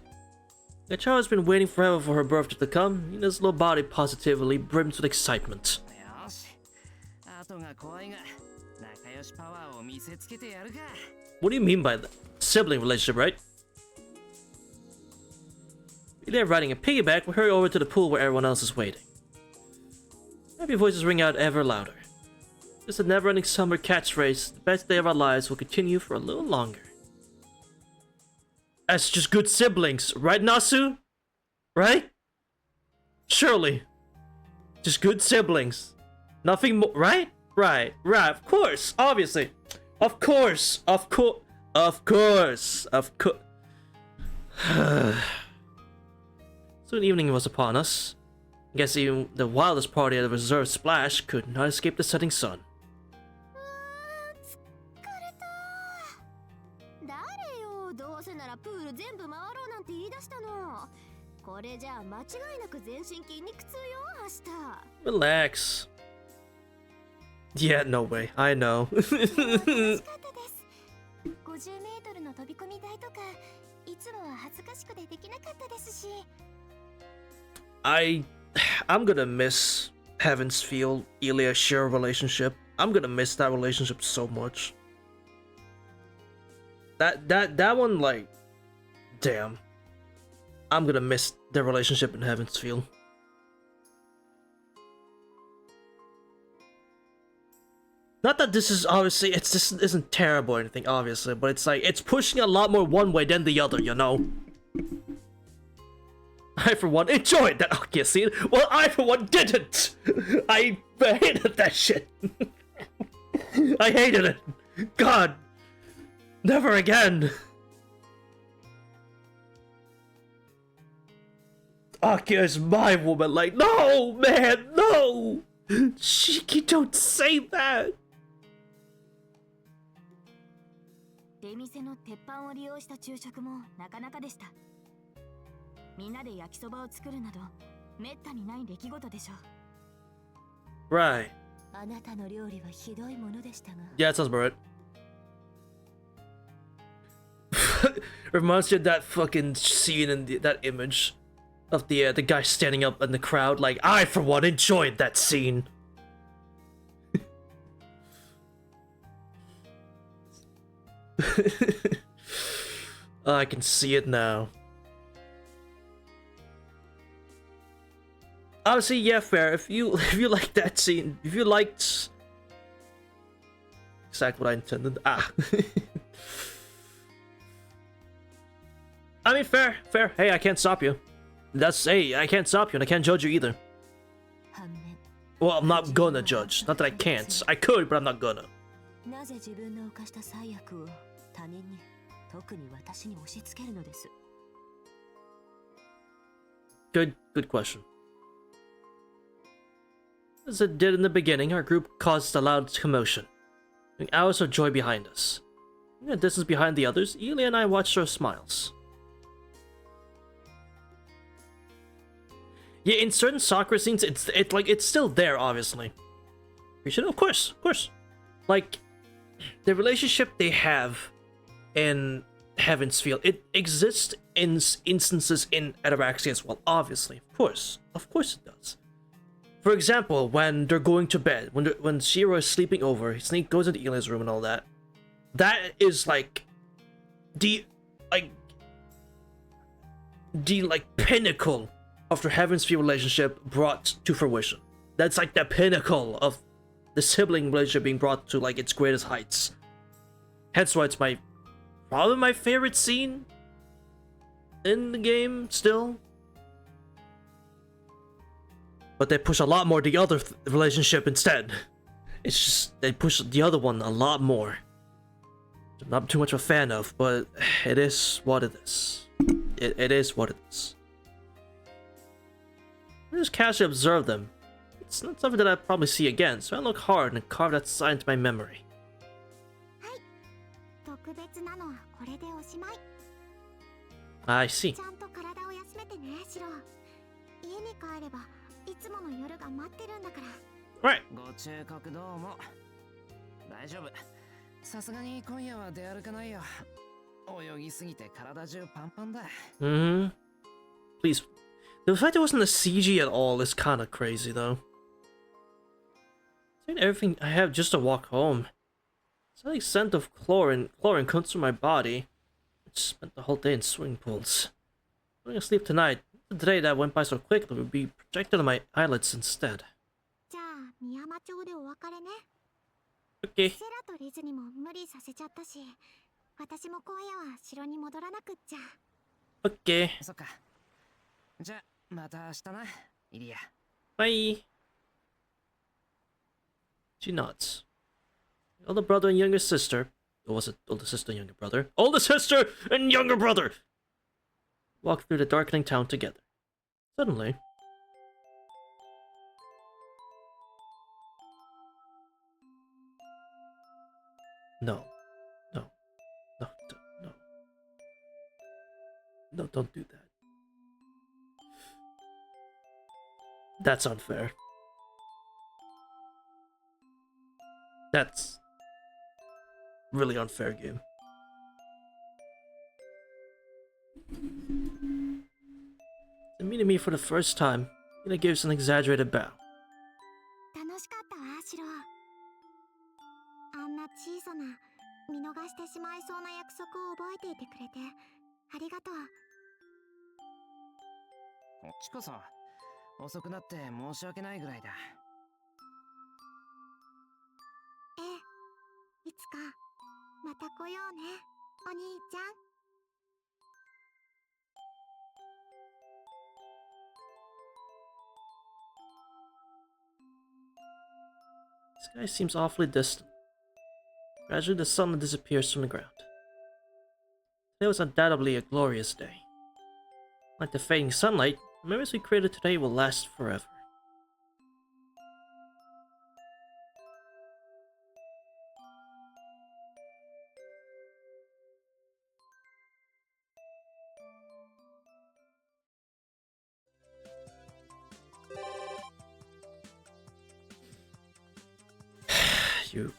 Speaker 1: The child has been waiting forever for her birthday to come. Nina's little body positively brims with excitement.
Speaker 3: よし。後が怖いが、仲良しパワーを見せつけてやるか。
Speaker 1: What do you mean by that? Sibling relationship, right? They're riding a piggyback, we hurry over to the pool where everyone else is waiting. Happy voices ring out ever louder. This is a never-ending summer catchphrase. The best day of our lives will continue for a little longer. That's just good siblings, right, Nasu? Right? Surely. Just good siblings. Nothing more, right? Right, of course, obviously. Of course. Soon evening was upon us. I guess even the wildest party at the reserved splash could not escape the setting sun.
Speaker 2: 疲れた誰よどうせならプール全部回ろうなんて言い出したのこれじゃあ間違いなく全身筋肉痛よ明日
Speaker 1: Relax. Yeah, no way. I know.
Speaker 2: 楽しかったです50メートルの飛び込み台とかいつもは恥ずかしくてできなかったですし
Speaker 1: I'm gonna miss Heaven's Feel Ilya Shiro relationship. I'm gonna miss that relationship so much. That one, like, damn. I'm gonna miss their relationship in Heaven's Feel. Not that this is obviously, this isn't terrible or anything, obviously, but it's like, it's pushing a lot more one way than the other, you know? I, for one, enjoyed that. Okay, see? Well, I, for one, didn't! I hated that shit. I hated it. God. Never again. Akia is my woman. Like, no, man, no! Shiki, don't say that!
Speaker 2: 出店の鉄板を利用した昼食もなかなかでした。みんなで焼きそばを作るなどめったにない出来事でしょう。
Speaker 1: Right.
Speaker 5: あなたの料理はひどいものでしたが。
Speaker 1: Yeah, that sounds about right. Reminds you of that fucking scene in that image of the guy standing up in the crowd. Like, I, for one, enjoyed that scene. I can see it now. Honestly, yeah, fair. If you like that scene, if you liked exactly what I intended. I mean, fair. Hey, I can't stop you. Hey, I can't stop you, and I can't judge you either. Well, I'm not gonna judge. Not that I can't. I could, but I'm not gonna.
Speaker 5: なぜ自分の犯した最悪を他人に、特に私に押し付けるのです。
Speaker 1: Good question. As it did in the beginning, our group caused a loud commotion, leaving hours of joy behind us. In a distance behind the others, Ilya and I watched our smiles. Yeah, in certain soccer scenes, it's still there, obviously. Of course. Like, the relationship they have in Heaven's Feel, it exists in instances in Ataraxia as well, obviously. Of course it does. For example, when they're going to bed, when Shiro is sleeping over, he goes into Ilya's room and all that. That is like the pinnacle of their Heaven's Feel relationship brought to fruition. That's like the pinnacle of the sibling relationship being brought to like its greatest heights. Hence why it's probably my favorite scene in the game still. But they push a lot more the other relationship instead. It's just, they push the other one a lot more. I'm not too much of a fan of, but it is what it is. It is what it is. I just casually observe them. It's not something that I'll probably see again, so I look hard and carve that sign into my memory. I see. Right.
Speaker 3: ご忠告どうも。大丈夫。さすがに今夜は出歩かないよ。泳ぎすぎて体中パンパンだ。
Speaker 1: Please. The fact it wasn't a CG at all is kind of crazy, though. Everything I have just to walk home. It's like scent of chlorine comes through my body. I just spent the whole day in swimming pools. I'm gonna sleep tonight. The day that went by so quickly would be projected on my eyelids instead. Okay. Okay.
Speaker 3: そっか。じゃあまた明日な、イリア。
Speaker 1: Bye. She nods. Older brother and younger sister. Or was it older sister and younger brother? Older sister and younger brother! Walk through the darkening town together. Suddenly... No. No. No. No. No, don't do that. That's unfair. That's really unfair, game. Meeting me for the first time, Hina gives an exaggerated bow.
Speaker 2: 楽しかったわシロ。あんな小さな見逃してしまいそうな約束を覚えていてくれてありがとう。
Speaker 3: こっちこそ遅くなって申し訳ないぐらいだ。
Speaker 2: ええ、いつかまた来ようねお兄ちゃん。
Speaker 1: This guy seems awfully distant. Gradually, the sun disappears from the ground. Today was undoubtedly a glorious day. Like the fading sunlight, the memories we created today will last forever. You.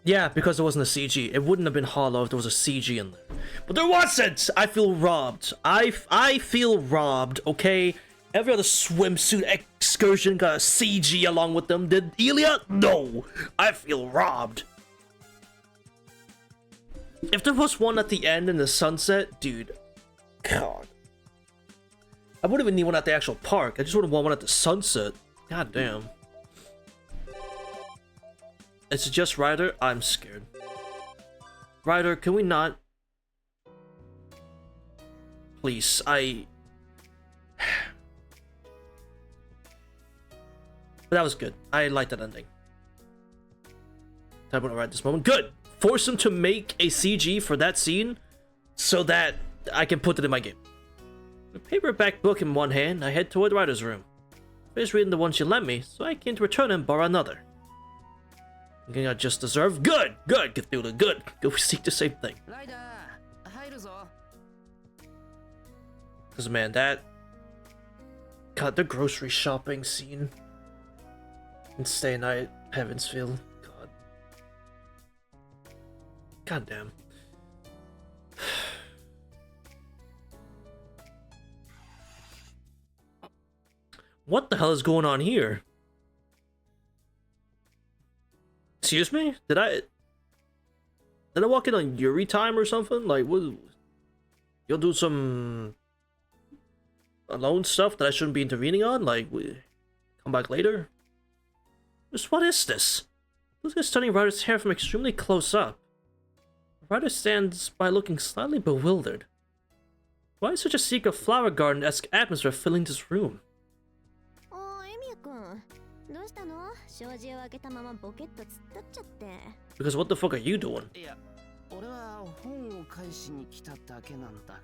Speaker 1: Yeah, because there wasn't a CG. It wouldn't have been hollow if there was a CG in there. But there wasn't! I feel robbed. I feel robbed, okay? Every other swimsuit excursion got a CG along with them. Did Elia? No! I feel robbed. If there was one at the end in the sunset, dude. God. I wouldn't even need one at the actual park. I just wouldn't want one at the sunset. God damn. It's just Ryder. I'm scared. Ryder, can we not? Please, But that was good. I like that ending. Type on right this moment. Good! Force him to make a CG for that scene so that I can put it in my game. With a paperback book in one hand, I head toward Ryder's room. I finished reading the one she lent me, so I came to return and borrow another. Thinking I just deserve. Good! Good, Cthulhu, good! Go seek the same thing. Because, man, that. God, the grocery shopping scene in Stay Night, Heavensfield. God. God damn. What the hell is going on here? Excuse me? Did I walk in on Yuri time or something? Like, what? You'll do some alone stuff that I shouldn't be intervening on? Like, come back later? Just what is this? This guy's studying Ryder's hair from extremely close up. Ryder stands by looking slightly bewildered. Why is such a secret flower garden-esque atmosphere filling this room?
Speaker 2: どうしたの？障子を開けたままボケっと突っ立っちゃって。
Speaker 1: Because what the fuck are you doing?
Speaker 3: いや、俺は本を返しに来ただけなんだが。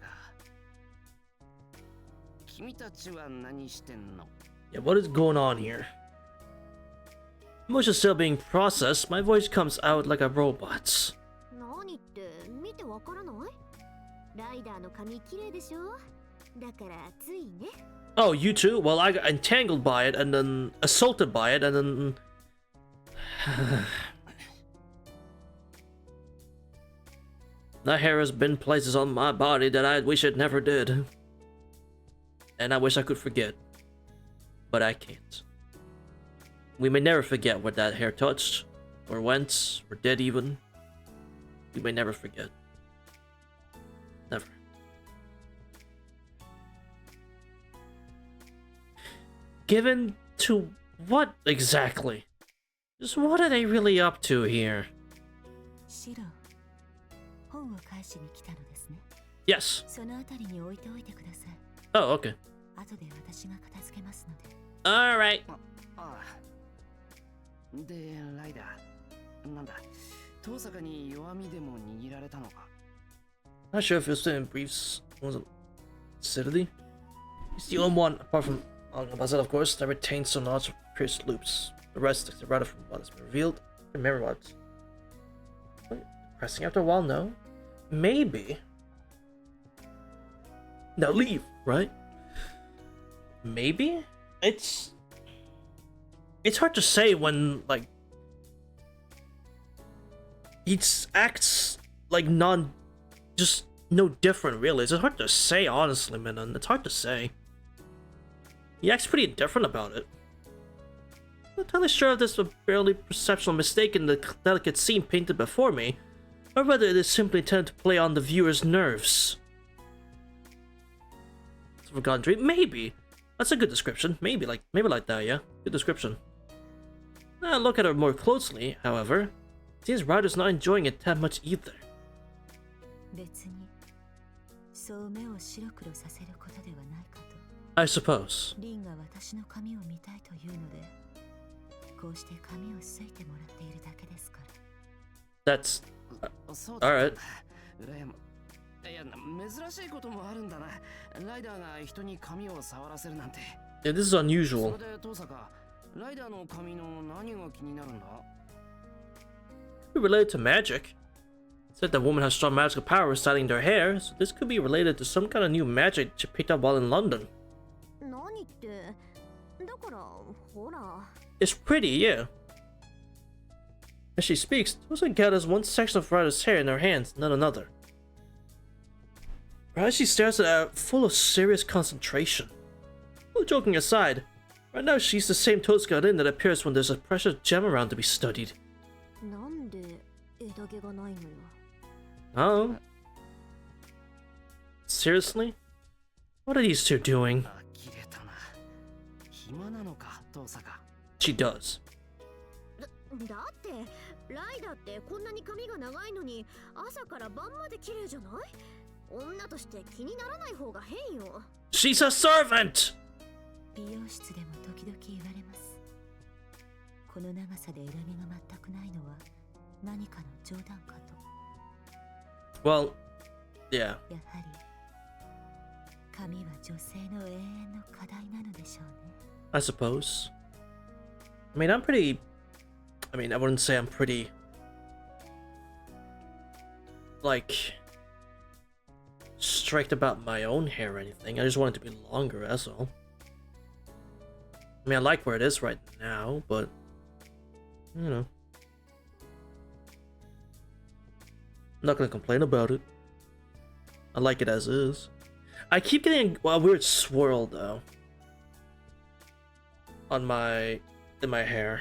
Speaker 3: 君たちは何してんの？
Speaker 1: Yeah, what is going on here? Emotions still being processed, my voice comes out like a robot's.
Speaker 2: 何って見てわからない？ライダーの髪綺麗でしょ？だからついね。
Speaker 1: Oh, you too? Well, I got entangled by it and then assaulted by it and then... That hair has been places on my body that I wish it never did. And I wish I could forget. But I can't. We may never forget where that hair touched, or went, or did even. We may never forget. Never. Given to what exactly? Just what are they really up to here?
Speaker 5: シロ、本を返しに来たのですね。
Speaker 1: Yes.
Speaker 5: そのあたりに置いておいてください。
Speaker 1: Oh, okay.
Speaker 5: 後で私が片付けますので。
Speaker 1: Alright.
Speaker 3: ああ。で、ライダー。なんだ、遠坂に弱みでも握られたのか。
Speaker 1: Not sure if you're still in briefs. Wasn't Sidley? He's the only one, apart from Basil, of course, that retains some knowledge of pierced loops. The rest is rather from what has been revealed. Remember what? Pressing after a while, no? Maybe. Now leave, right? Maybe? It's hard to say when, like, he acts like just no different, really. It's hard to say, honestly, man. It's hard to say. He acts pretty indifferent about it. I'm not entirely sure if this is a barely perceptual mistake in the delicate scene painted before me, or whether it is simply intended to play on the viewer's nerves. It's a forgotten dream? Maybe. That's a good description. Maybe like that, yeah. Good description. Now look at her more closely, however. It seems Ryder's not enjoying it that much either.
Speaker 5: 別にそう目を白黒させることではないかと。
Speaker 1: I suppose.
Speaker 5: リンが私の髪を見たいというので、こうして髪をすいてもらっているだけですから。
Speaker 1: That's
Speaker 3: そうだ
Speaker 1: alright.
Speaker 3: 羨まいや珍しいこともあるんだな。ライダーが人に髪を触らせるなんて。
Speaker 1: Yeah, this is unusual.
Speaker 3: それで遠坂、ライダーの髪の何が気になるんだ?
Speaker 1: Related to magic. It said the woman has strong magical powers styling their hair, so this could be related to some kind of new magic she picked up while in London.
Speaker 2: 何って、だからほら。
Speaker 1: It's pretty, yeah. As she speaks, Tosa gathers one section of Ryder's hair in her hands, not another. As she stares at her, full of serious concentration. Well, joking aside, right now she's the same Tosa Lin that appears when there's a precious gem around to be studied.
Speaker 2: なんで枝毛がないのよ。
Speaker 1: Oh? Seriously? What are these two doing?
Speaker 3: 呆れたな。暇なのか、遠坂。
Speaker 1: She does.
Speaker 2: だってライダーってこんなに髪が長いのに朝から晩まで綺麗じゃない？女として気にならない方が変よ。
Speaker 1: She's a servant!
Speaker 5: 美容室でも時々言われます。この長さで枝毛が全くないのは何かの冗談かと。
Speaker 1: Well, yeah.
Speaker 5: やはり髪は女性の永遠の課題なのでしょうね。
Speaker 1: I suppose. I mean, I wouldn't say I'm pretty, like, strict about my own hair or anything. I just want it to be longer, that's all. I mean, I like where it is right now, but, you know. I'm not gonna complain about it. I like it as is. I keep getting a weird swirl, though. In my hair.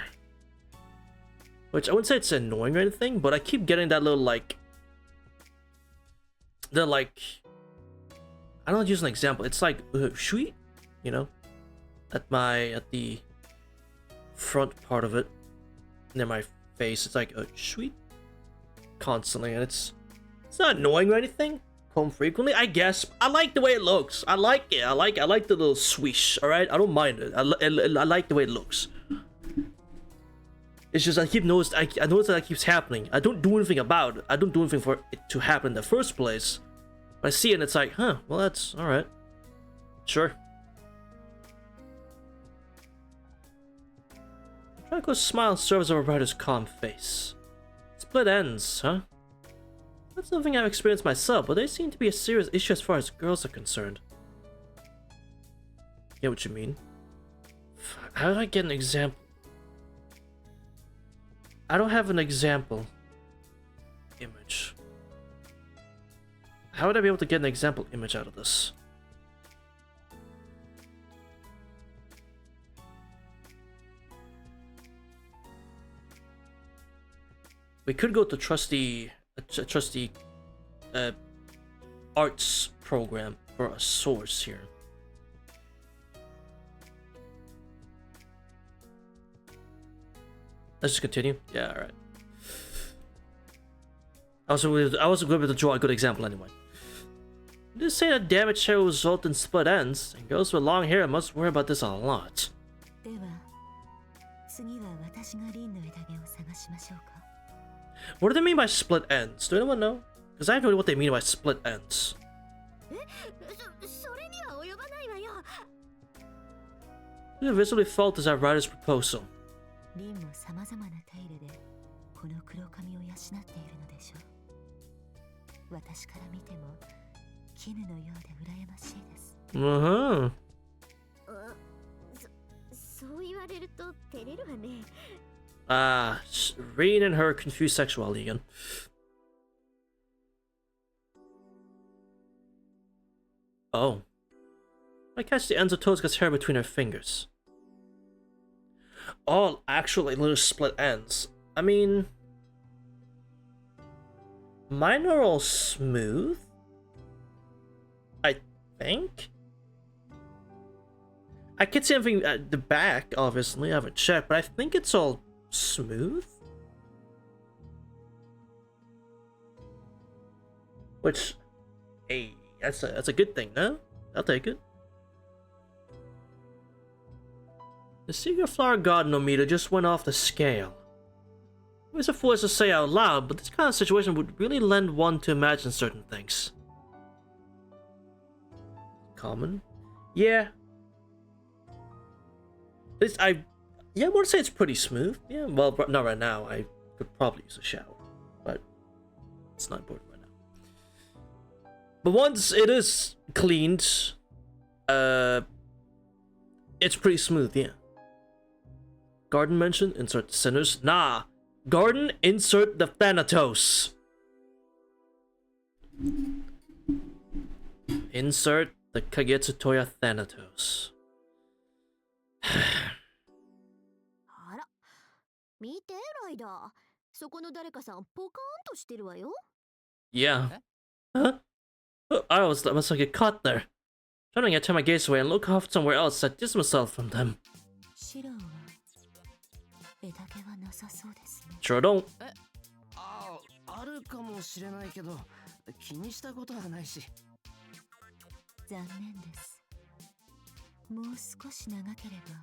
Speaker 1: Which I wouldn't say it's annoying or anything, but I keep getting that little like I don't know, use an example. It's like sweet, you know, at the front part of it, near my face. It's like sweet constantly, and it's not annoying or anything. Comb frequently, I guess. I like the way it looks. I like it. I like the little swish. All right, I don't mind it. I like the way it looks. It's just I noticed that it keeps happening. I don't do anything about it. I don't do anything for it to happen in the first place. But I see it and it's like, huh, well that's alright. Sure. Draco's smile serves over Ryder's calm face. Split ends, huh? That's something I've experienced myself, but they seem to be a serious issue as far as girls are concerned. Get what you mean? How do I get an example? I don't have an example image. How would I be able to get an example image out of this? We could go to trusty arts program for a source here. Let's just continue. Yeah, all right. I wasn't able to draw a good example anyway. You did say that damage hair will result in split ends, and girls with long hair must worry about this a lot.
Speaker 5: では、次は私がリンの枝毛を探しましょうか。
Speaker 1: What do they mean by split ends? Do anyone know? Because I have no idea what they mean by split ends.
Speaker 2: それには及ばないわよ。
Speaker 1: Who visibly faulted at Ryder's proposal?
Speaker 5: リンも様々な手入れでこの黒髪を養っているのでしょう。私から見ても絹のようで羨ましいです。
Speaker 1: Uh-huh.
Speaker 2: そう言われると照れるわね。
Speaker 1: Ah, Reen and her confused sexuality again. Oh. I catch the ends of Tozuka's hair between her fingers. All actually little split ends. I mean... mine are all smooth? I think? I can't see anything at the back, obviously, I haven't checked, but I think it's all smooth? Which, hey, that's a good thing, no? I'll take it. The secret flower godnometer just went off the scale. It was a force to say out loud, but this kind of situation would really lend one to imagine certain things. Common? Yeah. I want to say it's pretty smooth. Yeah, well, not right now. I could probably use a shower, but it's not important right now. But once it is cleaned, it's pretty smooth, yeah. Garden mention, insert the sinners. Nah, garden, insert the Thanatos. Insert the Kagetsutoya Thanatos.
Speaker 2: あら、見てライダー。そこの誰かさんポカーンとしてるわよ。
Speaker 1: Yeah. Huh? I always let myself get caught there. Trying to turn my gaze away and look off somewhere else to distance myself from them.
Speaker 5: シロは枝毛はなさそうですね。
Speaker 1: Sure don't.
Speaker 3: あるかもしれないけど、気にしたことはないし。
Speaker 5: 残念です。もう少し長ければ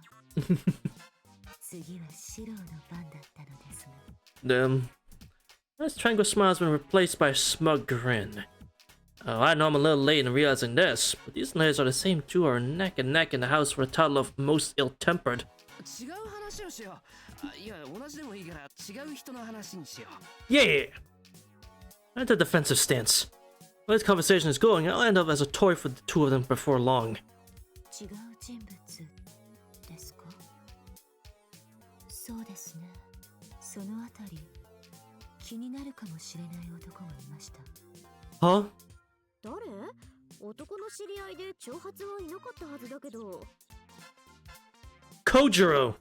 Speaker 5: 次はシロの番だったのですが。
Speaker 1: The nice tranquil smile has been replaced by a smug grin. Oh, I know I'm a little late in realizing this, but these ladies are the same two who are neck and neck in the house for the title of most ill-tempered.
Speaker 3: 違う話をしよう。いや、同じでもいいから違う人の話にしよう。
Speaker 1: Yeah! At the defensive stance. While this conversation is going, I'll end up as a toy for the two of them before long.
Speaker 5: 違う人物ですか？そうですね。そのあたり気になるかもしれない男がいました。
Speaker 1: Huh?
Speaker 2: 誰？男の知り合いで長髪はいなかったはずだけど。
Speaker 1: Kojiro!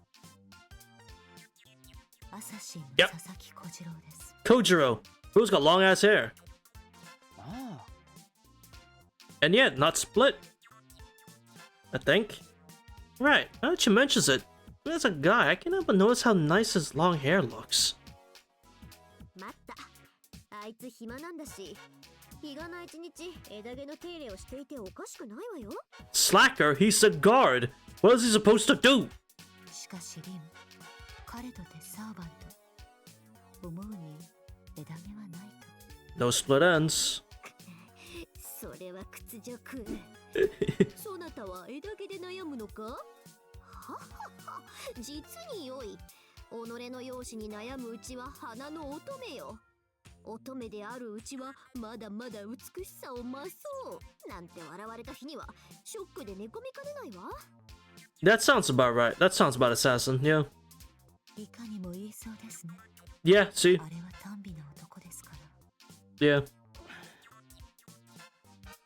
Speaker 5: アサシンの佐々木小次郎です。
Speaker 1: Kojiro! Who's got long ass hair?
Speaker 3: ああ。
Speaker 1: And yet, not split. I think. Right, now that she mentions it, as a guy, I can't help but notice how nice his long hair looks.
Speaker 2: 待った。あいつ暇なんだし、日がな一日枝毛の手入れをしていておかしくないわよ。
Speaker 1: Slacker, he's a guard. What is he supposed to do?
Speaker 5: しかしリン、彼とてサーバント。思うに枝毛はないと。
Speaker 1: No split ends.
Speaker 2: それは屈辱。そなたは枝毛で悩むのか？ははは、実に良い。己の容姿に悩むうちは花の乙女よ。乙女であるうちはまだまだ美しさを増そうなんて笑われた日にはショックで寝込みかねないわ。
Speaker 1: That sounds about right. That sounds about assassin, yeah.
Speaker 5: いかにも言いそうですね。
Speaker 1: Yeah, see?
Speaker 5: あれは単美な男ですから。
Speaker 1: Yeah.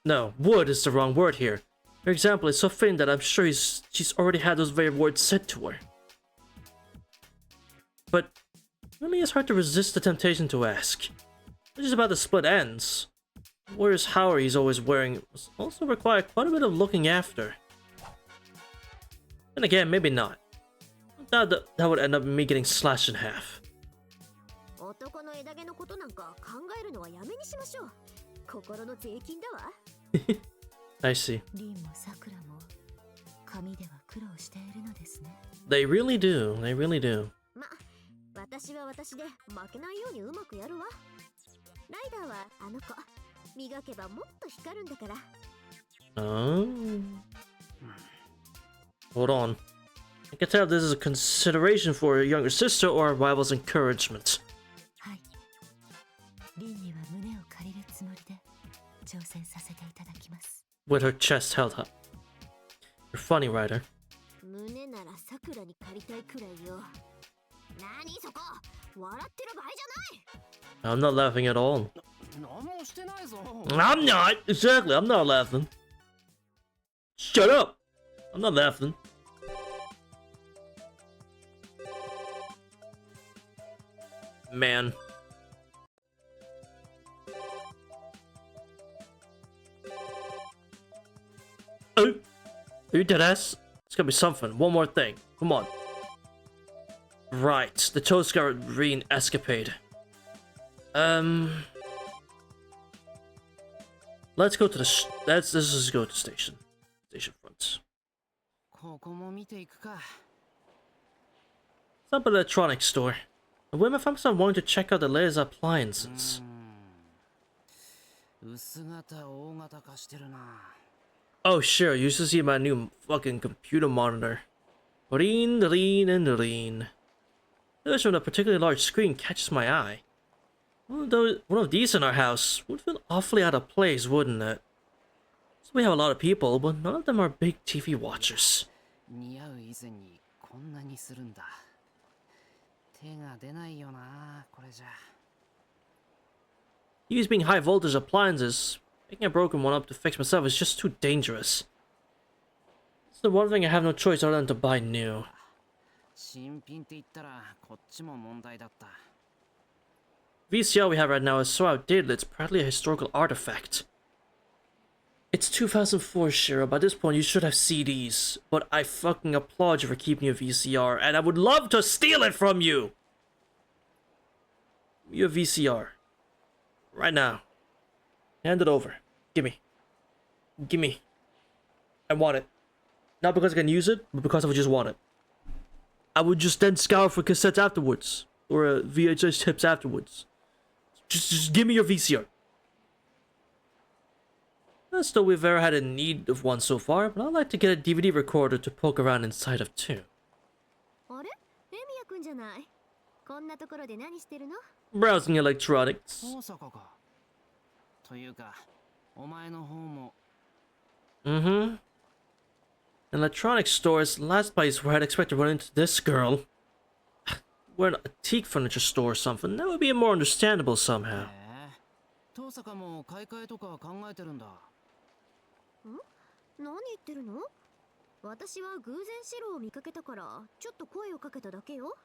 Speaker 1: No, would is the wrong word here. Her example is so fitting that I'm sure she's already had those very words said to her. But it really is hard to resist the temptation to ask. This is about the split ends. Whereas Howard he's always wearing must also require quite a bit of looking after. And again, maybe not. That would end up me getting slashed in half.
Speaker 2: 男の枝毛のことなんか考えるのはやめにしましょう。心の税金だわ。
Speaker 1: I see.
Speaker 5: リンもサクラも髪では苦労しているのですね。
Speaker 1: They really do. They really do.
Speaker 2: ま、私は私で負けないようにうまくやるわ。ライダーはあの子、磨けばもっと光るんだから。
Speaker 1: Oh. Hold on. I can tell if this is a consideration for a younger sister or a rival's encouragement.
Speaker 5: はい。リンには胸を借りるつもりで挑戦させていただきます。
Speaker 1: With her chest held up. You're funny, Ryder.
Speaker 2: 胸ならさくらに借りたいくらいよ。何そこ、笑ってる場合じゃない。
Speaker 1: I'm not laughing at all.
Speaker 3: 何もしてないぞ。
Speaker 1: I'm not! Exactly, I'm not laughing. Shut up! I'm not laughing. Man. Oh! Are you deadass? It's gotta be something. One more thing. Come on. Right. The Tosca Green escapade. Let's go to the let's just go to the station. Station front.
Speaker 3: ここも見ていくか。
Speaker 1: It's up at an electronics store. And where found myself wanting to check out the latest appliances.
Speaker 3: 薄型大型化してるな。
Speaker 1: Oh sure, you should see my new fucking computer monitor. Lean. This from a particularly large screen catches my eye. One of these in our house would feel awfully out of place, wouldn't it? So we have a lot of people, but none of them are big TV watchers.
Speaker 3: 似合う以前にこんなにするんだ。手が出ないよな、これじゃ。
Speaker 1: Using high voltage appliances, picking a broken one up to fix myself is just too dangerous. It's the one thing I have no choice other than to buy new.
Speaker 3: 新品って言ったらこっちも問題だった。
Speaker 1: VCR we have right now is so outdated it's practically a historical artifact. It's 2004, Shiro. By this point, you should have CDs. But I fucking applaud you for keeping your VCR, and I would love to steal it from you! Your VCR. Right now. Hand it over. Gimme. Gimme. I want it. Not because I can use it, but because I would just want it. I would just then scour for cassettes afterwards. Or VHS tips afterwards. Just give me your VCR. Not still we've ever had a need of one so far, but I'd like to get a DVD recorder to poke around inside of too.
Speaker 2: あれレミヤくんじゃない。こんなところで何してるの？
Speaker 1: Browsing electronics.
Speaker 3: 大阪か。というか、お前の方も。
Speaker 1: Mm-hmm. An electronics store is the last place where I'd expect to run into this girl. We're in a antique furniture store or something. That would be more understandable somehow.
Speaker 3: 遠坂も買い替えとか考えてるんだ。
Speaker 2: 何言ってるの？私は偶然シロを見かけたからちょっと声をかけただけよ。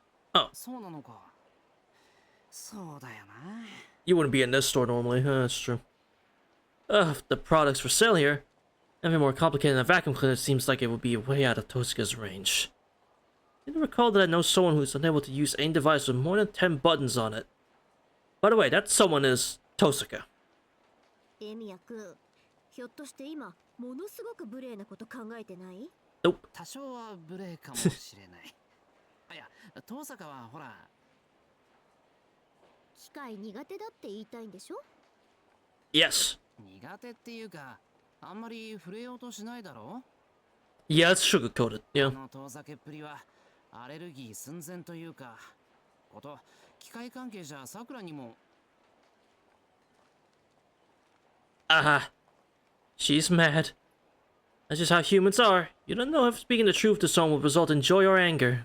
Speaker 3: そうなのか。そうだよな。
Speaker 1: You wouldn't be in this store normally. That's true. The products for sale here. Anything more complicated than a vacuum cleaner seems like it would be way out of Tosca's range. I didn't recall that I know someone who's unable to use any device with more than 10 buttons on it. By the way, that someone is Tosaka.
Speaker 2: レミヤくん、ひょっとして今ものすごく無礼なこと考えてない？
Speaker 1: Nope.
Speaker 3: 多少は無礼かもしれない。いや、遠坂はほら。
Speaker 2: 機械苦手だって言いたいんでしょ？
Speaker 1: Yes.
Speaker 3: 苦手っていうか、あんまり触れようとしないだろ？
Speaker 1: Yeah, it's sugar-coated.
Speaker 3: こ
Speaker 1: Yeah.
Speaker 3: の遠ざけっぷりはアレルギー寸前というか、機械関係じゃさくらにも。
Speaker 1: Aha. She's mad. That's just how humans are. You don't know if speaking the truth to someone will result in joy or anger.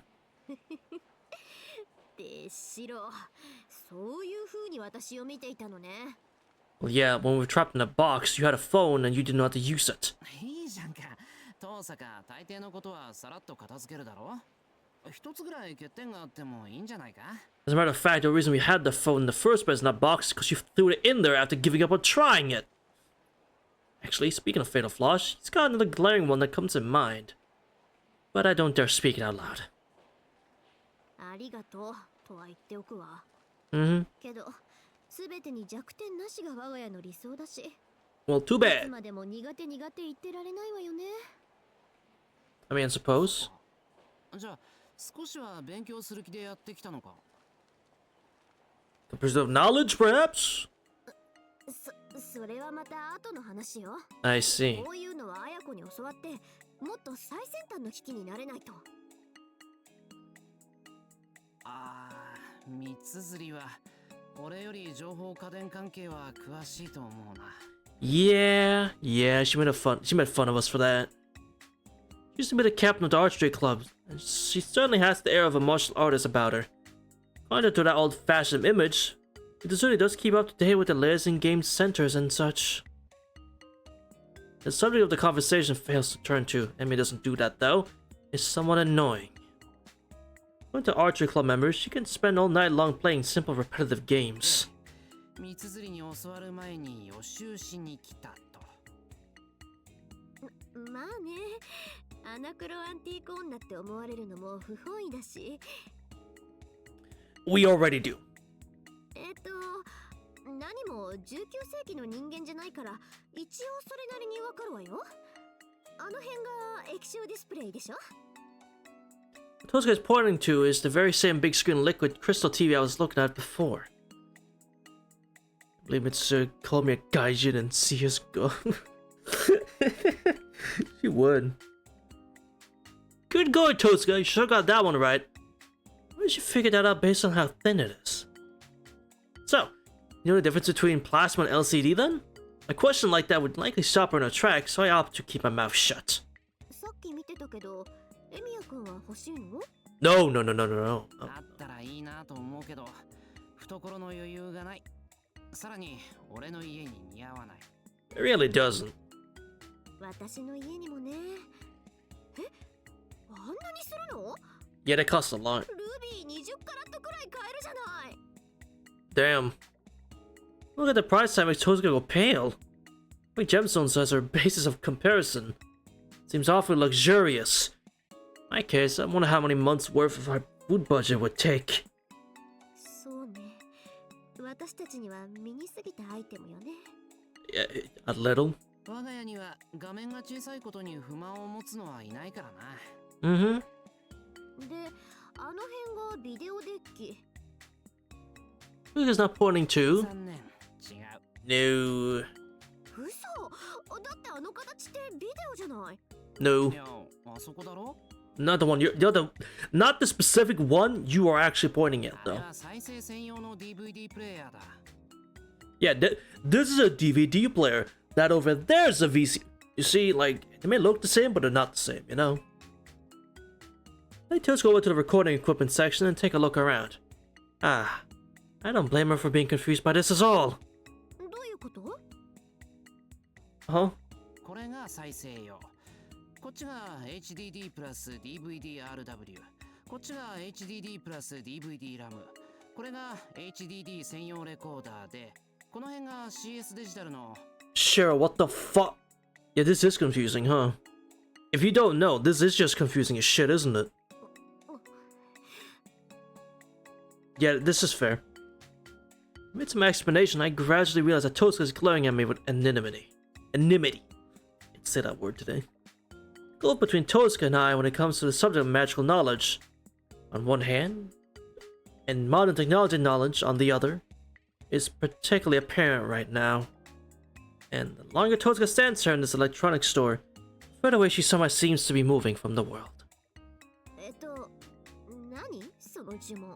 Speaker 2: でシロ、そういう風に私を見ていたのね。
Speaker 1: Well, yeah, when we were trapped in a box, you had a phone and you didn't know how to use it.
Speaker 3: いいじゃんか。遠坂、大抵のことはさらっと片付けるだろ。一つぐらい欠点があってもいいんじゃないか。
Speaker 1: As a matter of fact, the reason we had the phone in the first place in that box is because you threw it in there after giving up on trying it. Actually, speaking of fatal flaws, he's got another glaring one that comes in mind. But I don't dare speak it out loud.
Speaker 2: ありがとうとは言っておくわ。
Speaker 1: Mm-hmm.
Speaker 2: けど、すべてに弱点なしが我が家の理想だし。
Speaker 1: Well, too
Speaker 2: いつ
Speaker 1: bad.
Speaker 2: までも苦手言ってられないわよね。
Speaker 1: I mean, I suppose.
Speaker 3: じゃあ、少しは勉強する気でやってきたのか。
Speaker 1: To preserve knowledge, perhaps?
Speaker 2: それはまた後の話よ。
Speaker 1: I see.
Speaker 2: こういうのは綾子に教わって、もっと最先端の機器になれないと。
Speaker 3: ああ、三つ釣りは俺より情報家電関係は詳しいと思うな。
Speaker 1: Yeah, she made fun of us for that. She used to be the captain of the archery club, and she certainly has the air of a martial artist about her. Contrary to that old-fashioned image, it certainly does keep up to date with the latest in game centers and such. The subject of the conversation fails to turn to. Emmy doesn't do that though. It's somewhat annoying. According to archery club members, she can spend all night long playing simple repetitive games.
Speaker 3: 三つ釣りに教わる前に予習しに来たと。
Speaker 2: まあね、アナクロアンティーク女って思われるのも不本意だし。
Speaker 1: We already do.
Speaker 2: 何も19世紀の人間じゃないから一応それなりにわかるわよ。あの辺が液晶ディスプレイでしょ。
Speaker 1: What Tosuke is pointing to is the very same big screen liquid crystal TV I was looking at before. I believe it's call me a gaijin and see us go. She would. Good going, Tosuke. You sure got that one right. Why did you figure that out based on how thin it is? So, you know the difference between plasma and LCD then? A question like that would likely stop her in her tracks, so I opt to keep my mouth shut.
Speaker 2: さっき見てたけど、エミヤ君は欲しいの？
Speaker 1: No, no, no, no, no, no.
Speaker 3: あったらいいなと思うけど、懐の余裕がない。さらに俺の家に似合わない。
Speaker 1: It really doesn't.
Speaker 2: 私の家にもね。え、あんなにするの？
Speaker 1: Yeah, they cost a lot.
Speaker 2: ルビー20カラットくらい買えるじゃない。
Speaker 1: Damn. Look at the price tag makes Tosuke go pale. Wait, gemstones as our basis of comparison. Seems awfully luxurious. In my case, I wonder how many months worth of our food budget would take.
Speaker 2: そうね。私たちにはミニすぎたアイテムよね。
Speaker 1: Yeah, a little.
Speaker 3: 我が家には画面が小さいことに不満を持つのはいないからな。
Speaker 1: Mm-hmm.
Speaker 2: で、あの辺がビデオデッキ。
Speaker 1: Who is not pointing to?
Speaker 3: 残念。違う。
Speaker 1: No.
Speaker 2: 嘘。だってあの形ってビデオじゃない。
Speaker 1: No.
Speaker 3: いや、あそこだろ？
Speaker 1: Not the one you're the other, not the specific one you are actually pointing at
Speaker 3: あれ
Speaker 1: though.
Speaker 3: は再生専用の DVD プレイヤーだ。
Speaker 1: Yeah, this is a DVD player. That over there's a VC. You see, like, they may look the same, but they're not the same, you know? Let's go over to the recording equipment section and take a look around. Ah, I don't blame her for being confused by this at all.
Speaker 2: どういうこと？
Speaker 1: Huh?
Speaker 3: これが再生用。こっちが HDD プラス DVD-RW。こっちが HDD プラス DVD ラム。これが HDD 専用レコーダーで、この辺が CS デジタルの。
Speaker 1: Sure, what the fuck? Yeah, this is confusing, huh? If you don't know, this is just confusing as shit, isn't it? Yeah, this is fair. Amidst my explanation, I gradually realized that Tosuke is glaring at me with anonymity. Anonymity. Can't say that word today. The gulf between Tosuke and I when it comes to the subject of magical knowledge, on one hand, and modern technology knowledge on the other, is particularly apparent right now. And the longer Tosuke stands here in this electronics store, the further away she somehow seems to be moving from the world.
Speaker 2: 何？その呪文。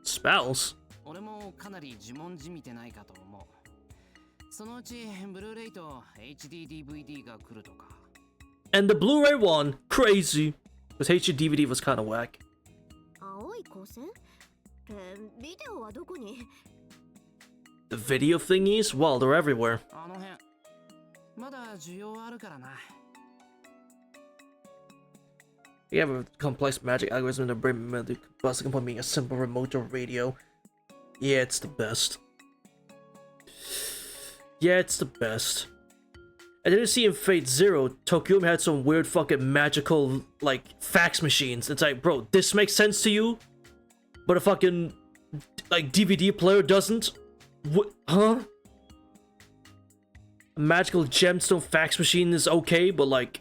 Speaker 1: Spells?
Speaker 3: 俺もかなり呪文じみてないかと思う。そのうちブルーレイと HD-DVD が来るとか。
Speaker 1: And the Blu-ray one, crazy. Because HD-DVD was kind of whack.
Speaker 2: 青い光線？ビデオはどこに？
Speaker 1: The video thingies? Well, they're everywhere.
Speaker 3: あの辺。まだ需要あるからな。
Speaker 1: You have a complex magic algorithm to bring the bus upon being a simple remote or radio. Yeah, it's the best. Yeah, it's the best. I didn't see in Fate Zero, Tokyomi had some weird fucking magical, like, fax machines. It's like, bro, this makes sense to you? But a fucking, like, DVD player doesn't? What? Huh? A magical gemstone fax machine is okay, but like,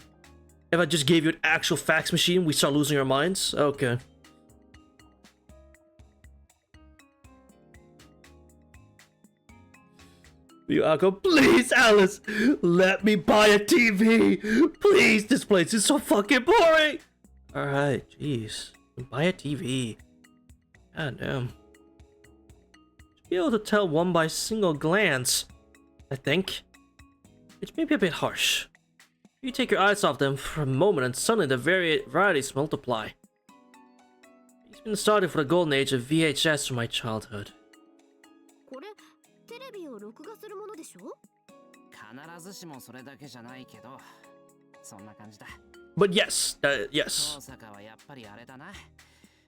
Speaker 1: if I just gave you an actual fax machine, we start losing our minds? Okay. Yako, please, Alice, let me buy a TV. Please, this place is so fucking boring. Alright, jeez. Buy a TV. God damn. Should be able to tell one by single glance, I think. Which may be a bit harsh. You take your eyes off them for a moment and suddenly the varieties multiply. It's been started for the golden age of VHS from my childhood.
Speaker 2: これテレビを録画するものでしょ？
Speaker 3: 必ずしもそれだけじゃないけど、そんな感じだ。
Speaker 1: But yes, yes.
Speaker 3: 大阪はやっぱりあれだな。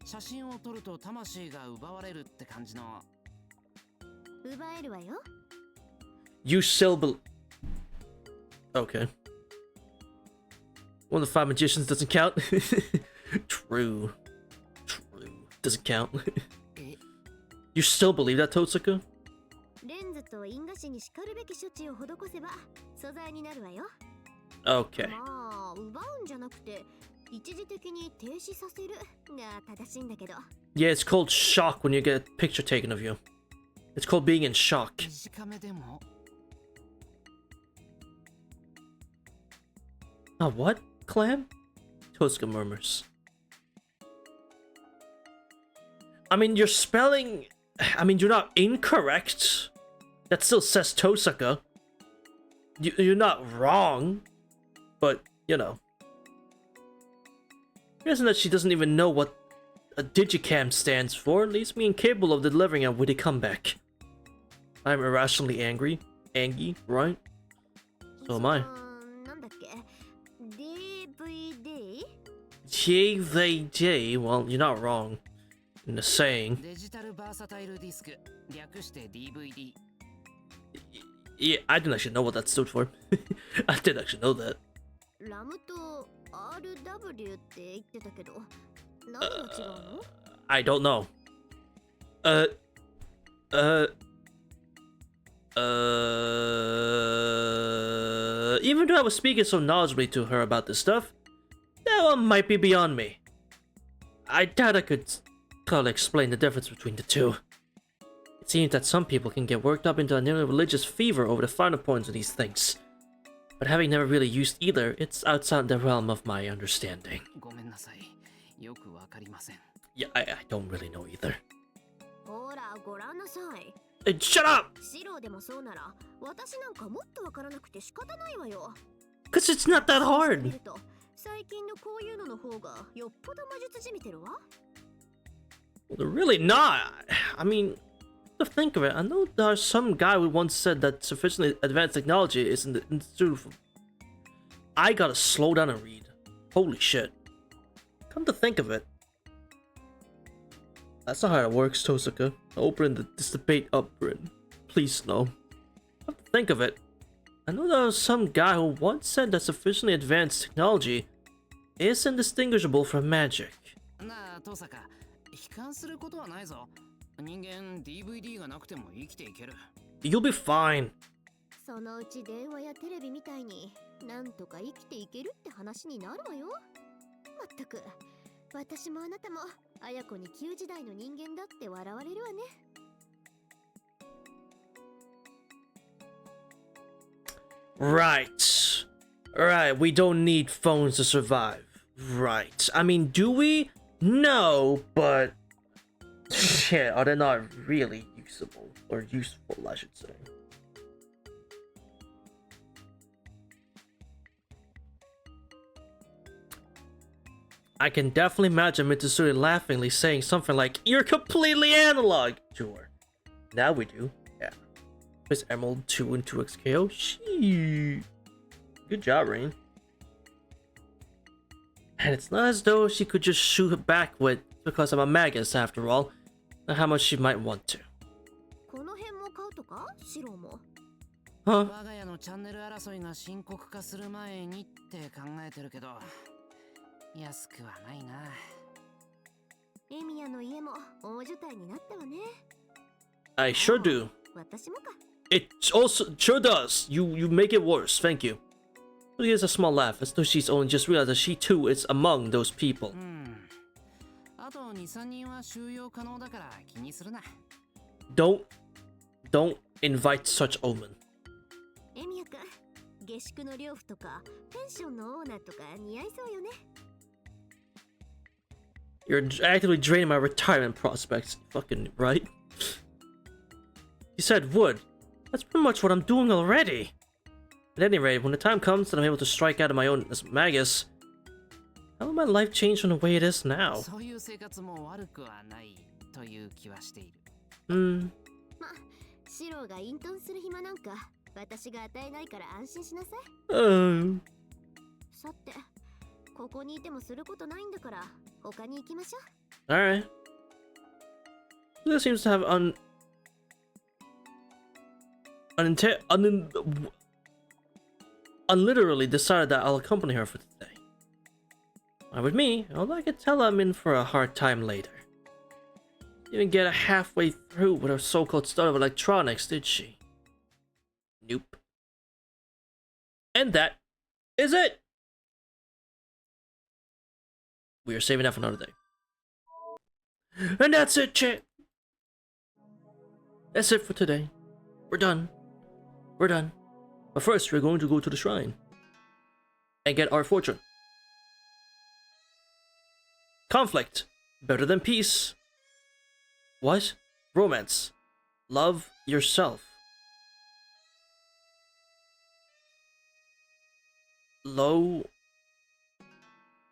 Speaker 3: 写真を撮ると魂が奪われるって感じの。
Speaker 2: 奪えるわよ。
Speaker 1: You still believe. Okay. One of the five magicians doesn't count. True. Doesn't count. You still believe that, Totsuka?
Speaker 2: レンズと因果紙にしかるべき処置を施せば素材になるわよ。
Speaker 1: Okay.
Speaker 2: まあ奪うんじゃなくて一時的に停止させるが正しいんだけど。
Speaker 1: Yeah, it's called shock when you get a picture taken of you. It's called being in shock.
Speaker 3: 短めでも。
Speaker 1: What? Clam? Totsuka murmurs. I mean, you're spelling... I mean, you're not incorrect. That still says Totsuka. You're not wrong. But, you know. The reason that she doesn't even know what a digicam stands for leaves me incapable of delivering a witty comeback. I'm irrationally angry, right? So am I.
Speaker 2: なんだっけ DVD?
Speaker 1: JVJ, well, you're not wrong in the saying.
Speaker 3: デジタルバーサタイルディスク、略して DVD。Yeah,
Speaker 1: I didn't actually know what that stood for. I didn't actually know that.
Speaker 2: ラムと RW って言ってたけど、何が違うの？
Speaker 1: I don't know. Even though I was speaking so knowledgeably to her about this stuff, that one might be beyond me. I doubt I could totally explain the difference between the two. It seems that some people can get worked up into a nearly religious fever over the finer points of these things. But having never really used either, it's outside the realm of my understanding.
Speaker 3: ごめんなさい。よくわかりません。
Speaker 1: Yeah, I don't really know either.
Speaker 2: ほらご覧なさい。
Speaker 1: Hey, shut up!
Speaker 2: 白でもそうなら、私なんかもっとわからなくて仕方ないわよ。
Speaker 1: Cause it's not that
Speaker 2: 見
Speaker 1: hard.
Speaker 2: ると最近のこういうのの方がよっぽど魔術じみてるわ。
Speaker 1: Well, they're really not. I mean, to think of it, I know there's some guy who once said that sufficiently advanced technology isn't suitable. I gotta slow down and read. Holy shit. Come to think of it. That's not how it works, Totsuka. Open this debate up, Bryn. Please, no. Come to think of it. I know there was some guy who once said that sufficiently advanced technology is indistinguishable from magic.
Speaker 3: なあ、登坂。悲観することはないぞ。人間 DVD がなくても生きていける。
Speaker 1: You'll be fine.
Speaker 2: そのうち電話やテレビみたいになんとか生きていけるって話になるわよ。まったく、私もあなたも綾子に旧時代の人間だって笑われるわね。
Speaker 1: Right. Right, we don't need phones to survive. Right. I mean, do we? No, but... Shit, are they not really usable? Or useful, I should say. I can definitely imagine Mitsuri laughingly saying something like, "You're completely analog!" Sure. Now we do. Yeah. Press Emerald 2 and 2x KO. Shee. Good job, Rain. And it's not as though she could just shoot it back with because I'm a magus after all. Not how much she might want to.
Speaker 2: この辺も買うとか？白も。
Speaker 1: Huh?
Speaker 3: 我が家のチャンネル争いが深刻化する前にって考えてるけど、安くはないな。
Speaker 2: エミヤの家も大所帯になったわね。
Speaker 1: I sure do.
Speaker 2: 私もか。
Speaker 1: It also sure does. You make it worse. Thank you. But here's a small laugh, as though she's only just realized that she too is among those people.
Speaker 3: あと2、3人は収容可能だから気にするな。
Speaker 1: Don't invite such omen.
Speaker 2: エミヤくん、下宿の寮夫とかペンションのオーナーとか似合いそうよね。
Speaker 1: You're actively draining my retirement prospects. Fucking right. You said would. That's pretty much what I'm doing already. At any rate, when the time comes that I'm able to strike out of my own as magus, how will my life change from the way it is now?
Speaker 3: そういう生活も悪くはないという気はしている。
Speaker 2: ま、シロが隠遁する暇なんか私が与えないから安心しなさい。
Speaker 1: Uh,
Speaker 2: さて、ここにいてもすることないんだから他に行きましょう。
Speaker 1: alright. This seems to have unliterally decided that I'll accompany her for today. With me, although I could tell I'm in for a hard time later. Didn't get halfway through with her so-called start of electronics, did she? Nope. And that is it! We are saving that for another day. And that's it, chat! That's it for today. We're done. We're done. But first, we're going to go to the shrine. And get our fortune. Conflict. Better than peace. What? Romance. Love yourself. Low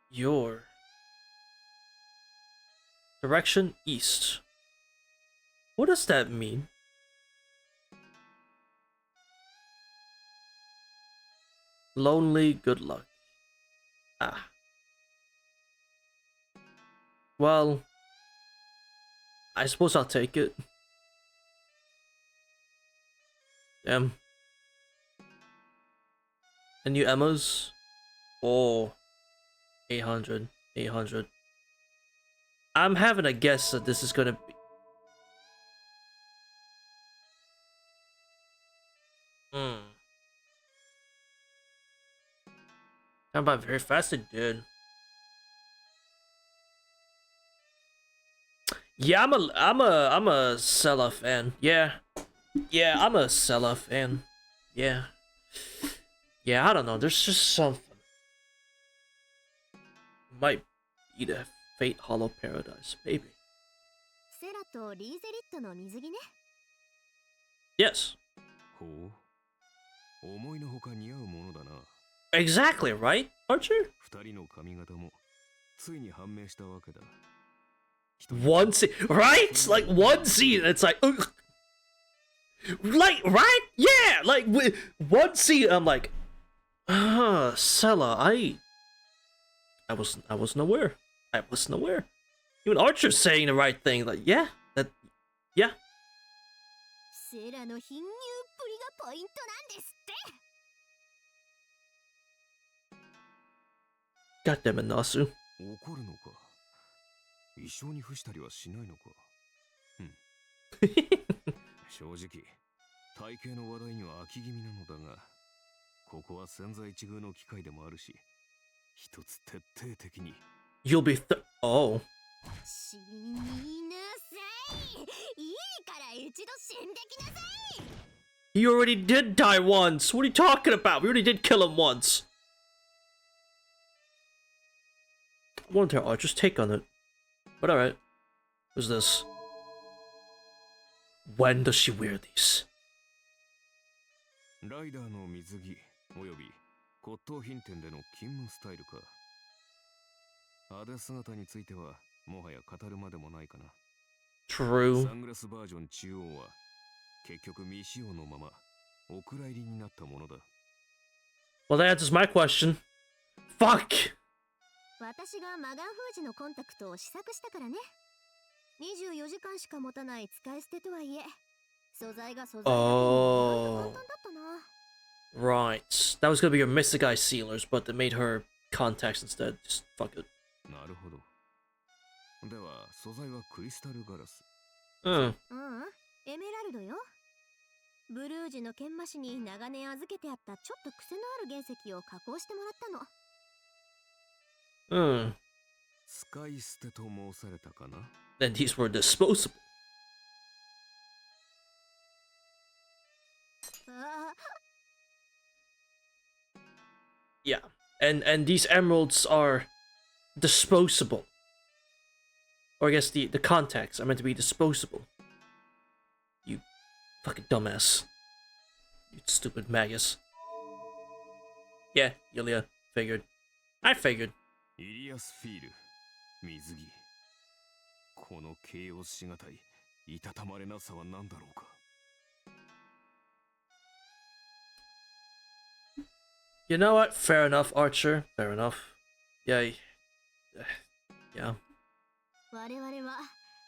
Speaker 1: your direction east. What does that mean? Lonely good luck. Ah. Well, I suppose I'll take it. Damn. And new Emmas? Oh. 800. 800. I'm having a guess that this is gonna be... How about very fast it did. Yeah, I'm a Sella fan. Yeah. Yeah, I'm a Sella fan. Yeah. Yeah, I don't know. There's just something. Might be the Fate Hollow Paradise, maybe.
Speaker 2: セラとリーゼリットの水着ね。
Speaker 1: Yes.
Speaker 6: ほう。思いのほか似合うものだな。
Speaker 1: Exactly, right, Archer?
Speaker 6: 二人の髪型もついに判明したわけだ。
Speaker 1: One scene, right? Like one scene, it's like, like, right? Yeah, like one scene, I'm like, Sella, I wasn't aware. I wasn't aware. Even Archer's saying the right thing. Like, yeah, yeah.
Speaker 2: セラの貧乳っぷりがポイントなんですって。
Speaker 1: God damn it, Nasu.
Speaker 6: 怒るのか。一生に付したりはしないのか。正直、体型の話題には飽き気味なのだが、ここは千載一遇の機会でもあるし、一つ徹底的に。
Speaker 1: You'll be oh.
Speaker 2: 死になさい。いいから一度死んできなさい。
Speaker 1: He already did die once. What are you talking about? We already did kill him once. I wonder Archer's take on it. But alright. Who's this? When does she wear these?
Speaker 6: ライダーの水着および骨董品店での勤務スタイルか。派手姿についてはもはや語るまでもないかな。
Speaker 1: True.
Speaker 6: サングラスバージョン中央は結局未使用のままお蔵入りになったものだ。
Speaker 1: Well, that answers my question. Fuck!
Speaker 2: 私がマガン封じのコンタクトを試作したからね。24時間しか持たない使い捨てとはいえ、素材が素材だけに簡単だったな。
Speaker 1: Right. That was gonna be your Mystic Eye sealers, but they made her contacts instead. Just fuck it.
Speaker 6: なるほど。では素材はクリスタルガラス。
Speaker 2: エメラルドよ。ブルージの研磨師に長年預けてあったちょっと癖のある原石を加工してもらったの。
Speaker 6: 使い捨てと申されたかな。
Speaker 1: Then these were disposable. Yeah, and these emeralds are disposable. Or I guess the contacts are meant to be disposable. You fucking dumbass. You stupid magus. Yeah, Yulia, figured. I figured.
Speaker 6: イリアスフィール、水着。この形容しがたい、いたたまれなさは何だろうか。
Speaker 1: You know what? Fair enough, Archer. Fair enough. Yeah. Yeah.
Speaker 2: 我々は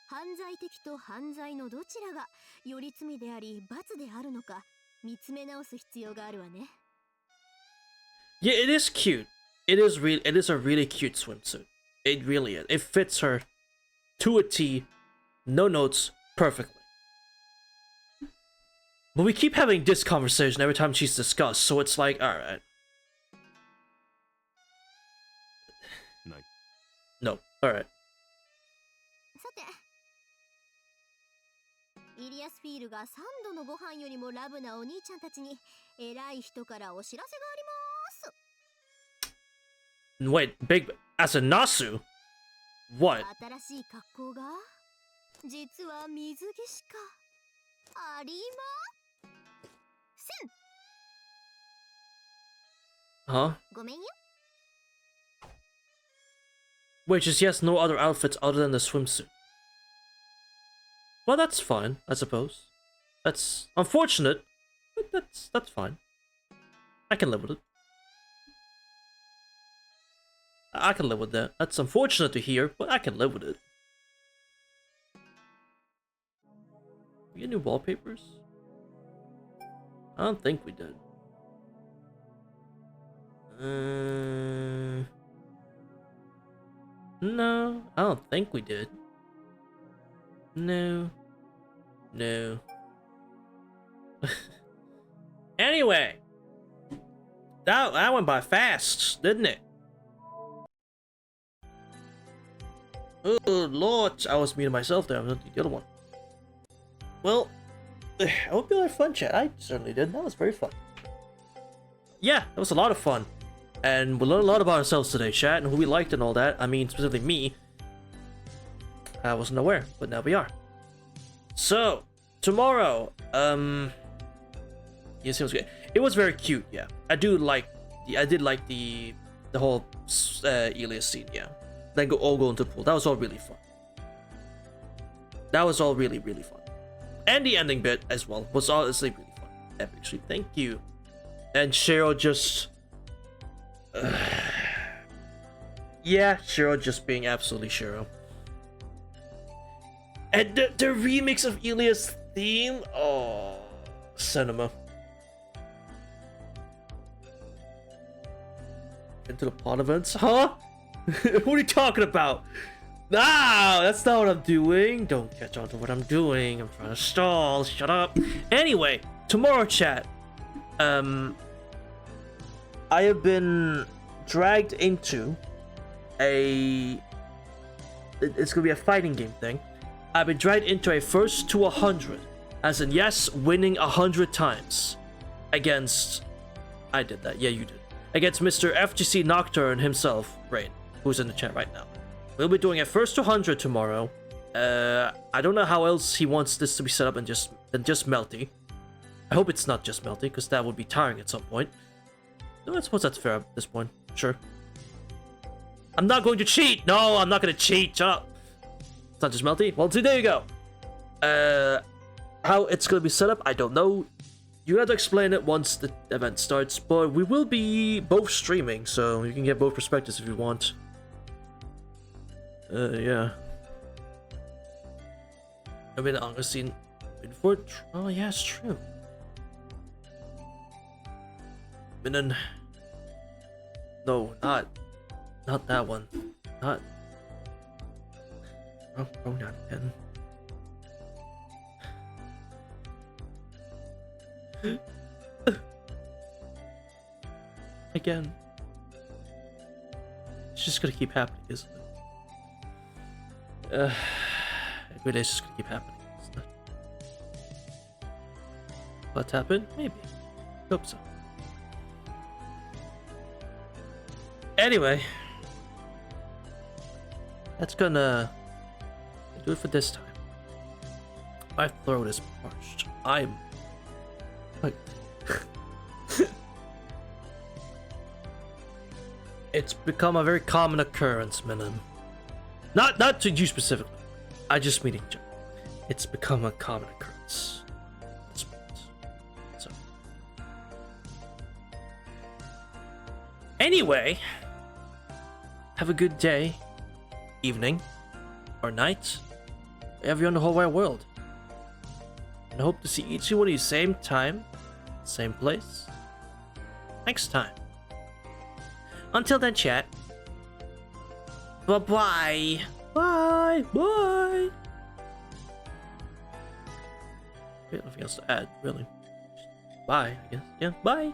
Speaker 2: 犯罪的と犯罪のどちらがより罪であり罰であるのか見つめ直す必要があるわね。
Speaker 1: Yeah, it is cute. It is a really cute swimsuit. It really is. It fits her to a T. No notes. Perfectly. But we keep having this conversation every time she's discussed, so it's like, alright. No. Alright.
Speaker 2: さて、イリアスフィールが3度のご飯よりもラブなお兄ちゃんたちに偉い人からお知らせがあります。
Speaker 1: Wait, big as a Nasu? What?
Speaker 2: 新しい格好が実は水着しかありません。
Speaker 1: Huh?
Speaker 2: ごめんよ。
Speaker 1: Wait, just he has no other outfits other than the swimsuit. Well, that's fine, I suppose. That's unfortunate, but that's fine. I can live with it. I can live with that. That's unfortunate to hear, but I can live with it. We get new wallpapers? I don't think we did. No, I don't think we did. No. Anyway, that went by fast, didn't it? Oh Lord, I was muting myself there. I'm not the other one. Well, I hope you had fun, chat. I certainly did. That was very fun. Yeah, that was a lot of fun. And we learned a lot about ourselves today, chat, and who we liked and all that. I mean, specifically me. I wasn't aware, but now we are. So, tomorrow, yes, it was good. It was very cute, yeah. I did like the whole Elias scene, yeah. Then all go into the pool. That was all really fun. That was all really, really fun. And the ending bit as well was honestly really fun. Epic stream. Thank you. And Cheryl just... yeah, Cheryl just being absolutely Cheryl. And the remix of Elias' theme? Oh, cinema. Into the plot events? Huh? What are you talking about? No, that's not what I'm doing. Don't catch on to what I'm doing. I'm trying to stall. Shut up. Anyway, tomorrow, chat. I have been dragged into a... It's gonna be a fighting game thing. I've been dragged into a first to 100. As in, yes, winning 100 times. Against... I did that. Yeah, you did. Against Mr. FGC Nocturne himself, Rain, who's in the chat right now. We'll be doing a first to 100 tomorrow. I don't know how else he wants this to be set up than just Melty. I hope it's not just Melty, because that would be tiring at some point. No, I suppose that's fair at this point. Sure. I'm not going to cheat! No, I'm not going to cheat! Shut up! It's not just Melty. Well, there you go. How it's going to be set up, I don't know. You have to explain it once the event starts, but we will be both streaming, so you can get both perspectives if you want. Yeah. I mean, honestly, before... Oh, yeah, it's true. And then... No, not that one. Not... Oh, not again. Again. It's just gonna keep happening, isn't it? It really is just gonna keep happening, isn't it? What's happened? Maybe. Hope so. Anyway. That's gonna do it for this time. My throat is parched. I'm... Like... It's become a very common occurrence, Minan. Not to you specifically. I just mean in general. It's become a common occurrence. At this point. So. Anyway, have a good day, evening, or night, wherever you're in the whole wide world. And I hope to see each one of you same time, same place, next time. Until then, chat. Bye-bye. Bye. Bye. Nothing else to add, really. Bye, I guess. Yeah, bye.